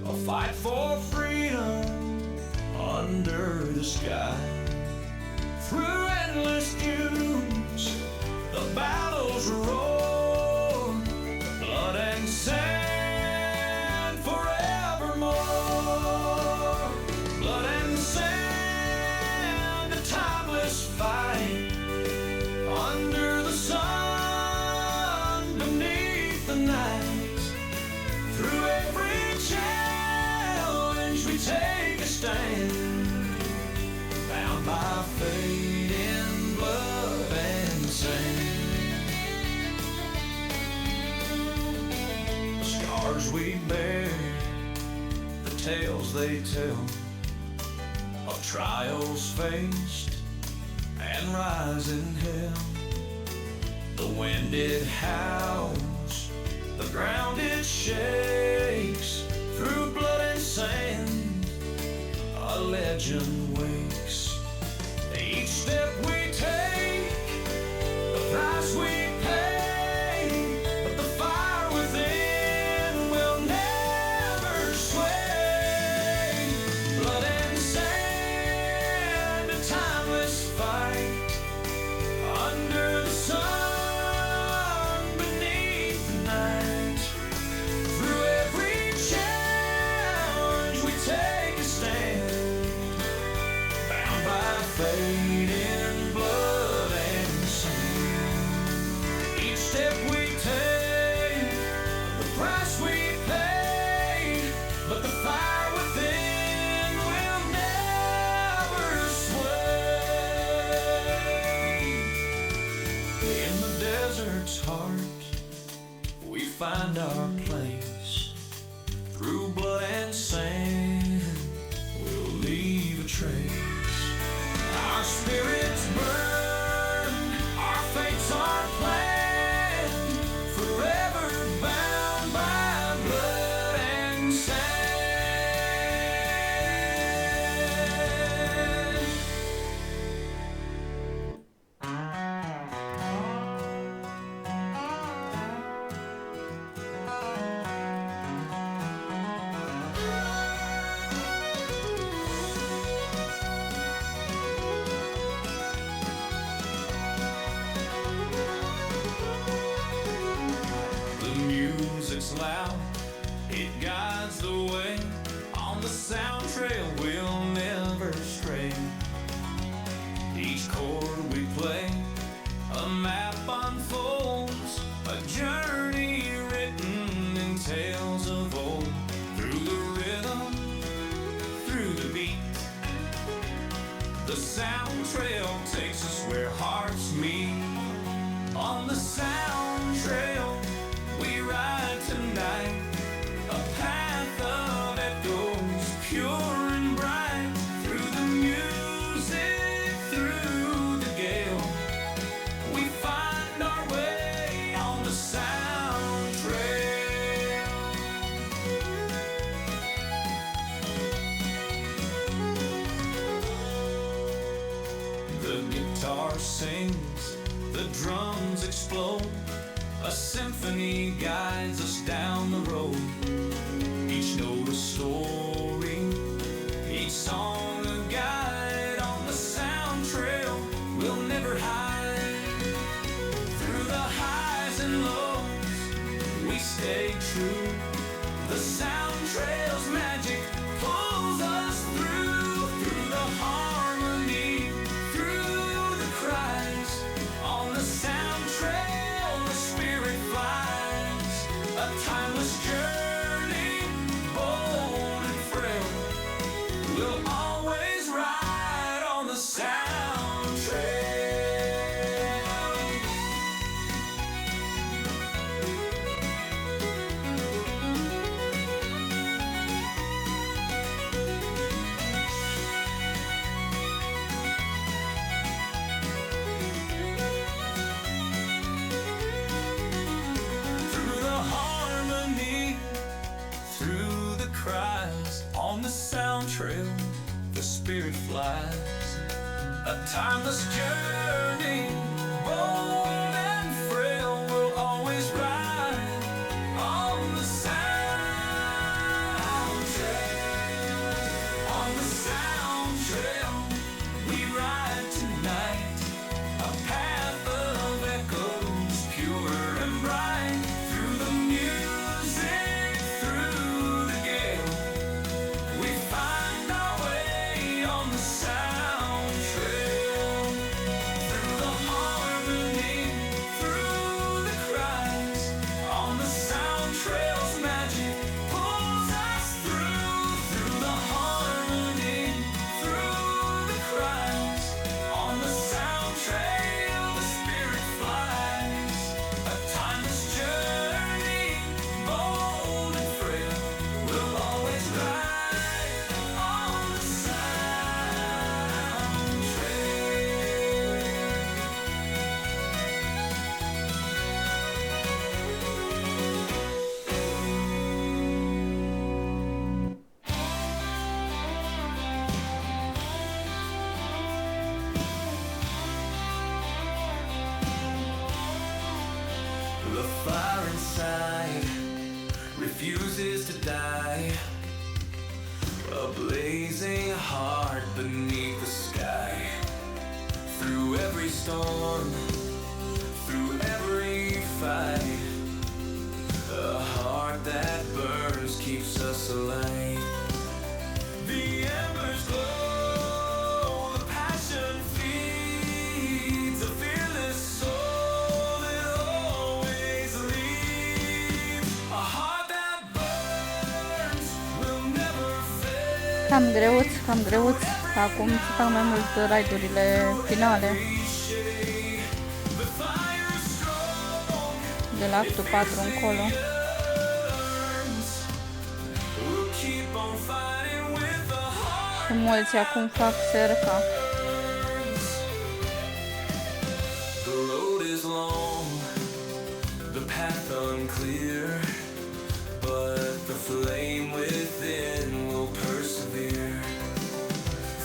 a fight for freedom under the sky. Through endless dunes, the battles roar, blood and sand forevermore. Blood and sand, a timeless fight under the sun, beneath the night. Through every challenge, we take a stand, bound by fate in blood and sand. The scars we bear, the tales they tell of trials faced and rising hell. The wind it howls, the ground it shakes. Through blood and sand, a legend wakes. Each step we take, the price we pay, but the fire within will never sway. Blood and sand, a timeless fight under the sun, beneath the night. Through every challenge, we take a stand, bound by fate in blood and sand. Each step we take, the price we pay, but the fire within will never sway. In the desert's heart, we find our place. Through blood and sand, we'll leave a trace. Our spirits burn, our fates are planned, forever bound by blood and sand. The music's loud, it guides the way. On the sound trail we'll never stray. Each chord we play, a map unfolds, a journey written in tales of old. Through the rhythm, through the beat, the sound trail takes us where hearts meet. On the sound trail we ride tonight, a path of echoes pure and bright. Through the music, through the gale, explode. A symphony guides us down the road. Each note a story, each song a guide. On the sound trail we'll never hide. Through the highs and lows we stay true. The sound trail's magic pulls us through. Through the harmony, through the cries. On the sound trail the spirit flies. A timeless journey, bold and frail. We'll always ride on the sound trail. Through the harmony, through the cries. On the sound trail the spirit flies. A timeless journey, bold and frail. We'll always ride on the sound trail. On the sound trail we ride tonight. A path of echoes, pure and bright. Through the music, through the gale, we find our way on the sound trail. Through the harmony, through the cries. On the sound trail's magic pulls us through. Through the harmony, through the cries. On the sound trail the spirit flies. A timeless journey, bold and frail. We'll always ride on the sound trail. The fire inside refuses to die. A blazing heart beneath the sky. Through every storm, through every fight. A heart that burns keeps us alive. The embers glow, the passion feeds. A fearless soul that always leads. A heart that burns will never fade. Cam greuț, că acum se fac mai mult raidurile finale The fire strong de la actul 4 încolo. we'll keep on fighting with the heart. Și mulți acum fac serca. The road is long, the path unclear, but the flame within will persevere.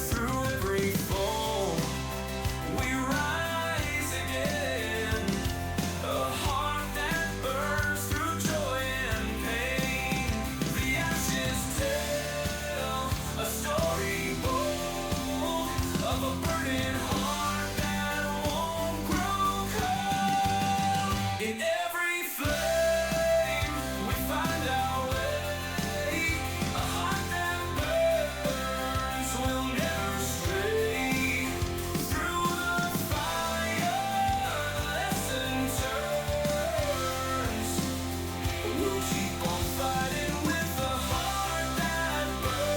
Through every fall, we rise again. A heart that burns through joy and pain. The ashes tell a story bold of a burning heart that won't grow cold. In every flame we find our way. A heart that burns will never stray. Through the fire, the lesson turns. We'll keep on fighting with the heart that burns.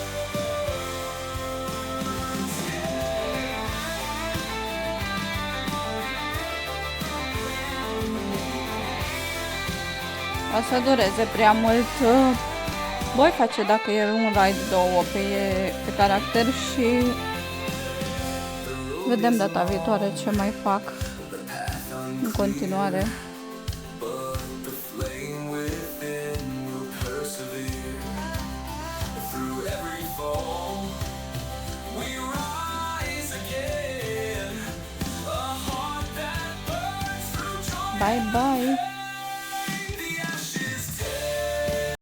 O să dureze prea mult. Voi face dacă e un raid 2 pe caracter și vedem data viitoare ce mai fac în continuare. But the flame within will persevere. Through every fall, we rise again. A heart that burns through joy Bye bye!